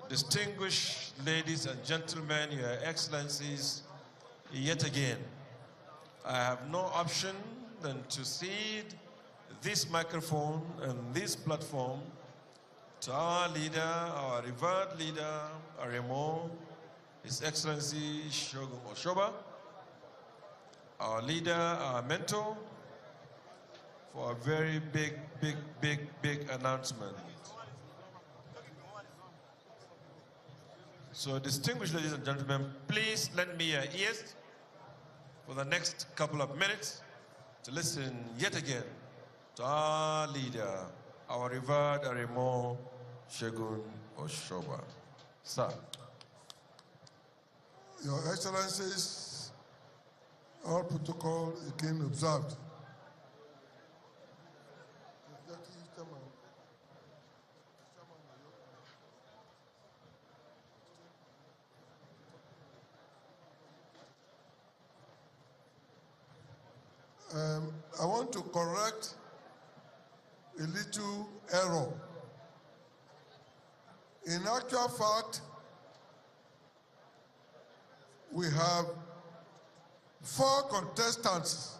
[SPEAKER 10] Distinguished ladies and gentlemen, Your Excellencies, yet again, I have no option than to cede this microphone and this platform to our leader, our revered leader, Aremo, His Excellency Shogun Oshoba, our leader, our mentor, for a very big announcement. So, distinguished ladies and gentlemen, please lend me your ears for the next couple of minutes to listen yet again to our leader, our revered Aremo Shogun Oshoba. Sir.
[SPEAKER 6] Your Excellencies, all protocol again observed. I want to correct a little error. In actual fact, we have 4 contestants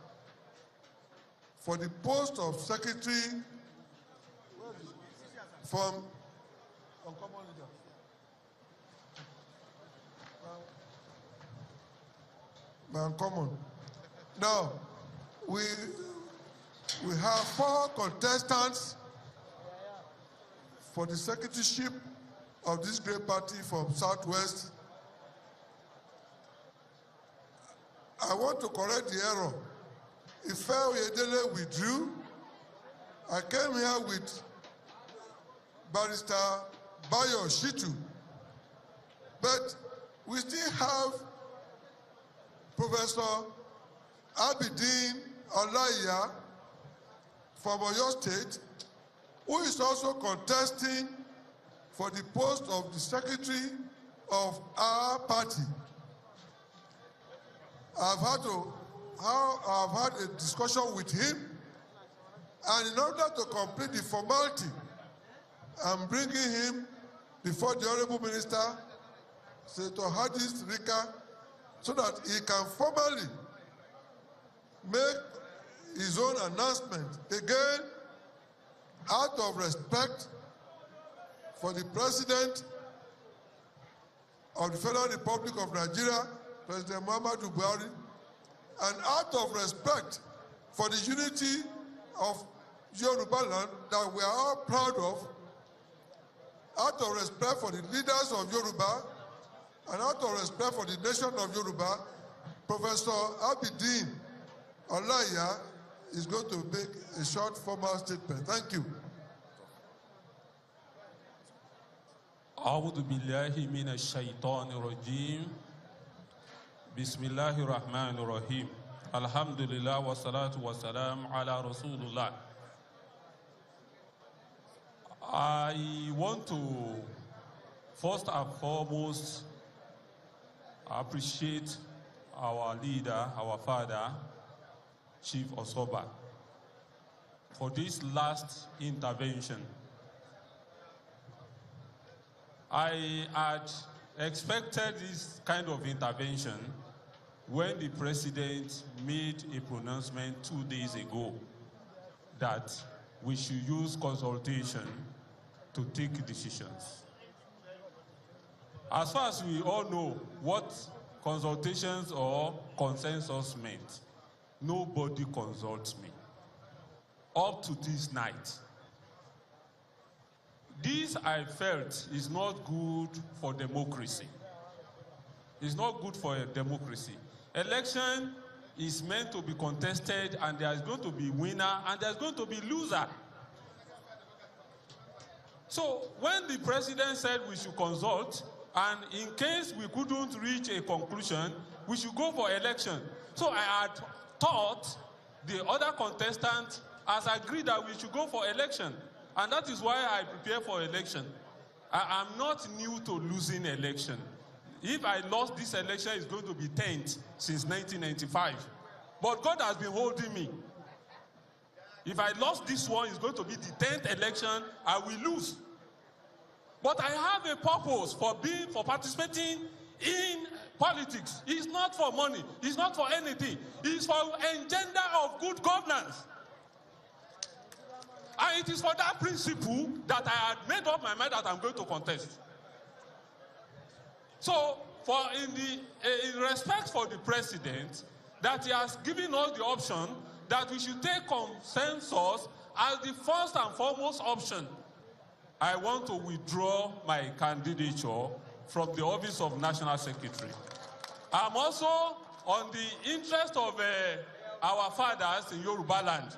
[SPEAKER 6] for the post of secretary from Uncommon Leader. Uncommon. Now, we have 4 contestants for the secretaryship of this great party from Southwest. I want to correct the error. Ife Oyedele withdrew. I came here with Barrister Bayo Shitu. But we still have Professor Abidin Olaiya from Oyo State, who is also contesting for the post of the secretary of our party. I've had a discussion with him, and in order to complete the formality, I'm bringing him before the Honorable Minister, Senator Hadis Rika, so that he can formally make his own announcement, again, out of respect for the President of the Federal Republic of Nigeria, President Muhammadu Buhari, and out of respect for the unity of Yoruba land that we are all proud of, out of respect for the leaders of Yoruba, and out of respect for the nation of Yoruba, Professor Abidin Olaiya is going to make a short formal statement. Thank you.
[SPEAKER 12] أعوذ بالله من الشيطان الرجيم بسم الله الرحمن الرحيم الحمد لله والصلاة والسلام على رسول الله. I want to first and foremost appreciate our leader, our father, Chief Oshoba, for this last intervention. I had expected this kind of intervention when the president made a pronouncement 2 days ago that we should use consultation to take decisions. As far as we all know what consultations or consensus meant, nobody consults me. Up to this night. This, I felt, is not good for democracy. It's not good for a democracy. Election is meant to be contested, and there's going to be winner and there's going to be loser. So when the president said we should consult, and in case we couldn't reach a conclusion, we should go for election. So I had thought the other contestant has agreed that we should go for election. And that is why I prepare for election. I am not new to losing election. If I lost this election, it's going to be 10th since 1995. But God has been holding me. If I lost this one, it's going to be the 10th election, I will lose. But I have a purpose for participating in politics. It's not for money. It's not for anything. It's for engender of good governance. And it is for that principle that I had made up my mind that I'm going to contest. So, in respect for the president, that he has given us the option that we should take consensus as the first and foremost option, I want to withdraw my candidature from the office of National Secretary. I'm also on the interest of our fathers in Yoruba land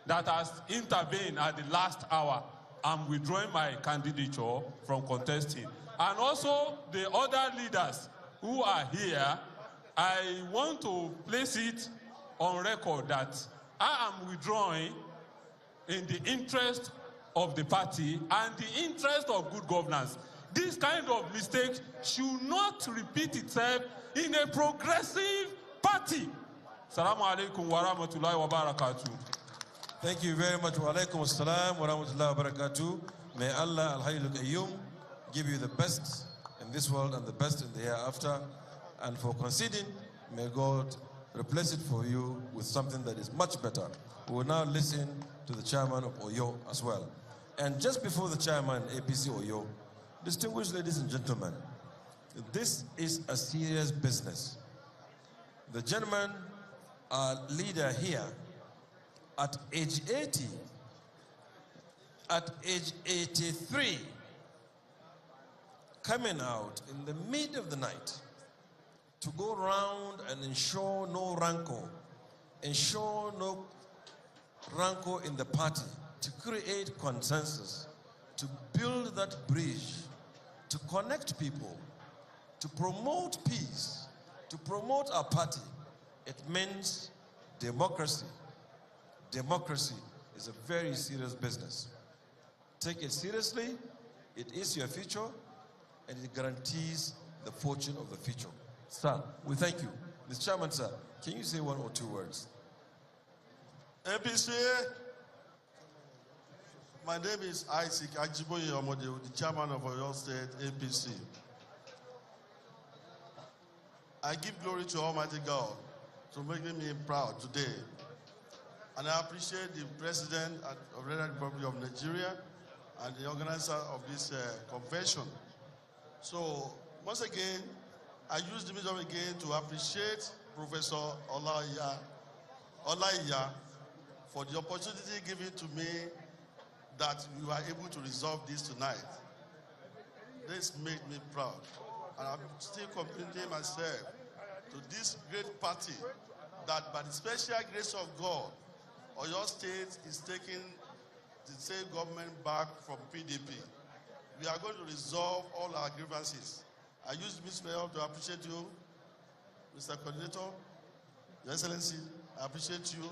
[SPEAKER 12] that has intervened at the last hour. I'm withdrawing my candidature from contesting. And also the other leaders who are here, I want to place it on record that I am withdrawing in the interest of the party and the interest of good governance. This kind of mistake should not repeat itself in a progressive party. Assalamu alaikum wa rahmatullahi wa barakatuh.
[SPEAKER 10] Thank you very much. Wa alaikum assalam wa rahmatullahi wa barakatuh. May Allah al-Hayyul Qayyum give you the best in this world and the best in the hereafter. And for conceding, may God replace it for you with something that is much better. We will now listen to the chairman of Oyo as well. And just before the chairman, APC Oyo, distinguished ladies and gentlemen, this is a serious business. The gentleman, our leader here, at age 80, at age 83, coming out in the mid of the night to go around and ensure no rancor, ensure no rancor in the party, to create consensus, to build that bridge, to connect people, to promote peace, to promote our party. It means democracy. Democracy is a very serious business. Take it seriously. It is your future, and it guarantees the fortune of the future. Sir, we thank you. Mr. Chairman, sir, can you say one or two words?
[SPEAKER 2] APC, my name is Isaac Ajiboye Omode, the chairman of Oyo State APC. I give glory to Almighty God for making me proud today. And I appreciate the President of the Republic of Nigeria and the organizer of this convention. So, once again, I use the medium again to appreciate Professor Olaiya for the opportunity given to me that we were able to resolve this tonight. This made me proud. And I'm still committing myself to this great party that by the special grace of God, Oyo State is taking the state government back from PDP. We are going to resolve all our grievances. I use this mayor to appreciate you, Mr. Coordinator, Your Excellency, I appreciate you,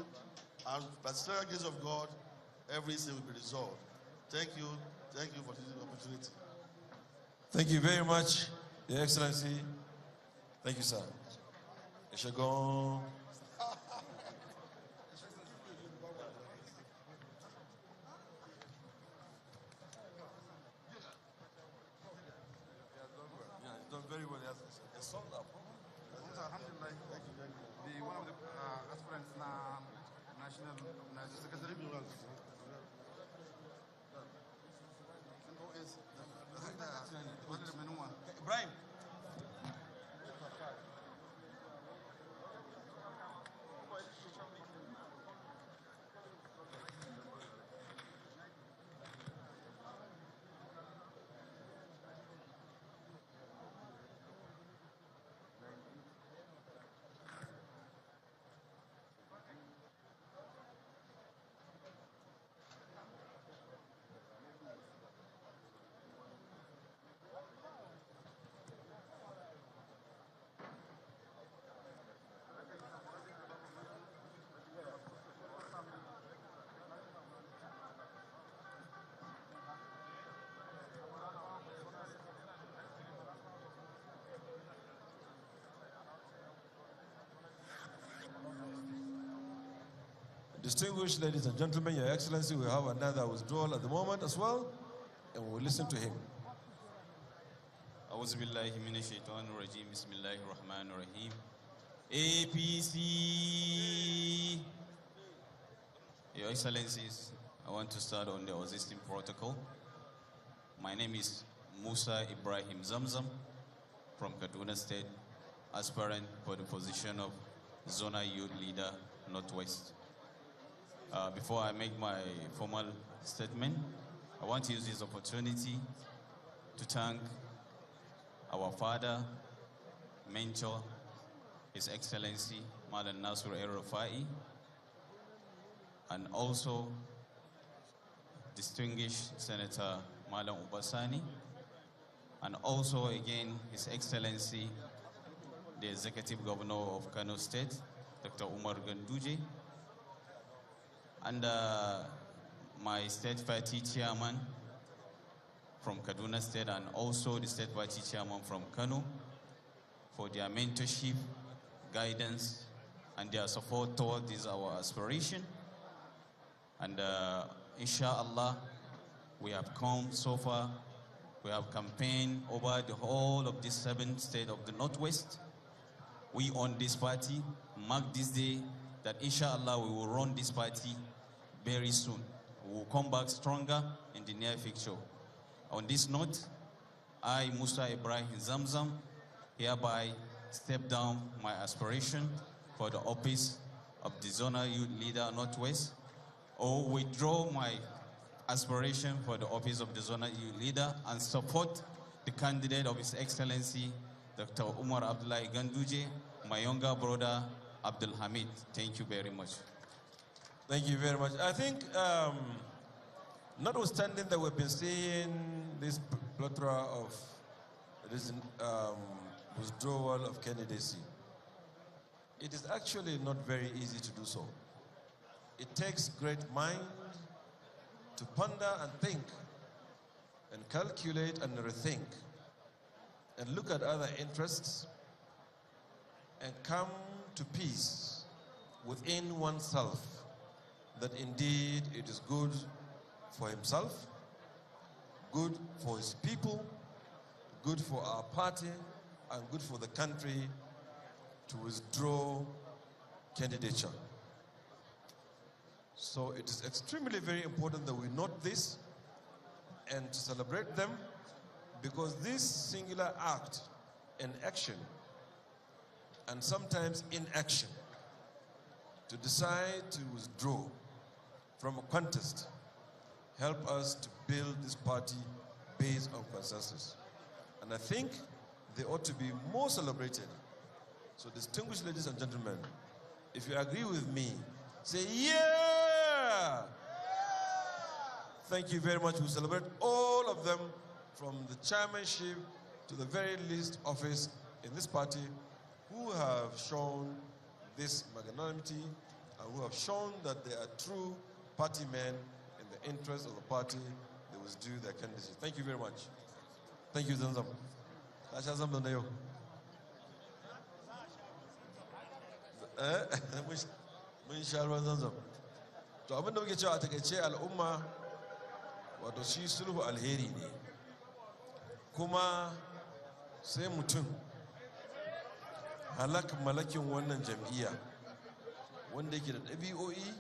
[SPEAKER 2] and by the special grace of God, everything will be resolved. Thank you for this opportunity.
[SPEAKER 10] Thank you very much, Your Excellency. Thank you, sir. Eshagon.
[SPEAKER 2] Very well, yes. It's solved our problem. Alhamdulillah. Thank you. One of the aspirants now, National Secretary.
[SPEAKER 3] Ibrahim.
[SPEAKER 10] Distinguished ladies and gentlemen, Your Excellency, we have another withdrawal at the moment as well, and we'll listen to him.
[SPEAKER 9] أعوذ بالله من الشيطان الرجيم بسم الله الرحمن الرحيم APC. Your Excellencies, I want to start on the existing protocol. My name is Musa Ibrahim Zamzam from Kaduna State, aspirant for the position of Zona Youth Leader Northwest. Before I make my formal statement, I want to use this opportunity to thank our father, mentor, His Excellency Malan Nasur El-Rufai, and also distinguished Senator Malan Ubasani, and also again His Excellency, the Executive Governor of Kano State, Dr. Umar Ganduje, and my state party chairman from Kaduna State, and also the state party chairman from Kano, for their mentorship, guidance, and their support toward this our aspiration. And inshallah, we have come so far. We have campaigned over the whole of this 7th state of the Northwest. We own this party, mark this day, that inshallah we will run this party very soon. We will come back stronger in the near future. On this note, I, Musa Ibrahim Zamzam, hereby step down my aspiration for the office of the Zonal Youth Leader Northwest, or withdraw my aspiration for the office of the Zonal Youth Leader and support the candidate of His Excellency, Dr. Umar Abdullahi Ganduje, my younger brother, Abdul Hamid. Thank you very much.
[SPEAKER 10] Thank you very much. I think, notwithstanding that we've been seeing this plethora of this, withdrawal of candidacy, it is actually not very easy to do so. It takes great mind to ponder and think and calculate and rethink and look at other interests and come to peace within oneself that indeed it is good for himself, good for his people, good for our party, and good for the country to withdraw candidature. So it is extremely very important that we note this and to celebrate them, because this singular act and action, and sometimes inaction, to decide to withdraw from a contest, help us to build this party based on consensus. And I think they ought to be more celebrated. So distinguished ladies and gentlemen, if you agree with me, say yeah! Thank you very much. We celebrate all of them, from the chairmanship to the very least office in this party, who have shown this magnanimity and who have shown that they are true party men in the interest of the party. They will do their candidacy. Thank you very much. Thank you, Zanzam. Mun sha ruwan Zanzam. To abin da muke cewa a takaice al'umma, wato shi sulhu alheri ne, kuma sai mutum halak malakin wannan jam'iyya wanda yake da ɗabi'o'i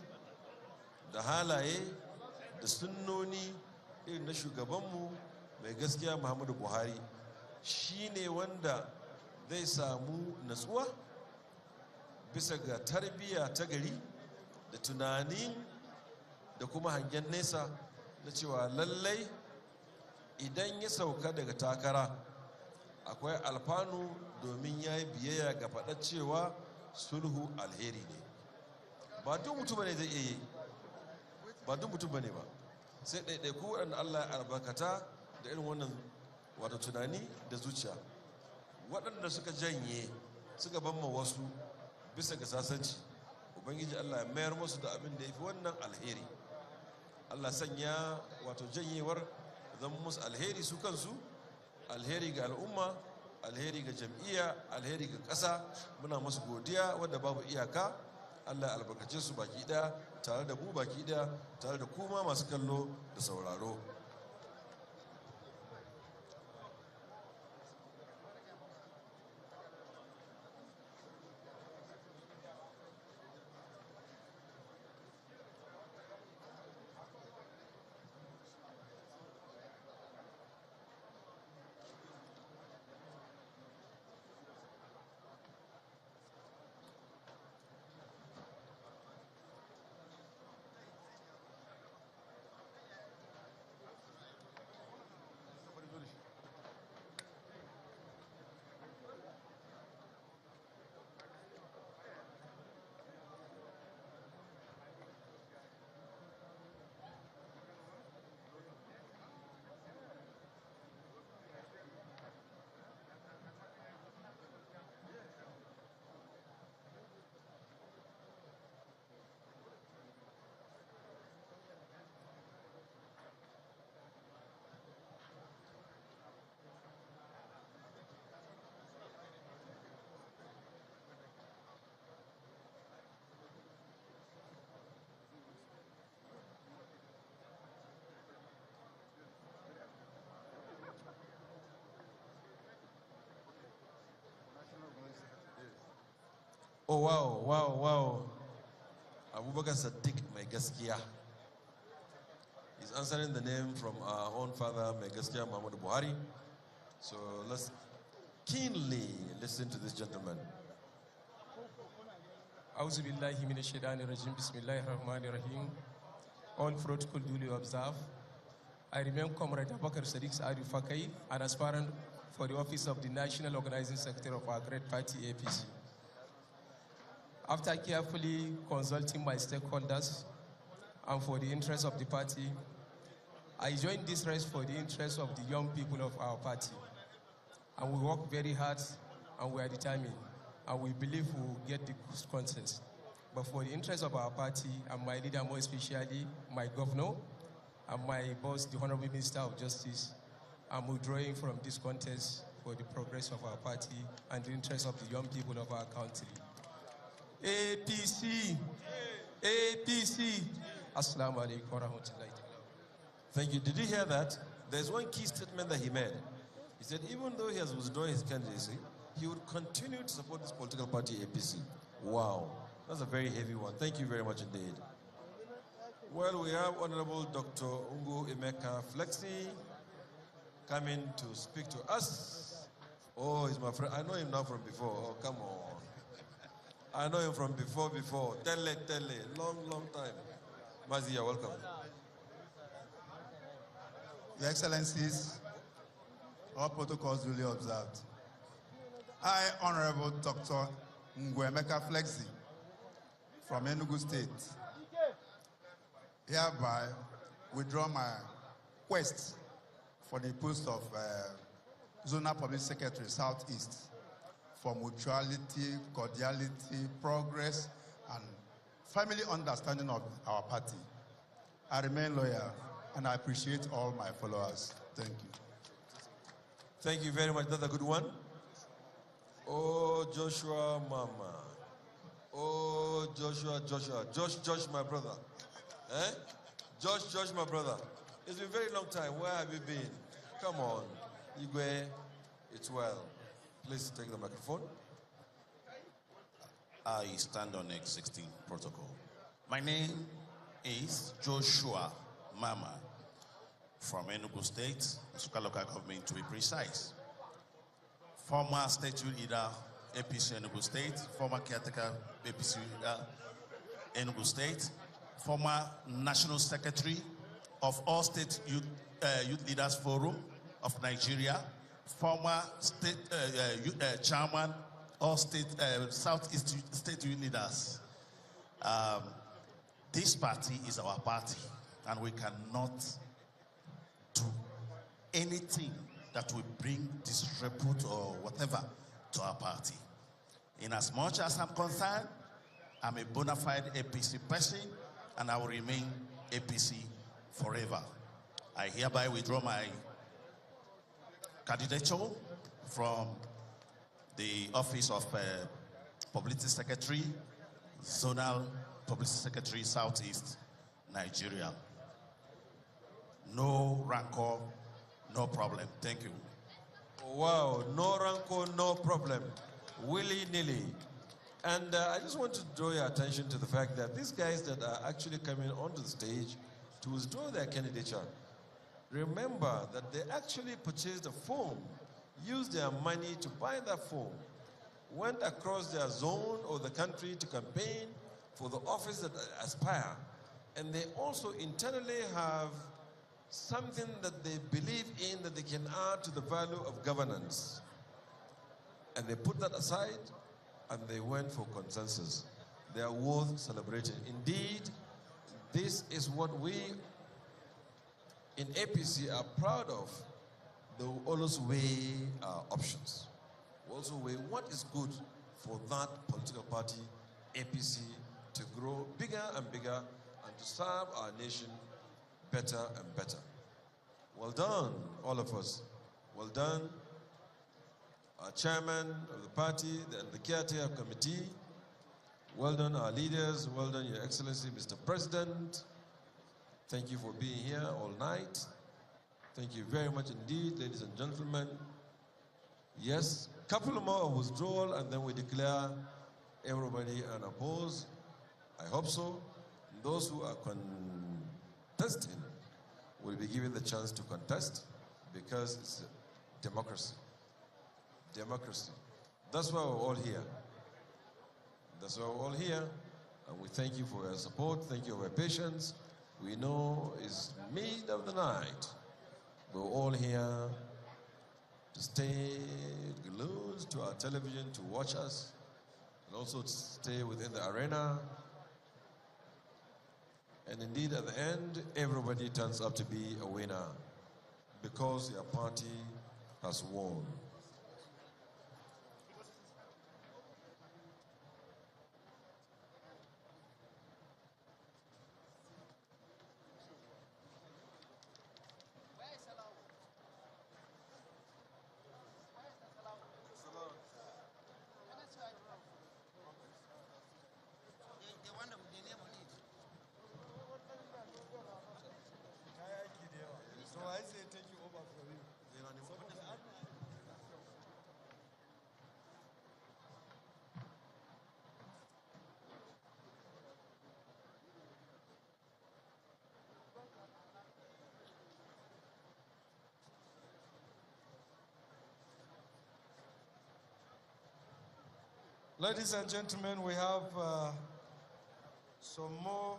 [SPEAKER 10] da halaye da sunnoni irin na shugabanmu mai gaskiya Muhammadu Buhari shine wanda zai samu natsuwa bisa ga tarbiyya ta gari da tunani da kuma hangen nesa na cewa lallai idan ya sauka daga takara akwai alfanu domin ya yi biyayya ga faɗar cewa sulhu alheri ne. Ba duk mutum ne zai iya yi, ba duk mutum ne ba, sai ɗaiɗaiku waɗanda Allah ya albarkata da irin wannan wato tunani da zuciya, waɗanda suka janye suka banma wasu bisa ga sasanci, ubangiji Allah ya mayar musu da abin da ya fi wannan alheri. Allah sanya wato janyewar zama musu alheri su kansu, alheri ga al'umma, alheri ga jam'iyya, alheri ga ƙasa. Muna musu godiya wadda babu iyaka. Allah ya albarkace su baki ɗaya, tare da mu baki ɗaya, tare da kuma masu kallo da sauraro. Oh, wow, wow, wow. Abubakar Sadiq, mai gaskiya. He's answering the name from our own father, mai gaskiya Muhammadu Buhari. So let's keenly listen to this gentleman.
[SPEAKER 13] Auzu billahi minash shaitani rajim. Bismillahir rahmanir rahim. All protocol duly observed. I remain Comrade Abubakar Sadiq Saadu Fakai, an aspirant for the office of the National Organizing Secretary of our great party, APC. After carefully consulting my stakeholders and for the interest of the party, I joined this race for the interest of the young people of our party. And we work very hard and we are determined and we believe we will get the consensus. But for the interest of our party and my leader, more especially my governor and my boss, the Honorable Minister of Justice, I'm withdrawing from this contest for the progress of our party and the interest of the young people of our country. APC, APC. Assalamu alaikum wa rahmatullahi.
[SPEAKER 10] Thank you. Did you hear that? There's one key statement that he made. He said even though he has withdrawn his candidacy, he would continue to support this political party, APC. Wow, that's a very heavy one. Thank you very much indeed. Well, we have Honorable Dr. Ungu Emeka Flexi coming to speak to us. Oh, he's my friend. I know him now from before. Oh, come on. I know him from before. Tele, long time. Mazia, welcome.
[SPEAKER 15] Your Excellencies, all protocols duly observed. I, Honorable Dr. Emeka Flexi, from Enugu State, hereby withdraw my quest for the post of Zonal Public Secretary Southeast for mutuality, cordiality, progress, and family understanding of our party. I remain loyal, and I appreciate all my followers. Thank you.
[SPEAKER 10] Thank you very much. That's a good one. Oh, Joshua Mama. Oh, Joshua. Josh, my brother. Eh? Josh, my brother. It's been a very long time. Where have you been? Come on. Igwe, it's well. Please take the microphone.
[SPEAKER 23] I stand on X16 protocol. My name is Joshua Mama.
[SPEAKER 22] from Enugu State, Nsukka local government to be precise. Former state youth leader, APC Enugu State, former caretaker, APC Enugu State, former national secretary of All State Youth Leaders Forum of Nigeria, former state chairman of state Southeast State Youth Leaders. This party is our party, and we cannot do anything that will bring disrepute or whatever to our party. In as much as I'm concerned, I'm a bona fide APC person, and I will remain APC forever. I hereby withdraw my candidature from the office of Publicity Secretary, Zonal Publicity Secretary, Southeast Nigeria. No rancor, no problem. Thank you.
[SPEAKER 10] Wow, no rancor, no problem. Willy-nilly. And I just want to draw your attention to the fact that these guys that are actually coming onto the stage to withdraw their candidature, remember that they actually purchased a form, used their money to buy that form, went across their zone or the country to campaign for the office that they aspire. And they also internally have something that they believe in that they can add to the value of governance. And they put that aside and they went for consensus. They are worth celebrating. Indeed, this is what we in APC are proud of. They will always weigh our options. We also weigh what is good for that political party, APC, to grow bigger and bigger and to serve our nation better and better. Well done, all of us. Well done, our chairman of the party and the caretaker committee. Well done, our leaders. Well done, Your Excellency, Mr. President. Thank you for being here all night. Thank you very much indeed, ladies and gentlemen. Yes, a couple more of withdrawal and then we declare everybody unopposed. I hope so. Those who are contesting will be given the chance to contest because it's democracy. Democracy. That's why we're all here. That's why we're all here. And we thank you for your support. Thank you for your patience. We know it's mid of the night. We're all here to stay glued to our television to watch us and also to stay within the arena. And indeed, at the end, everybody turns out to be a winner because your party has won.
[SPEAKER 3] Ladies and gentlemen, we have some more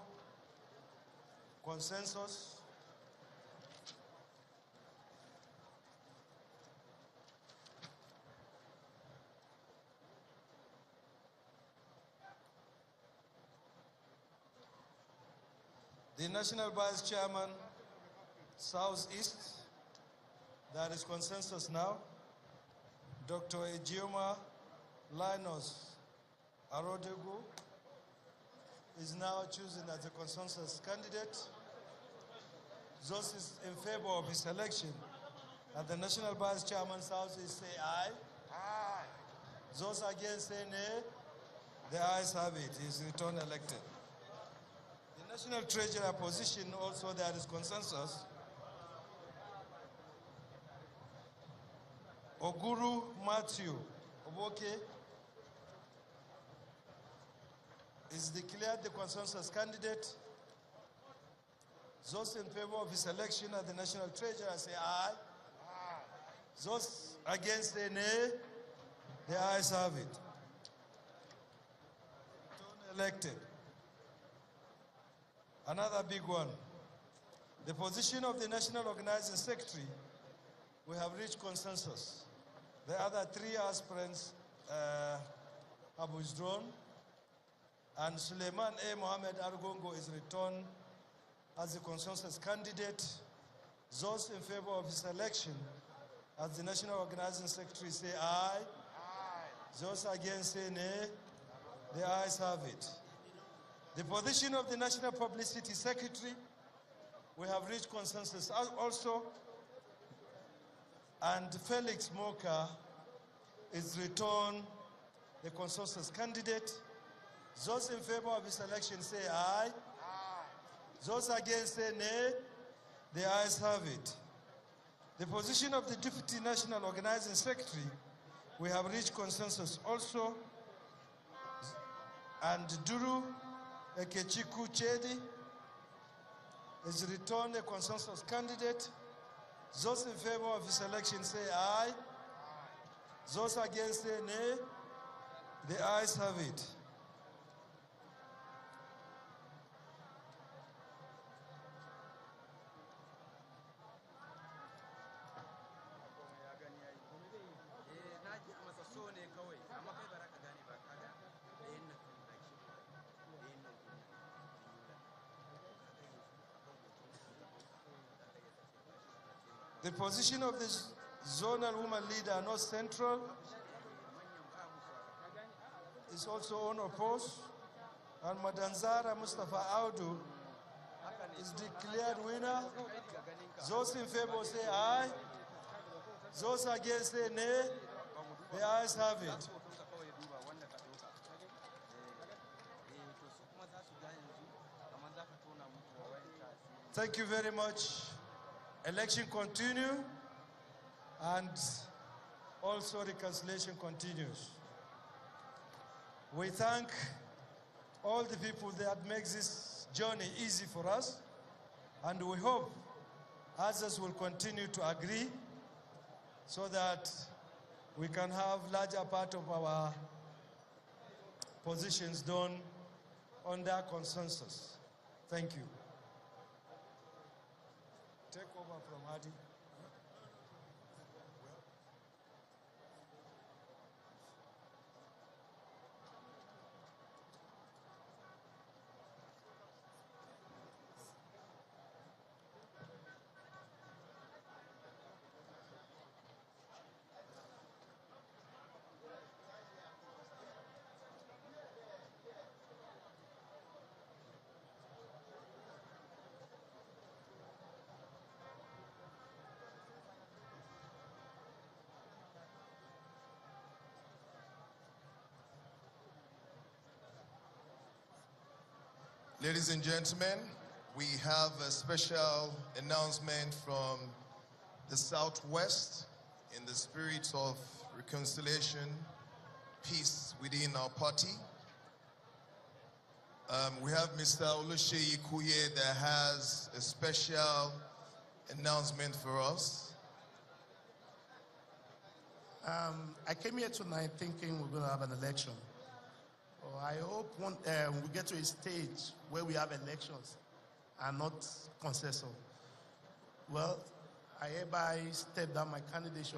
[SPEAKER 3] consensus. The National Vice Chairman, Southeast, that is consensus now. Dr. Ejioma Linus Arodegu is now chosen as a consensus candidate. Those is in favor of his election. And the National Vice Chairman Southeast say aye. Aye. Those against say nay. The ayes have it. He is returned elected. The National Treasurer position also there is consensus. Oguru Matthew Oboke is declared the consensus candidate. Those in favor of his election as the National Treasurer say aye. Those against say nay. The ayes have it. Elected. Another big one. The position of the National Organizing Secretary, we have reached consensus. The other three aspirants have withdrawn, and Suleiman A. Mohammed Argongo is returned as the consensus candidate. Those in favor of his election as the National Organizing Secretary say aye. Those against say nay. The ayes have it. The position of the National Publicity Secretary, we have reached consensus also, and Felix Moka is returned the consensus candidate. Those in favor of his election say aye. Those against say nay. The ayes have it. The position of the Deputy National Organizing Secretary, we have reached consensus also, and Duru Ekechiku Chedi is returned a consensus candidate. Those in favor of his election say aye. Those against say nay. The ayes have it. The position of the zonal woman leader, North Central, is also unopposed, and Madanzara Mustafa Audu is declared winner. Those in favor say aye. Those against say nay. The ayes have it. Thank you very much. Election continue, and also reconciliation continues. We thank all the people that makes this journey easy for us, and we hope others will continue to agree so that we can have larger part of our positions done under consensus. Thank you. Take over from Hadi.
[SPEAKER 11] Ladies and gentlemen, we have a special announcement from the Southwest in the spirit of reconciliation, peace within our party. We have Mr. Oluseyi Kuye that has a special announcement for us.
[SPEAKER 7] I came here tonight thinking we're going to have an election. I hope we get to a stage where we have elections and not consensus. Well, I hereby step down my candidature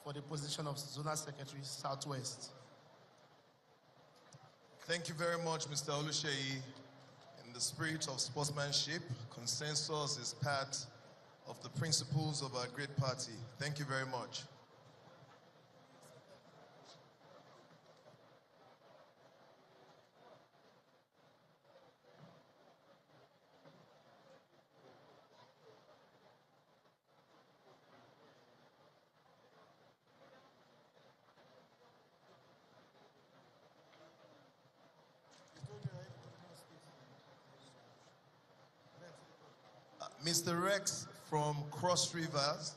[SPEAKER 7] for the position of Zonal Secretary, Southwest.
[SPEAKER 11] Thank you very much, Mr. Oluseyi. In the spirit of sportsmanship, consensus is part of the principles of our great party. Thank you very much. Mr. Rex from Cross Rivers.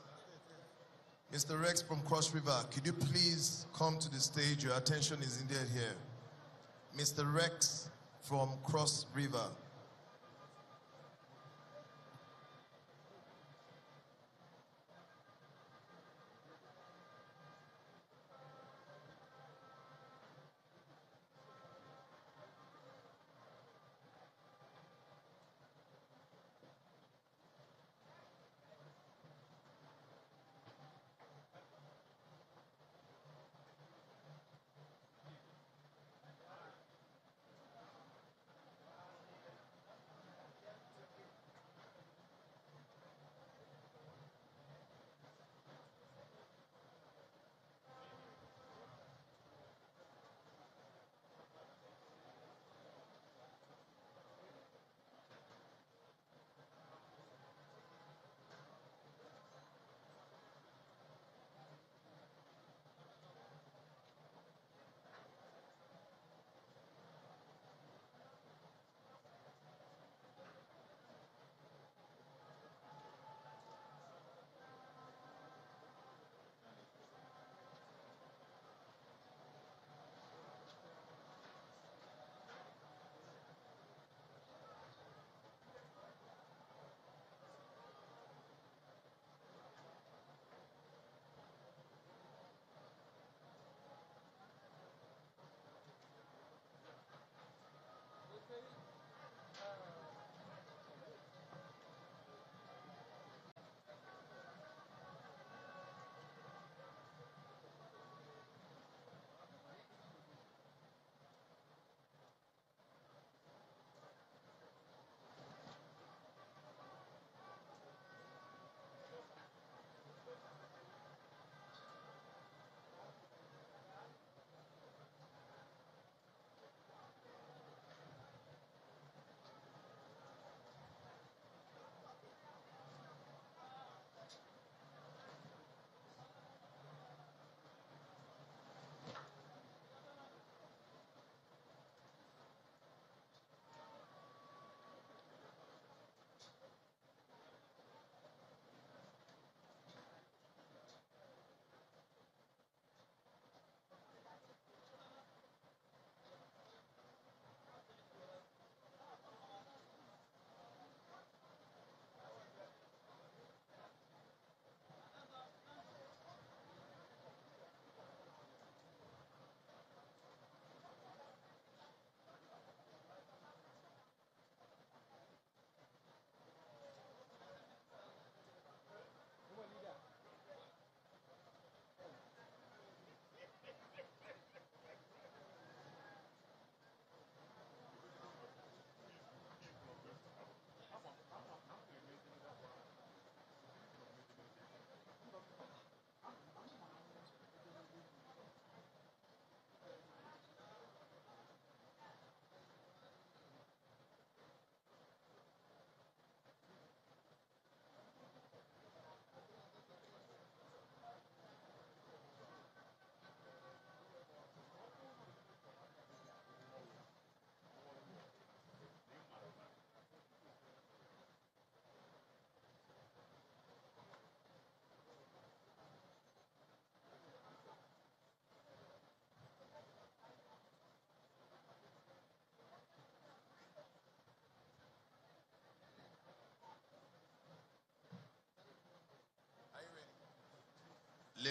[SPEAKER 11] Mr. Rex from Cross River, could you please come to the stage? Your attention is needed here. Mr. Rex from Cross River.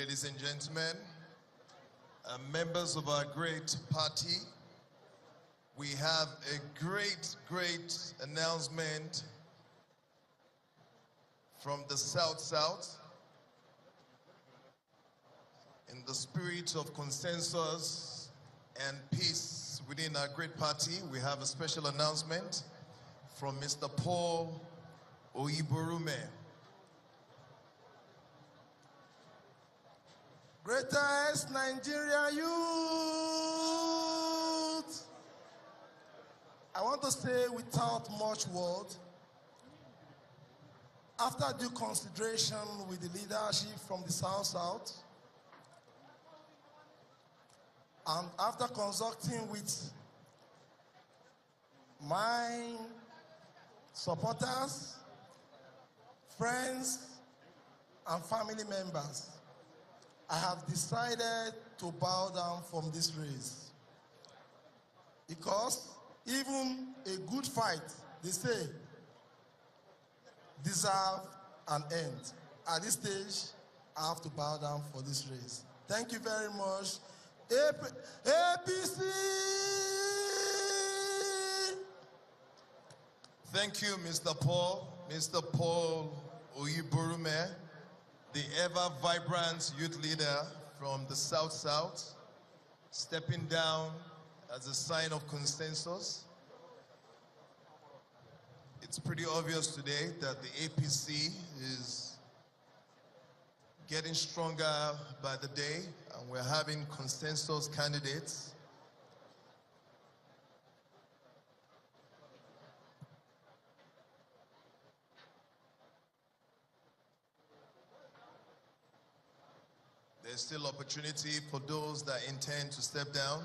[SPEAKER 11] ladies and gentlemen, members of our great party, we have a great announcement from the South. In the spirit of consensus and peace within our great party, we have a special announcement from Mr. Paul Oyiborume.
[SPEAKER 7] Greatest Nigeria youth! I want to say without much word, after due consideration with the leadership from the South, and after consulting with my supporters, friends, and family members, I have decided to bow down from this race. Because even a good fight, they say, deserve an end. At this stage, I have to bow down for this race. Thank you very much. APC!
[SPEAKER 11] Thank you, Mr. Paul. Mr. Paul Oyiborume, the ever-vibrant youth leader from the South, stepping down as a sign of consensus. It's pretty obvious today that the APC is getting stronger by the day, and we're having consensus candidates. There's still opportunity for those that intend to step down.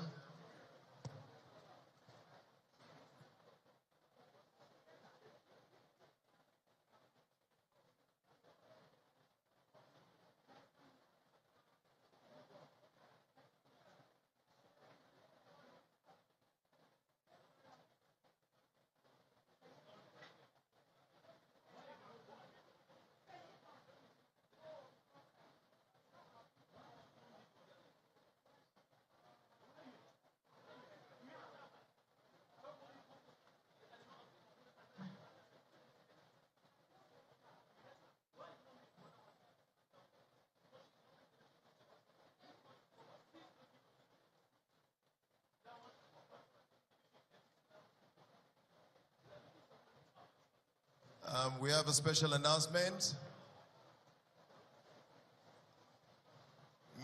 [SPEAKER 11] We have a special announcement.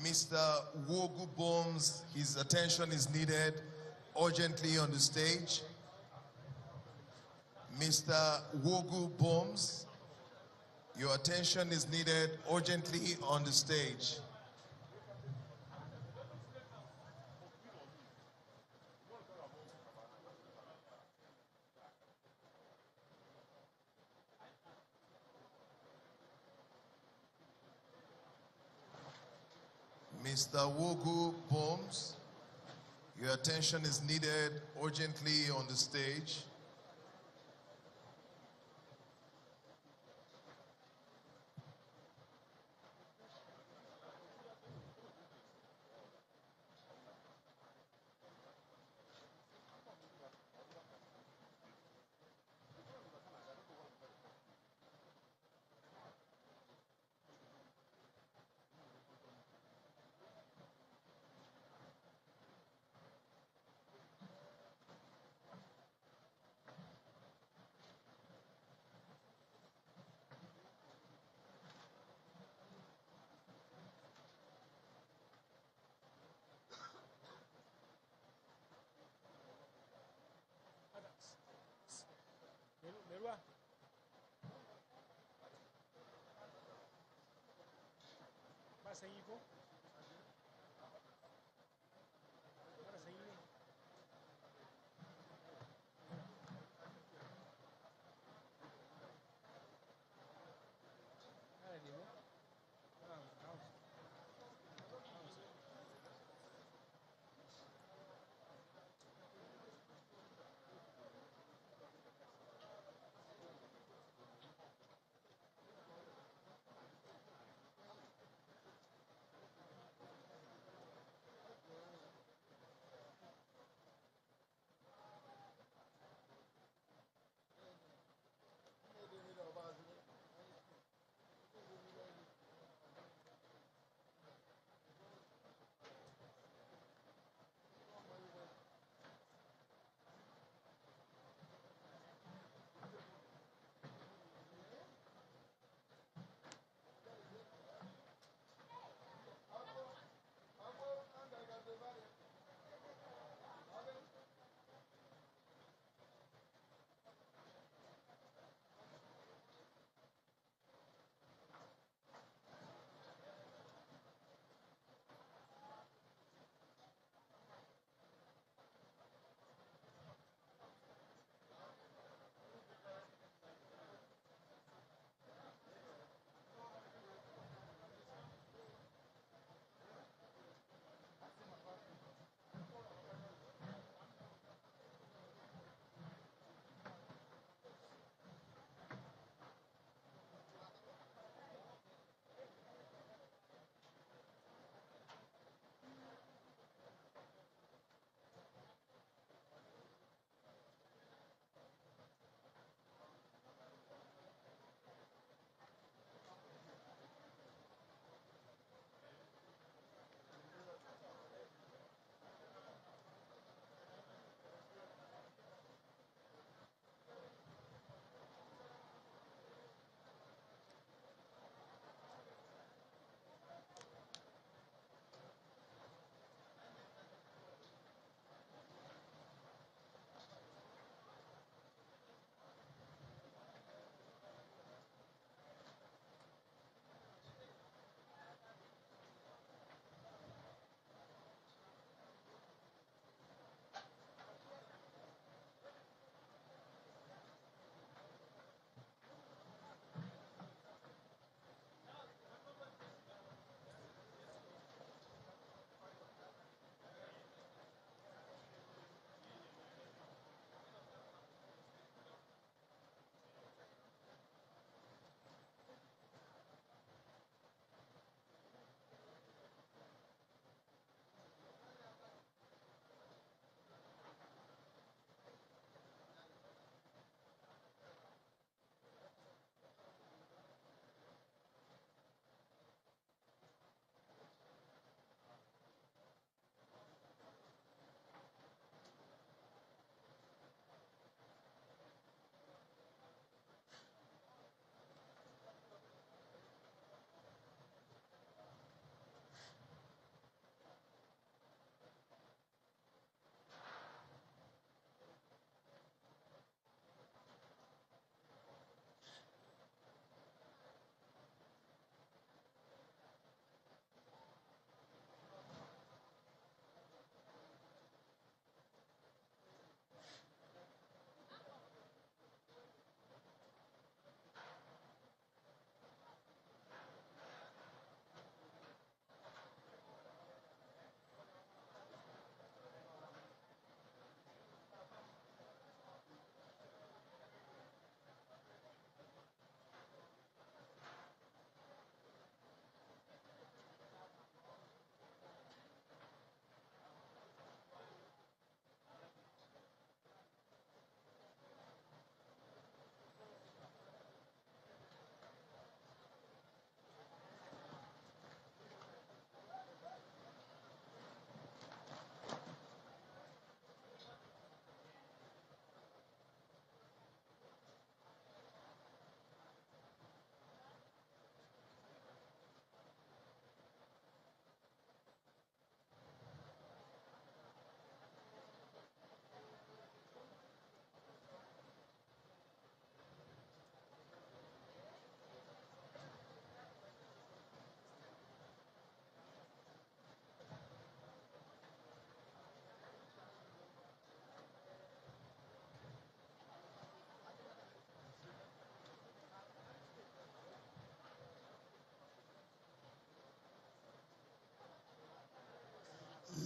[SPEAKER 11] Mr. Wogu Bombs, his attention is needed urgently on the stage. Mr. Wogu Bombs, your attention is needed urgently on the stage. Mr. Wogu Bombs, your attention is needed urgently on the stage.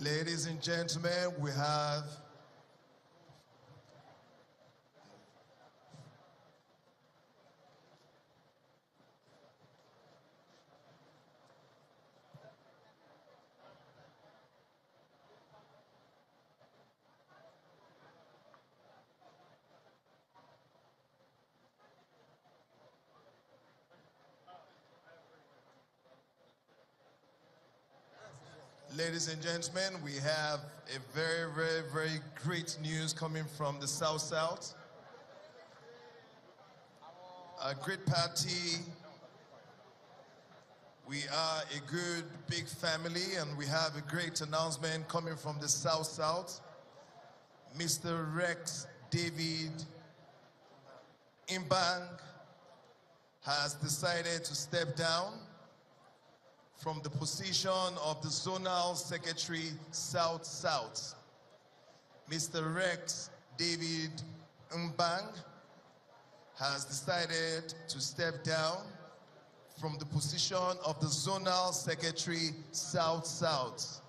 [SPEAKER 11] Ladies and gentlemen, we have Ladies and gentlemen, we have a very, very, very great news coming from the South. A great party. We are a good, big family, and we have a great announcement coming from the South. Mr. Rex David Mbang has decided to step down from the position of the Zonal Secretary South. Mr. Rex David Mbang has decided to step down from the position of the Zonal Secretary South.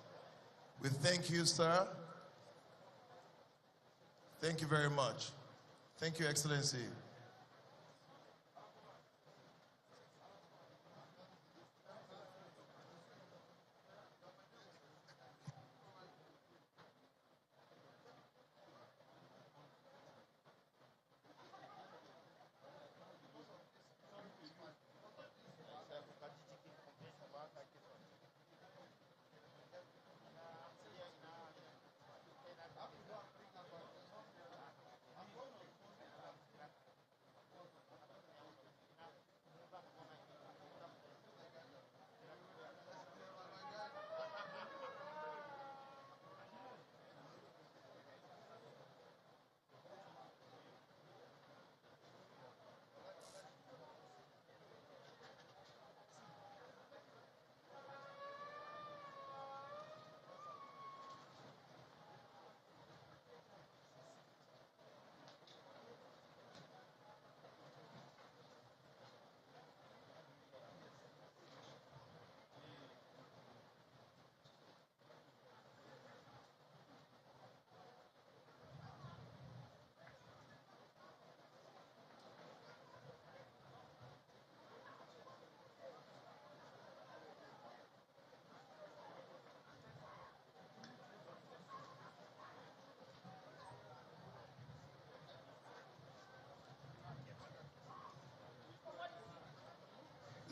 [SPEAKER 11] We thank you, sir. Thank you very much. Thank you, Excellency.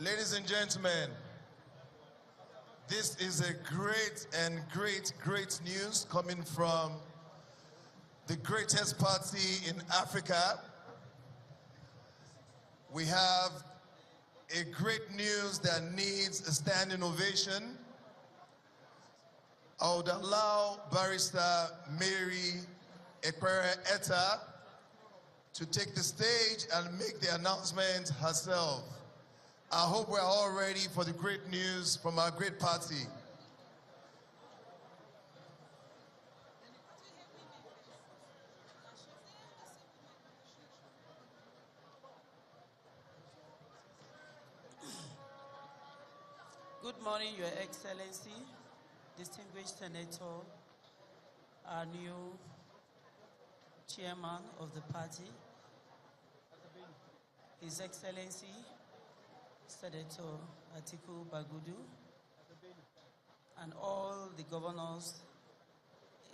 [SPEAKER 11] Ladies and gentlemen, this is a great and great news coming from the greatest party in Africa. We have a great news that needs a standing ovation. I would allow Barrister Mary Ekpere Etta to take the stage and make the announcement herself. I hope we're all ready for the great news from our great party.
[SPEAKER 18] Good morning, Your Excellency, distinguished Senator, our new chairman of the party, His Excellency, Senator Atiku Bagudu, and all the governors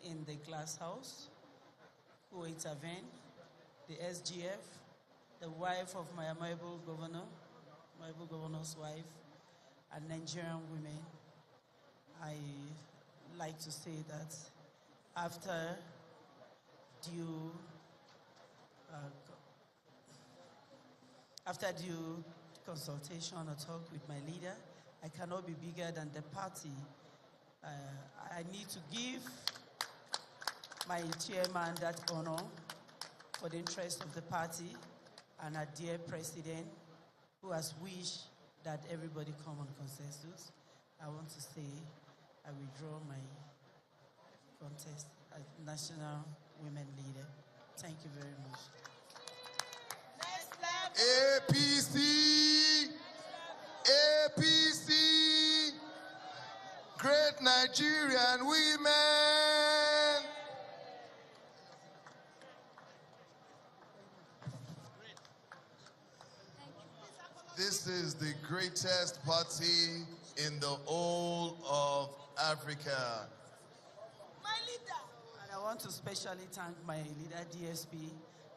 [SPEAKER 18] in the glass house who intervened, the SGF, the wife of my amiable governor's wife, and Nigerian women. I like to say that after due consultation or talk with my leader, I cannot be bigger than the party. I need to give my chairman that honor for the interest of the party and our dear president, who has wished that everybody come on consensus. I want to say I withdraw my contest as National Women Leader. Thank you very much.
[SPEAKER 11] APC, great Nigeria. Nigerian women. This is the greatest party in the whole of Africa.
[SPEAKER 18] My leader. And I want to specially thank my leader, DSP,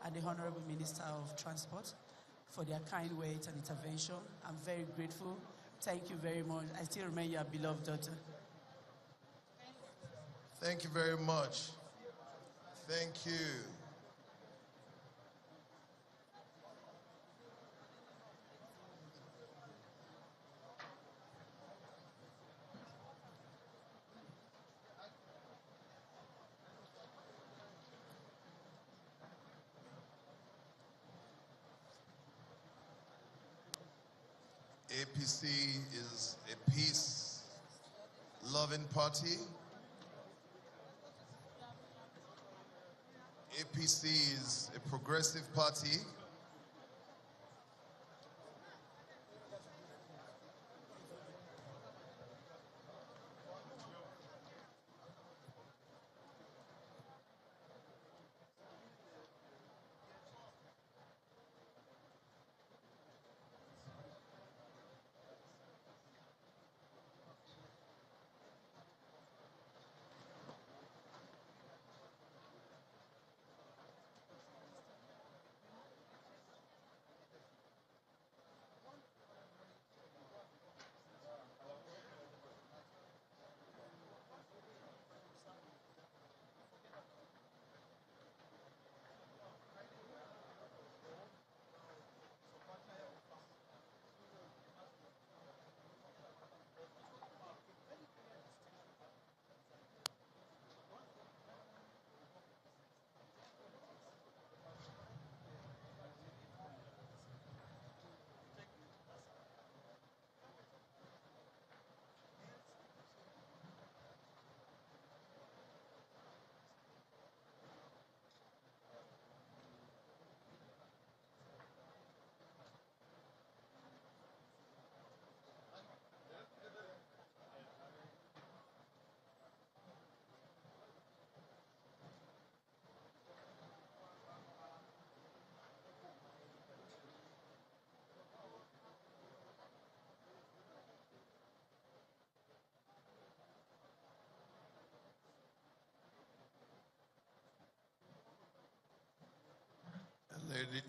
[SPEAKER 18] and the Honorable Minister of Transport for their kind words and intervention. I'm very grateful. Thank you very much. I still remain your beloved daughter.
[SPEAKER 11] Thank you very much. Thank you. APC is a peace-loving party. APC is a progressive party.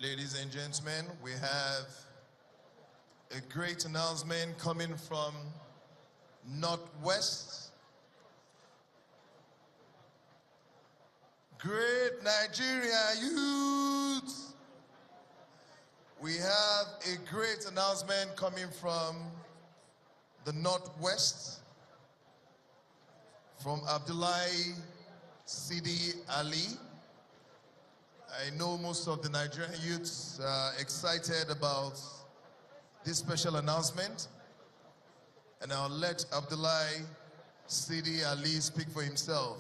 [SPEAKER 11] Ladies and gentlemen, we have a great announcement coming from Northwest. Great Nigeria youth. We have a great announcement coming from the Northwest, from Abdullahi Sidi Ali. I know most of the Nigerian youths are excited about this special announcement, and I'll let Abdullahi Sidi Ali speak for himself.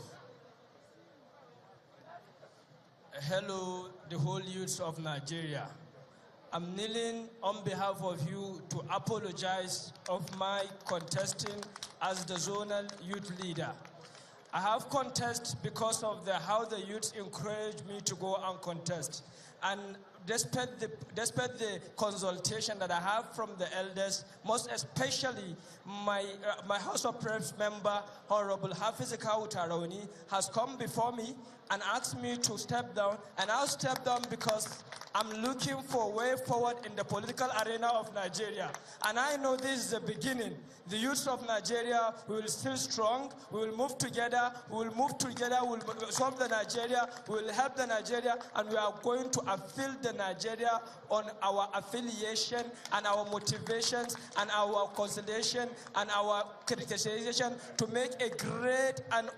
[SPEAKER 16] Hello, the whole youths of Nigeria. I'm kneeling on behalf of you to apologize of my contesting as the zonal youth leader. I have contested because of how the youth encouraged me to go and contest. And despite the consultation that I have from the elders, most especially my House of Reps member, Honorable Hafiz Ikawu Tarauni, has come before me and asked me to step down, and I'll step down because I'm looking for a way forward in the political arena of Nigeria. And I know this is the beginning. The youth of Nigeria, we will still strong, we will move together, we will solve the Nigeria, we will help the Nigeria, and we are going to affiliate the Nigeria on our affiliation and our motivations and our consolidation and our criticization to make a great and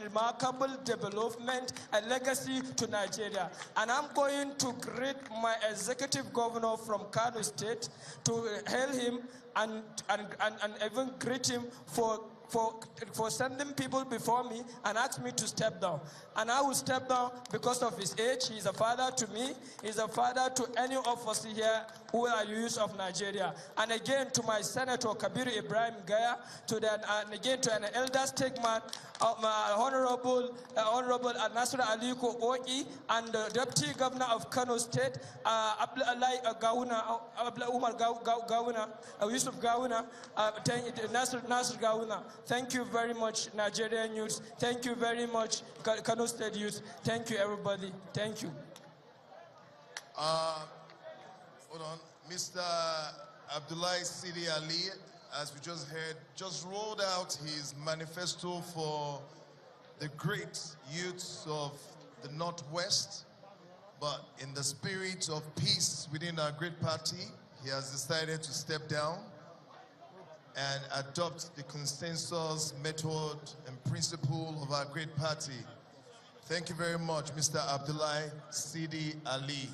[SPEAKER 16] remarkable development and legacy to Nigeria. And I'm going to greet my executive governor from Kano State to hail him and even greet him for for sending people before me and asked me to step down. And I will step down because of his age. He's a father to me. He's a father to any of us here who are youth of Nigeria. And again, to my Senator Kabiru Ibrahim Gaya, and again to an elder statesman, Honorable Nasir Aliko Oki, and the Deputy Governor of Kano State, Abdullah Umar Gawuna, Yusuf Gawuna, Nasir Gawuna. Thank you very much, Nigerian youth. Thank you very much, Kano State youth. Thank you, everybody. Thank you.
[SPEAKER 11] Hold on. Mr. Abdullahi Sidi Ali, as we just heard, just rolled out his manifesto for the great youths of the Northwest. But in the spirit of peace within our great party, he has decided to step down and adopt the consensus method and principle of our great party. Thank you very much, Mr. Abdullahi Sidi Ali.